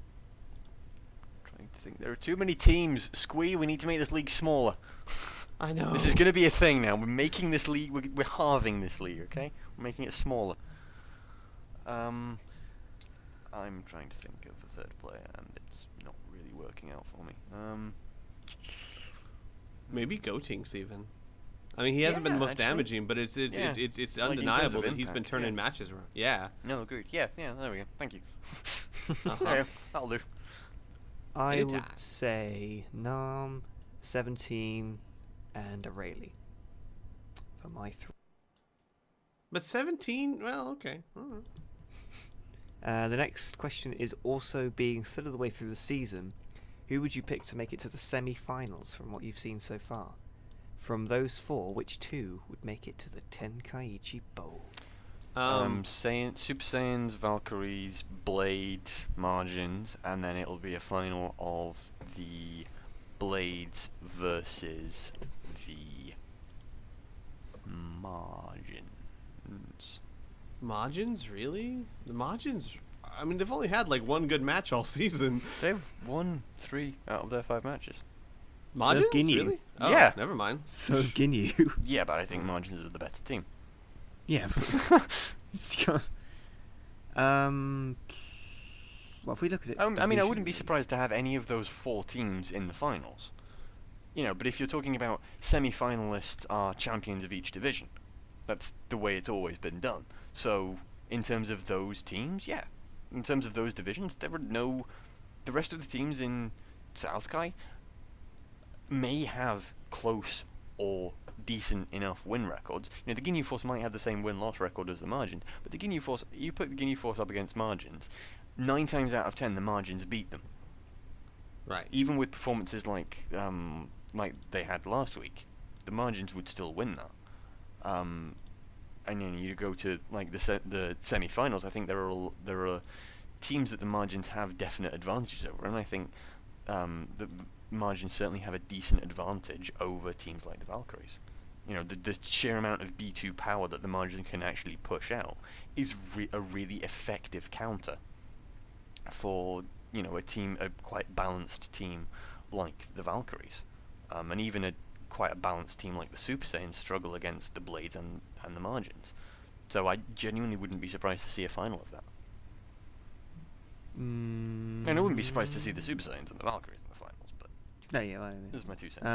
Speaker 2: trying to think. There are too many teams. Squee, we need to make this league smaller.
Speaker 3: I know.
Speaker 2: This is going to be a thing now. We're making this league. We're halving this league. Okay, we're making it smaller. I'm trying to think of a third player, and it's not really working out for me.
Speaker 3: Maybe Gotenks even. I mean, he hasn't been the
Speaker 2: Yeah,
Speaker 3: most
Speaker 2: actually.
Speaker 3: damaging, but it's
Speaker 2: Yeah.
Speaker 3: it's
Speaker 2: Like, in terms
Speaker 3: undeniable
Speaker 2: of
Speaker 3: that he's been
Speaker 2: impact,
Speaker 3: turning
Speaker 2: yeah.
Speaker 3: matches around. Yeah.
Speaker 2: No, agreed. Yeah, there we go. Thank you.
Speaker 3: Uh-huh.
Speaker 2: Yeah, that'll do.
Speaker 1: I
Speaker 3: Anytime.
Speaker 1: would say Nam, 17, and a Rayleigh for my 3.
Speaker 3: But 17, well, okay. All right.
Speaker 1: The next question is also being third of the way through the season. Who would you pick to make it to the semi-finals from what you've seen so far? From those four, which two would make it to the Tenkaichi Bowl?
Speaker 2: Super Saiyans, Valkyries, Blades, Margins, and then it'll be a final of the Blades versus the Margins.
Speaker 3: Margins, really? The Margins. I mean, they've only had like one good match all season.
Speaker 2: They've won 3 out of their 5 matches.
Speaker 3: Margins,
Speaker 1: Ginyu.
Speaker 3: really? Oh,
Speaker 2: Yeah.
Speaker 3: Never mind.
Speaker 1: So Ginyu.
Speaker 2: Yeah, but I think Margins are the better team.
Speaker 1: Yeah. Well, if we look at it,
Speaker 2: I mean, I wouldn't be surprised to have any of those 4 teams in the finals. You know, but if you're talking about semi-finalists are champions of each division, that's the way it's always been done. So, in terms of those teams, yeah. In terms of those divisions, there were no... The rest of the teams in South Kai may have close or decent enough win records. You know, the Ginyu Force might have the same win-loss record as the Margin, but the Ginyu Force, you put the Ginyu Force up against Margins, 9 times out of 10 the Margins beat them.
Speaker 3: Right.
Speaker 2: Even with performances like they had last week, the Margins would still win that. And then you go to like the semi-finals. I think there are teams that the Margins have definite advantages over, and I think the Margins certainly have a decent advantage over teams like the Valkyries. You know, the sheer amount of B2 power that the Margins can actually push out is a really effective counter for, you know, a quite balanced team like the Valkyries, and even quite a balanced team like the Super Saiyans struggle against the Blades and the Margins. So I genuinely wouldn't be surprised to see a final of that. And I wouldn't be surprised to see the Super Saiyans and the Valkyries in the finals, but
Speaker 1: No, yeah, I
Speaker 2: this is my 2 cents.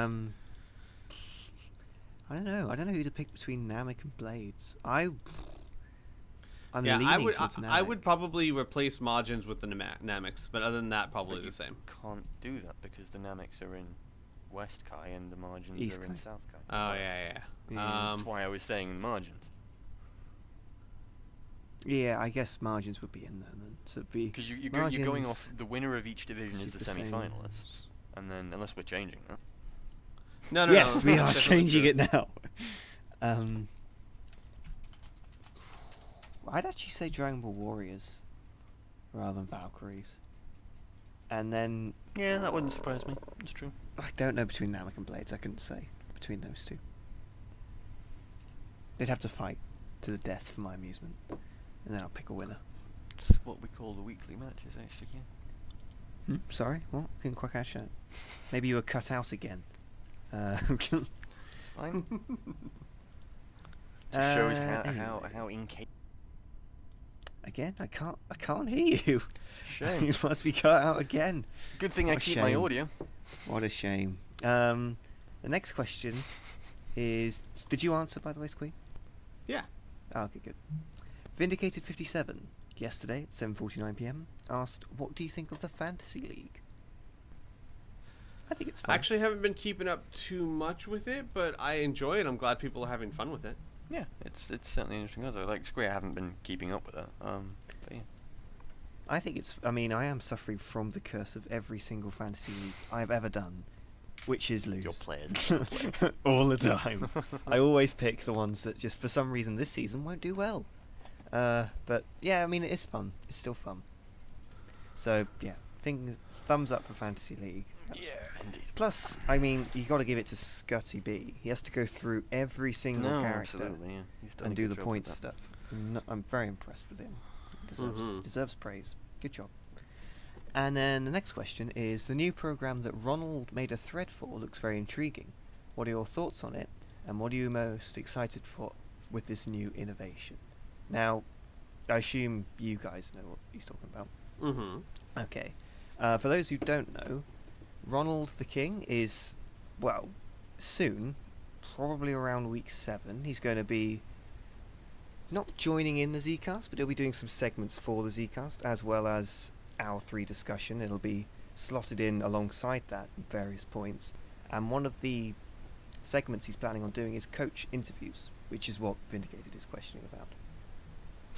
Speaker 1: I don't know. I don't know who to pick between Namek and Blades. I'm
Speaker 3: Yeah,
Speaker 1: leaning towards Namek.
Speaker 3: I would probably replace Margins with the Nameks, but other than that, probably
Speaker 2: But
Speaker 3: the
Speaker 2: you
Speaker 3: same.
Speaker 2: can't do that because the Nameks are in West Kai and the Margins
Speaker 1: East
Speaker 2: are in
Speaker 1: Kai.
Speaker 2: South Kai.
Speaker 3: Oh yeah.
Speaker 2: That's why I was saying Margins.
Speaker 1: Yeah, I guess Margins would be in there then. So it'd be
Speaker 2: Because you're going
Speaker 1: Margins,
Speaker 2: off the winner of each division is the
Speaker 1: Super
Speaker 2: semi-finalists,
Speaker 1: Saiyans.
Speaker 2: and then unless we're changing that.
Speaker 3: No,
Speaker 1: yes,
Speaker 3: no,
Speaker 1: we are
Speaker 3: definitely
Speaker 1: changing
Speaker 3: true.
Speaker 1: it now. I'd actually say Dragon Ball Warriors rather than Valkyries. And then
Speaker 2: Yeah, that wouldn't surprise me. It's true.
Speaker 1: I don't know between Namek and Blades. I couldn't say between those two. They'd have to fight to the death for my amusement, and then I'll pick a winner.
Speaker 2: It's what we call the weekly matches, actually. Yeah.
Speaker 1: Sorry, what? Couldn't quite catch that. Maybe you were cut out again.
Speaker 2: It's fine. Just shows how incapable.
Speaker 1: Again, I can't hear you.
Speaker 2: Shame.
Speaker 1: You must be cut out again.
Speaker 2: Good thing I
Speaker 1: What a
Speaker 2: keep my
Speaker 1: shame.
Speaker 2: audio.
Speaker 1: What a shame. The next question is: did you answer, by the way, Squee?
Speaker 3: Yeah.
Speaker 1: Oh, okay, good. Vindicated57 yesterday at 7:49 p.m. asked, "What do you think of the Fantasy League?" I think it's fun.
Speaker 3: I actually haven't been keeping up too much with it, but I enjoy it. I'm glad people are having fun with it.
Speaker 2: Yeah, it's certainly interesting. Although, like Square, I haven't been keeping up with that. But yeah.
Speaker 1: I think it's. I mean, I am suffering from the curse of every single Fantasy League I've ever done, which is lose.
Speaker 2: Your players.
Speaker 1: All the time. I always pick the ones that just for some reason this season won't do well. But yeah, I mean, it is fun. It's still fun. So yeah, thumbs up for Fantasy League.
Speaker 2: Yeah, indeed.
Speaker 1: Plus, I mean, you got to give it to Scutty B. He has to go through every single
Speaker 2: No,
Speaker 1: character
Speaker 2: absolutely. Yeah. He's done
Speaker 1: and
Speaker 2: a
Speaker 1: do
Speaker 2: good
Speaker 1: the
Speaker 2: job
Speaker 1: points
Speaker 2: with that.
Speaker 1: stuff. I'm very impressed with him. He
Speaker 3: Mhm.
Speaker 1: deserves praise. Good job. And then the next question is: the new program that Ronald made a thread for looks very intriguing. What are your thoughts on it? And what are you most excited for with this new innovation? Now, I assume you guys know what he's talking about.
Speaker 3: Mm-hmm.
Speaker 1: Okay. For those who don't know, Ronald the King is, well, soon, probably around week 7, he's going to be not joining in the Zcast, but he'll be doing some segments for the Zcast, as well as our 3 discussion. It'll be slotted in alongside that at various points. And one of the segments he's planning on doing is coach interviews, which is what Vindicated is questioning about.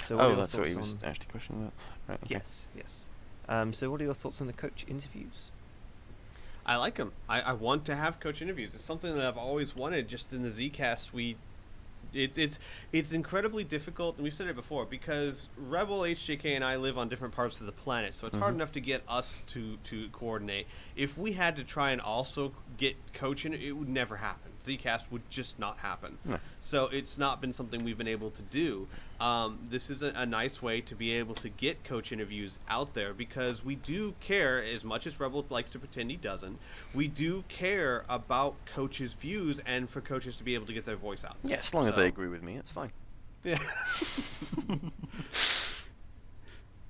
Speaker 1: So what are your
Speaker 2: That's what he
Speaker 1: thoughts
Speaker 2: was
Speaker 1: on?
Speaker 2: actually questioning about. Right. Okay.
Speaker 1: Yes, yes. So what are your thoughts on the coach interviews?
Speaker 3: I like them. I want to have coach interviews. It's something that I've always wanted. Just in the Zcast, it's incredibly difficult, and we've said it before, because Rebel, HJK, and I live on different parts of the planet, so it's hard enough to get us to coordinate. If we had to try and also get coaching, it would never happen. Zcast would just not happen.
Speaker 2: No.
Speaker 3: So it's not been something we've been able to do. This is a nice way to be able to get coach interviews out there, because we do care, as much as Rebel likes to pretend he doesn't, we do care about coaches' views and for coaches to be able to get their voice out.
Speaker 2: Yeah, as long as
Speaker 3: So-
Speaker 2: they agree with me, it's fine.
Speaker 3: Yeah.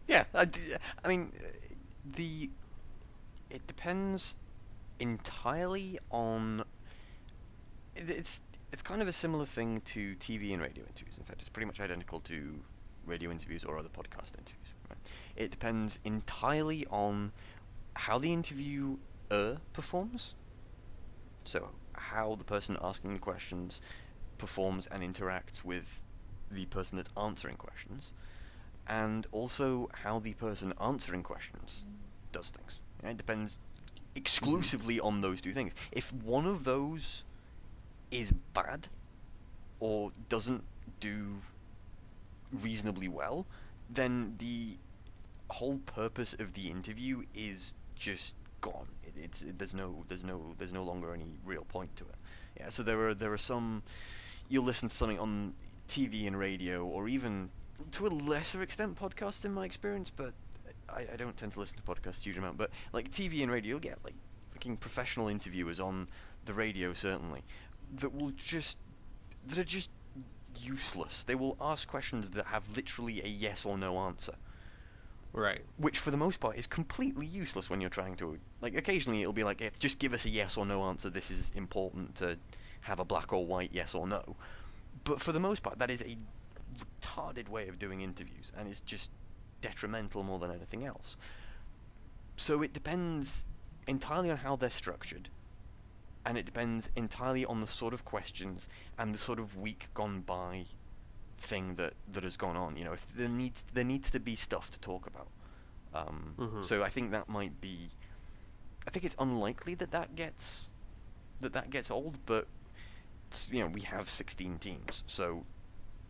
Speaker 2: Yeah, I mean, it depends entirely on. It's kind of a similar thing to TV and radio interviews. In fact, it's pretty much identical to radio interviews or other podcast interviews. Right? It depends entirely on how the interviewer performs. So, how the person asking the questions performs and interacts with the person that's answering questions, and also how the person answering questions does things. Yeah, it depends exclusively on those two things. If one of those is bad or doesn't do reasonably well, then the whole purpose of the interview is just gone. There's no longer any real point to it. Yeah, so there are some, you'll listen to something on TV and radio, or even to a lesser extent podcasts in my experience, but I don't tend to listen to podcasts a huge amount, but like TV and radio, you'll get like fucking professional interviewers on the radio, certainly, that are just useless. They will ask questions that have literally a yes or no answer.
Speaker 3: Right.
Speaker 2: Which, for the most part, is completely useless when you're trying to... Like, occasionally it'll be like, just give us a yes or no answer, this is important to have a black or white yes or no. But for the most part, that is a retarded way of doing interviews, and it's just detrimental more than anything else. So it depends entirely on how they're structured, and it depends entirely on the sort of questions and the sort of week gone by thing that has gone on. You know, if there needs to be stuff to talk about. So I think that might be. I think it's unlikely that gets old, but you know, we have 16 teams, so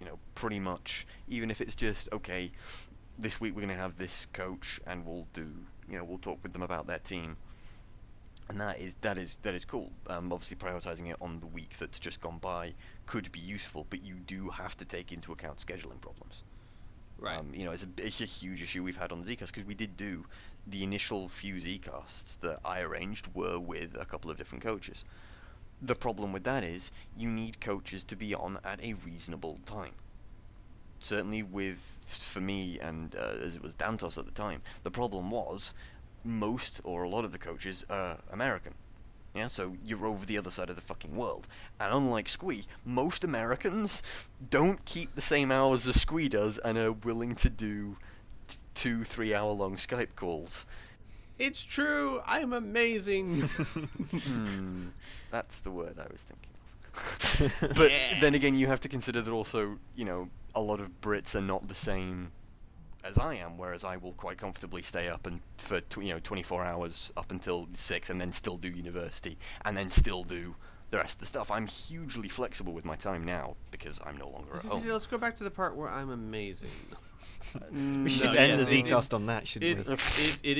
Speaker 2: you know, pretty much, even if it's just okay, this week we're gonna have this coach and we'll talk with them about their team. And that is cool. Obviously, prioritizing it on the week that's just gone by could be useful, but you do have to take into account scheduling problems.
Speaker 3: Right.
Speaker 2: You know, it's a huge issue we've had on the Zcast, because we did do the initial few Zcasts that I arranged were with a couple of different coaches. The problem with that is you need coaches to be on at a reasonable time. Certainly for me, and as it was Dantos at the time, the problem was most or a lot of the coaches are American. Yeah, so you're over the other side of the fucking world. And unlike Squee, most Americans don't keep the same hours as Squee does and are willing to do 2-3 hour long Skype calls.
Speaker 3: It's true. I'm amazing.
Speaker 2: That's the word I was thinking of. But then again, you have to consider that also, you know, a lot of Brits are not the same as I am, whereas I will quite comfortably stay up and for 24 hours up until 6, and then still do university, and then still do the rest of the stuff. I'm hugely flexible with my time now because I'm no longer at home.
Speaker 3: Let's go back to the part where I'm amazing.
Speaker 1: We should just end the Zcast on that, shouldn't we?
Speaker 3: It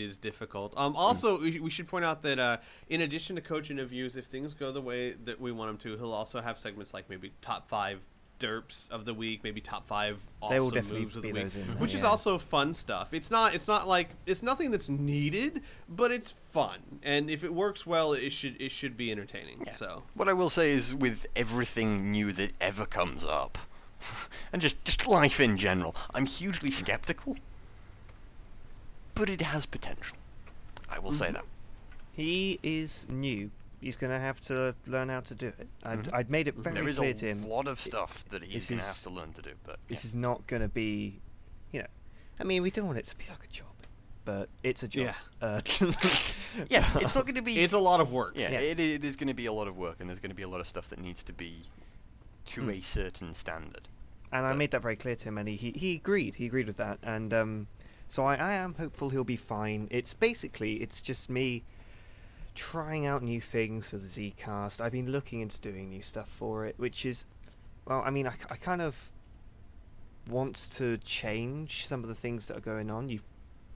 Speaker 3: is difficult. Also, we should point out that in addition to coach interviews, if things go the way that we want them to, he'll also have segments like maybe top 5 derps of the week, maybe top 5
Speaker 1: They will
Speaker 3: awesome
Speaker 1: definitely
Speaker 3: moves of the
Speaker 1: be
Speaker 3: week,
Speaker 1: those in there,
Speaker 3: which is
Speaker 1: yeah.
Speaker 3: also fun stuff. It's not like it's nothing that's needed, but it's fun, and if it works well, it should be entertaining.
Speaker 2: Yeah.
Speaker 3: So
Speaker 2: What I will say is, with everything new that ever comes up, and just life in general, I'm hugely skeptical, but it has potential. I will say that.
Speaker 1: He is new. He's going to have to learn how to do it. I'd made it very
Speaker 2: There is
Speaker 1: clear
Speaker 2: a
Speaker 1: to him.
Speaker 2: lot of stuff that he's
Speaker 1: this
Speaker 2: going to
Speaker 1: is-
Speaker 2: have to learn to do, but
Speaker 1: This is not going to be, I mean, we don't want it to be like a job, but it's a job.
Speaker 3: Yeah.
Speaker 2: yeah, it's not going to be.
Speaker 3: it's a lot of work.
Speaker 2: Yeah,
Speaker 1: Yeah.
Speaker 2: it is going to be a lot of work, and there's going to be a lot of stuff that needs to be to a certain standard.
Speaker 1: And I
Speaker 2: But-
Speaker 1: made that very clear to him, and he agreed. He agreed with that, and so I am hopeful he'll be fine. It's just me trying out new things for the Zcast. I've been looking into doing new stuff for it, which is, well, I mean, I kind of want to change some of the things that are going on.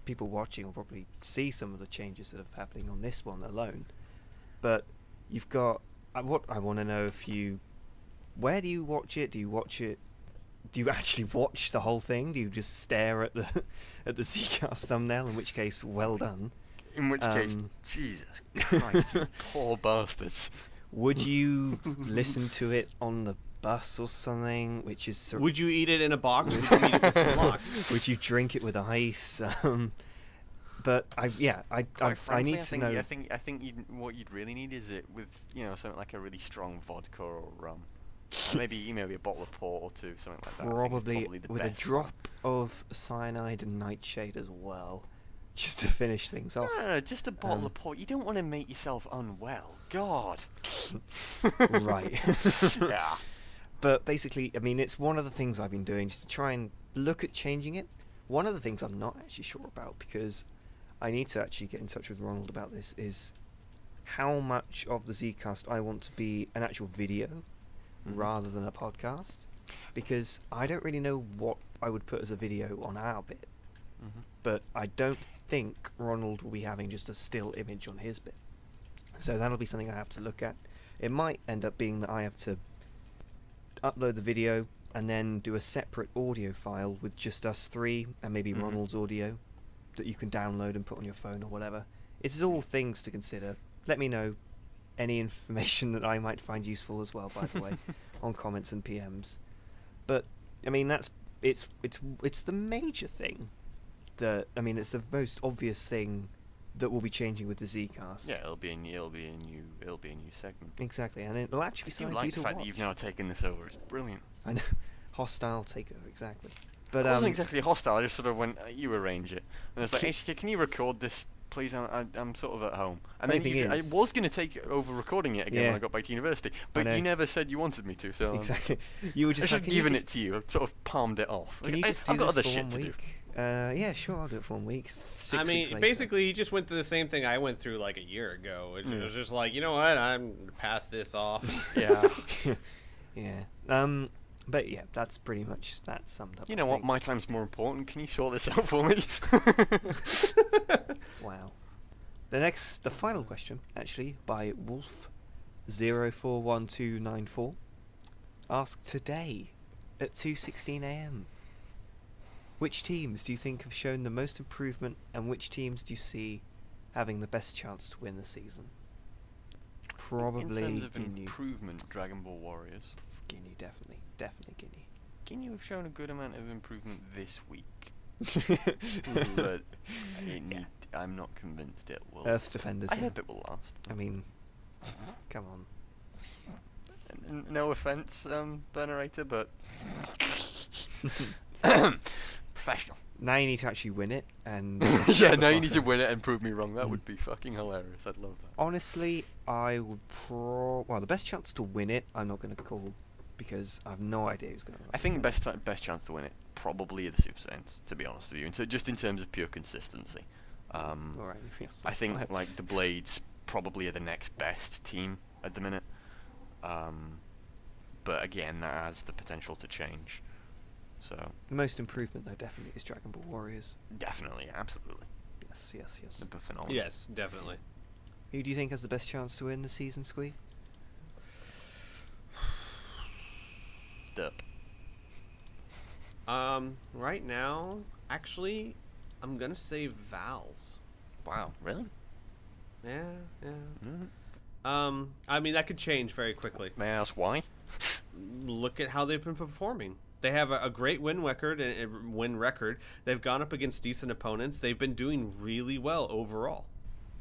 Speaker 1: People watching will probably see some of the changes that are happening on this one alone, but you've got what I want to know where do you watch it? Do you actually watch the whole thing? Do you just stare at the Zcast thumbnail? In which case, well done.
Speaker 2: In which case, Jesus Christ, you poor bastards.
Speaker 1: Would you listen to it on the bus or something? Which is
Speaker 3: Would you eat it in a box? Would you eat it with some blocks?
Speaker 1: would you drink it with ice? But I
Speaker 2: Frankly,
Speaker 1: need to know.
Speaker 2: I think what you'd really need is it with something like a really strong vodka or rum. Maybe a bottle of port or two, something like that. I think is
Speaker 1: Probably
Speaker 2: the
Speaker 1: with a
Speaker 2: best
Speaker 1: drop of cyanide and nightshade as well, just to finish things off.
Speaker 2: No, just a bottle
Speaker 1: Um,
Speaker 2: of port. You don't want to make yourself unwell. God.
Speaker 1: Right.
Speaker 2: Yeah.
Speaker 1: But basically, I mean, it's one of the things I've been doing just to try and look at changing it. One of the things I'm not actually sure about, because I need to actually get in touch with Ronald about this, is how much of the Zcast I want to be an actual video rather than a podcast. Because I don't really know what I would put as a video on our bit.
Speaker 2: Mhm.
Speaker 1: But I don't think Ronald will be having just a still image on his bit. So that'll be something I have to look at. It might end up being that I have to upload the video and then do a separate audio file with just us three and maybe
Speaker 2: Mhm.
Speaker 1: Ronald's audio that you can download and put on your phone or whatever. It's all things to consider. Let me know any information that I might find useful as well, by the way, on comments and PMs. But I mean, it's the major thing. It's the most obvious thing that will be changing with the Zcast.
Speaker 2: Yeah, it'll be a new segment.
Speaker 1: Exactly, and it'll actually be
Speaker 2: I do
Speaker 1: something for
Speaker 2: like
Speaker 1: you
Speaker 2: the
Speaker 1: to
Speaker 2: fact
Speaker 1: watch.
Speaker 2: that you've now taken this over. It's brilliant.
Speaker 1: I know, hostile takeover, exactly. But
Speaker 2: It wasn't exactly hostile. I just sort of went, you arrange it, and it's like, hey, can you record this, please? I'm sort of at home. And
Speaker 1: Funny
Speaker 2: then
Speaker 1: thing
Speaker 2: I
Speaker 1: is-
Speaker 2: was going to take over recording it again
Speaker 1: Yeah.
Speaker 2: when I got back to university, but
Speaker 1: know.
Speaker 2: you never said you wanted me to, so
Speaker 1: exactly, you were
Speaker 2: I
Speaker 1: just
Speaker 2: should
Speaker 1: like,
Speaker 2: have given it to you. I sort of palmed it off.
Speaker 1: Can you
Speaker 2: I-
Speaker 1: just do
Speaker 2: I've got
Speaker 1: this
Speaker 2: other
Speaker 1: for
Speaker 2: shit
Speaker 1: one
Speaker 2: to do.
Speaker 1: week? Yeah, sure, I'll do it for 1 week. 6
Speaker 3: I mean,
Speaker 1: weeks later.
Speaker 3: basically, he just went through the same thing I went through like a year ago. It
Speaker 2: Yeah.
Speaker 3: was just like, you know what? I'm gonna pass this off.
Speaker 2: Yeah.
Speaker 1: yeah. But yeah, that's pretty much that summed up.
Speaker 2: You
Speaker 1: I
Speaker 2: know what?
Speaker 1: think.
Speaker 2: My time's more important. Can you sort this out for me?
Speaker 1: Wow. The final question, actually, by Wolf041294, asked today at 2:16 a.m. Which teams do you think have shown the most improvement, and which teams do you see having the best chance to win the season? Probably
Speaker 2: In terms of
Speaker 1: Ginyu.
Speaker 2: improvement, Dragon Ball Warriors.
Speaker 1: Ginyu, definitely Ginyu.
Speaker 2: Ginyu have shown a good amount of improvement this week, but I'm not convinced it will.
Speaker 1: Earth Defenders.
Speaker 2: I
Speaker 1: yeah.
Speaker 2: hope it will last.
Speaker 1: I mean, come on.
Speaker 2: No offense, Burnerator, but professional.
Speaker 1: Now you need to actually win it, and
Speaker 2: Yeah, now you need to win it and prove me wrong. That would be fucking hilarious. I'd love that.
Speaker 1: Honestly, I would the best chance to win it, I'm not going to call, because I have no idea who's going to.
Speaker 2: I think best chance to win it probably are the Super Saiyans, to be honest with you. And so just in terms of pure consistency,
Speaker 1: All right. Yeah.
Speaker 2: I think like the Blades probably are the next best team at the minute. But again, that has the potential to change. So
Speaker 1: The most improvement, though, definitely is Dragon Ball Warriors.
Speaker 2: definitely, absolutely,
Speaker 1: Yes.
Speaker 2: they're phenomenal.
Speaker 3: Yes, definitely.
Speaker 1: Who do you think has the best chance to win the season, Squee?
Speaker 2: Derp.
Speaker 3: Right now, actually, I'm gonna say Val's.
Speaker 2: Wow, really?
Speaker 3: Yeah.
Speaker 2: Mm.
Speaker 3: I mean, that could change very quickly.
Speaker 2: May I ask why?
Speaker 3: Look at how they've been performing. They have a great win record. They've gone up against decent opponents. They've been doing really well overall.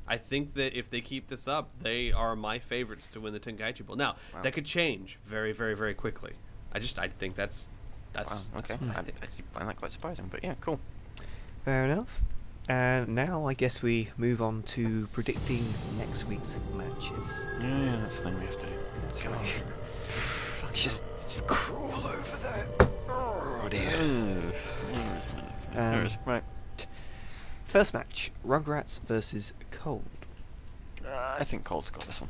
Speaker 3: I think that if they keep this up, they are my favorites to win the Tenkaichi Bowl. Now,
Speaker 2: Wow.
Speaker 3: that could change very, very, very quickly. I think that's
Speaker 2: Wow, okay.
Speaker 3: what I
Speaker 2: I
Speaker 3: think.
Speaker 2: actually find that quite surprising, but yeah, cool.
Speaker 1: Fair enough. And now I guess we move on to predicting next week's matches.
Speaker 2: Yeah, that's the thing we have to do.
Speaker 1: That's
Speaker 2: Come
Speaker 1: right.
Speaker 2: on.
Speaker 1: It's just Just crawl over there. Oh dear.
Speaker 2: Right.
Speaker 1: First match: Rugrats versus Cold.
Speaker 2: I think Cold's got this one.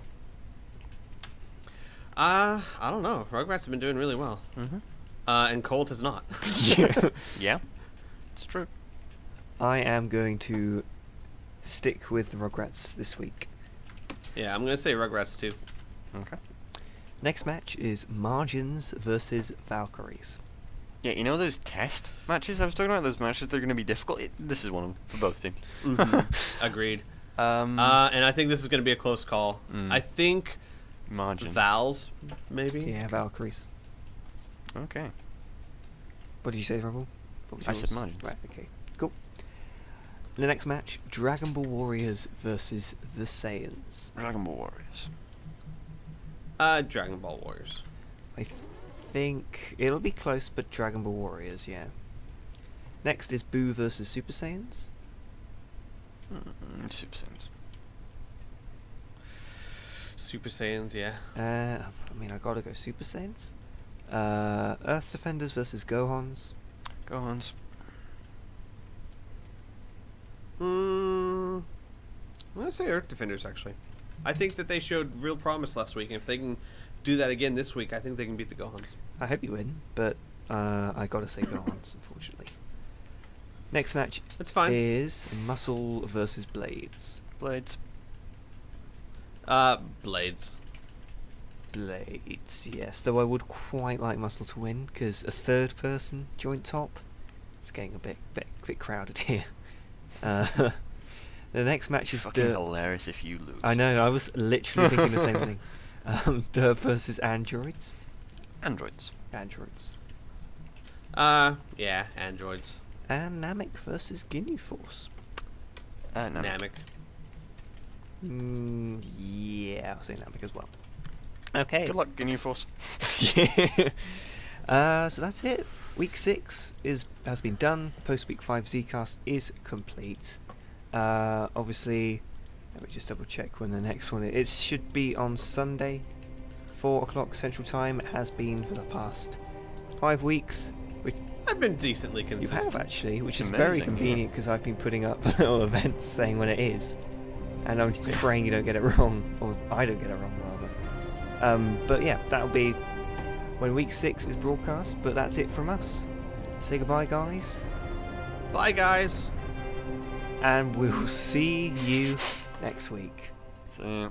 Speaker 3: I don't know. Rugrats have been doing really well.
Speaker 2: Mm-hmm.
Speaker 3: And Cold has not.
Speaker 2: Yeah, it's true.
Speaker 1: I am going to stick with the Rugrats this week.
Speaker 3: Yeah, I'm gonna say Rugrats too.
Speaker 2: Okay.
Speaker 1: Next match is Margins versus Valkyries.
Speaker 2: Yeah, you know those test matches I was talking about? Those matches that are going to be difficult? This is one of them for both teams.
Speaker 3: Mm-hmm. Agreed. And I think this is gonna be a close call. I think
Speaker 2: Margins.
Speaker 3: Vals, maybe.
Speaker 1: Yeah, Valkyries.
Speaker 2: Okay.
Speaker 1: What did you say, Rebel?
Speaker 2: I said Margins.
Speaker 1: Right, okay. Cool. The next match, Dragon Ball Warriors versus the Saiyans.
Speaker 2: Dragon Ball Warriors.
Speaker 3: Dragon Ball Warriors.
Speaker 1: I think it'll be close, but Dragon Ball Warriors, yeah. Next is Boo versus Super Saiyans.
Speaker 2: Super Saiyans.
Speaker 3: Super Saiyans, yeah.
Speaker 1: I mean, I gotta go Super Saiyans. Earth Defenders versus Gohans.
Speaker 2: Gohans.
Speaker 3: I'm gonna say Earth Defenders, actually. I think that they showed real promise last week, and if they can do that again this week, I think they can beat the Gohans.
Speaker 1: I hope you win, but I gotta say Gohans, unfortunately. Next match
Speaker 3: That's fine.
Speaker 1: is Muscle versus Blades.
Speaker 2: Blades.
Speaker 3: Blades.
Speaker 1: Blades, yes. Though I would quite like Muscle to win, because a third person joint top, it's getting a bit crowded here. The next match is
Speaker 2: Fucking
Speaker 1: Derp.
Speaker 2: hilarious if you lose.
Speaker 1: I know, I was literally thinking the same thing. Derp versus Androids.
Speaker 2: Androids.
Speaker 1: Androids.
Speaker 3: Yeah, androids.
Speaker 1: And Namek versus Ginyu Force.
Speaker 3: Namek.
Speaker 1: Yeah, I'll say Namek as well. Okay.
Speaker 2: Good luck, Ginyu Force.
Speaker 1: So that's it. Week 6 has been done. Post Week 5 Zcast is complete. Obviously, let me just double check when the next one is. It should be on Sunday, 4 o'clock Central Time. It has been for the past 5 weeks. Which
Speaker 3: I've been decently
Speaker 1: you
Speaker 3: consistent.
Speaker 1: have actually, which is
Speaker 2: Amazing,
Speaker 1: very
Speaker 2: yeah.
Speaker 1: convenient because I've been putting up little events saying when it is, and I'm praying you don't get it wrong, or I don't get it wrong rather. But yeah, that'll be when Week 6 is broadcast. But that's it from us. Say goodbye, guys,
Speaker 3: Bye, guys.
Speaker 1: and we'll see you next week.
Speaker 2: See ya.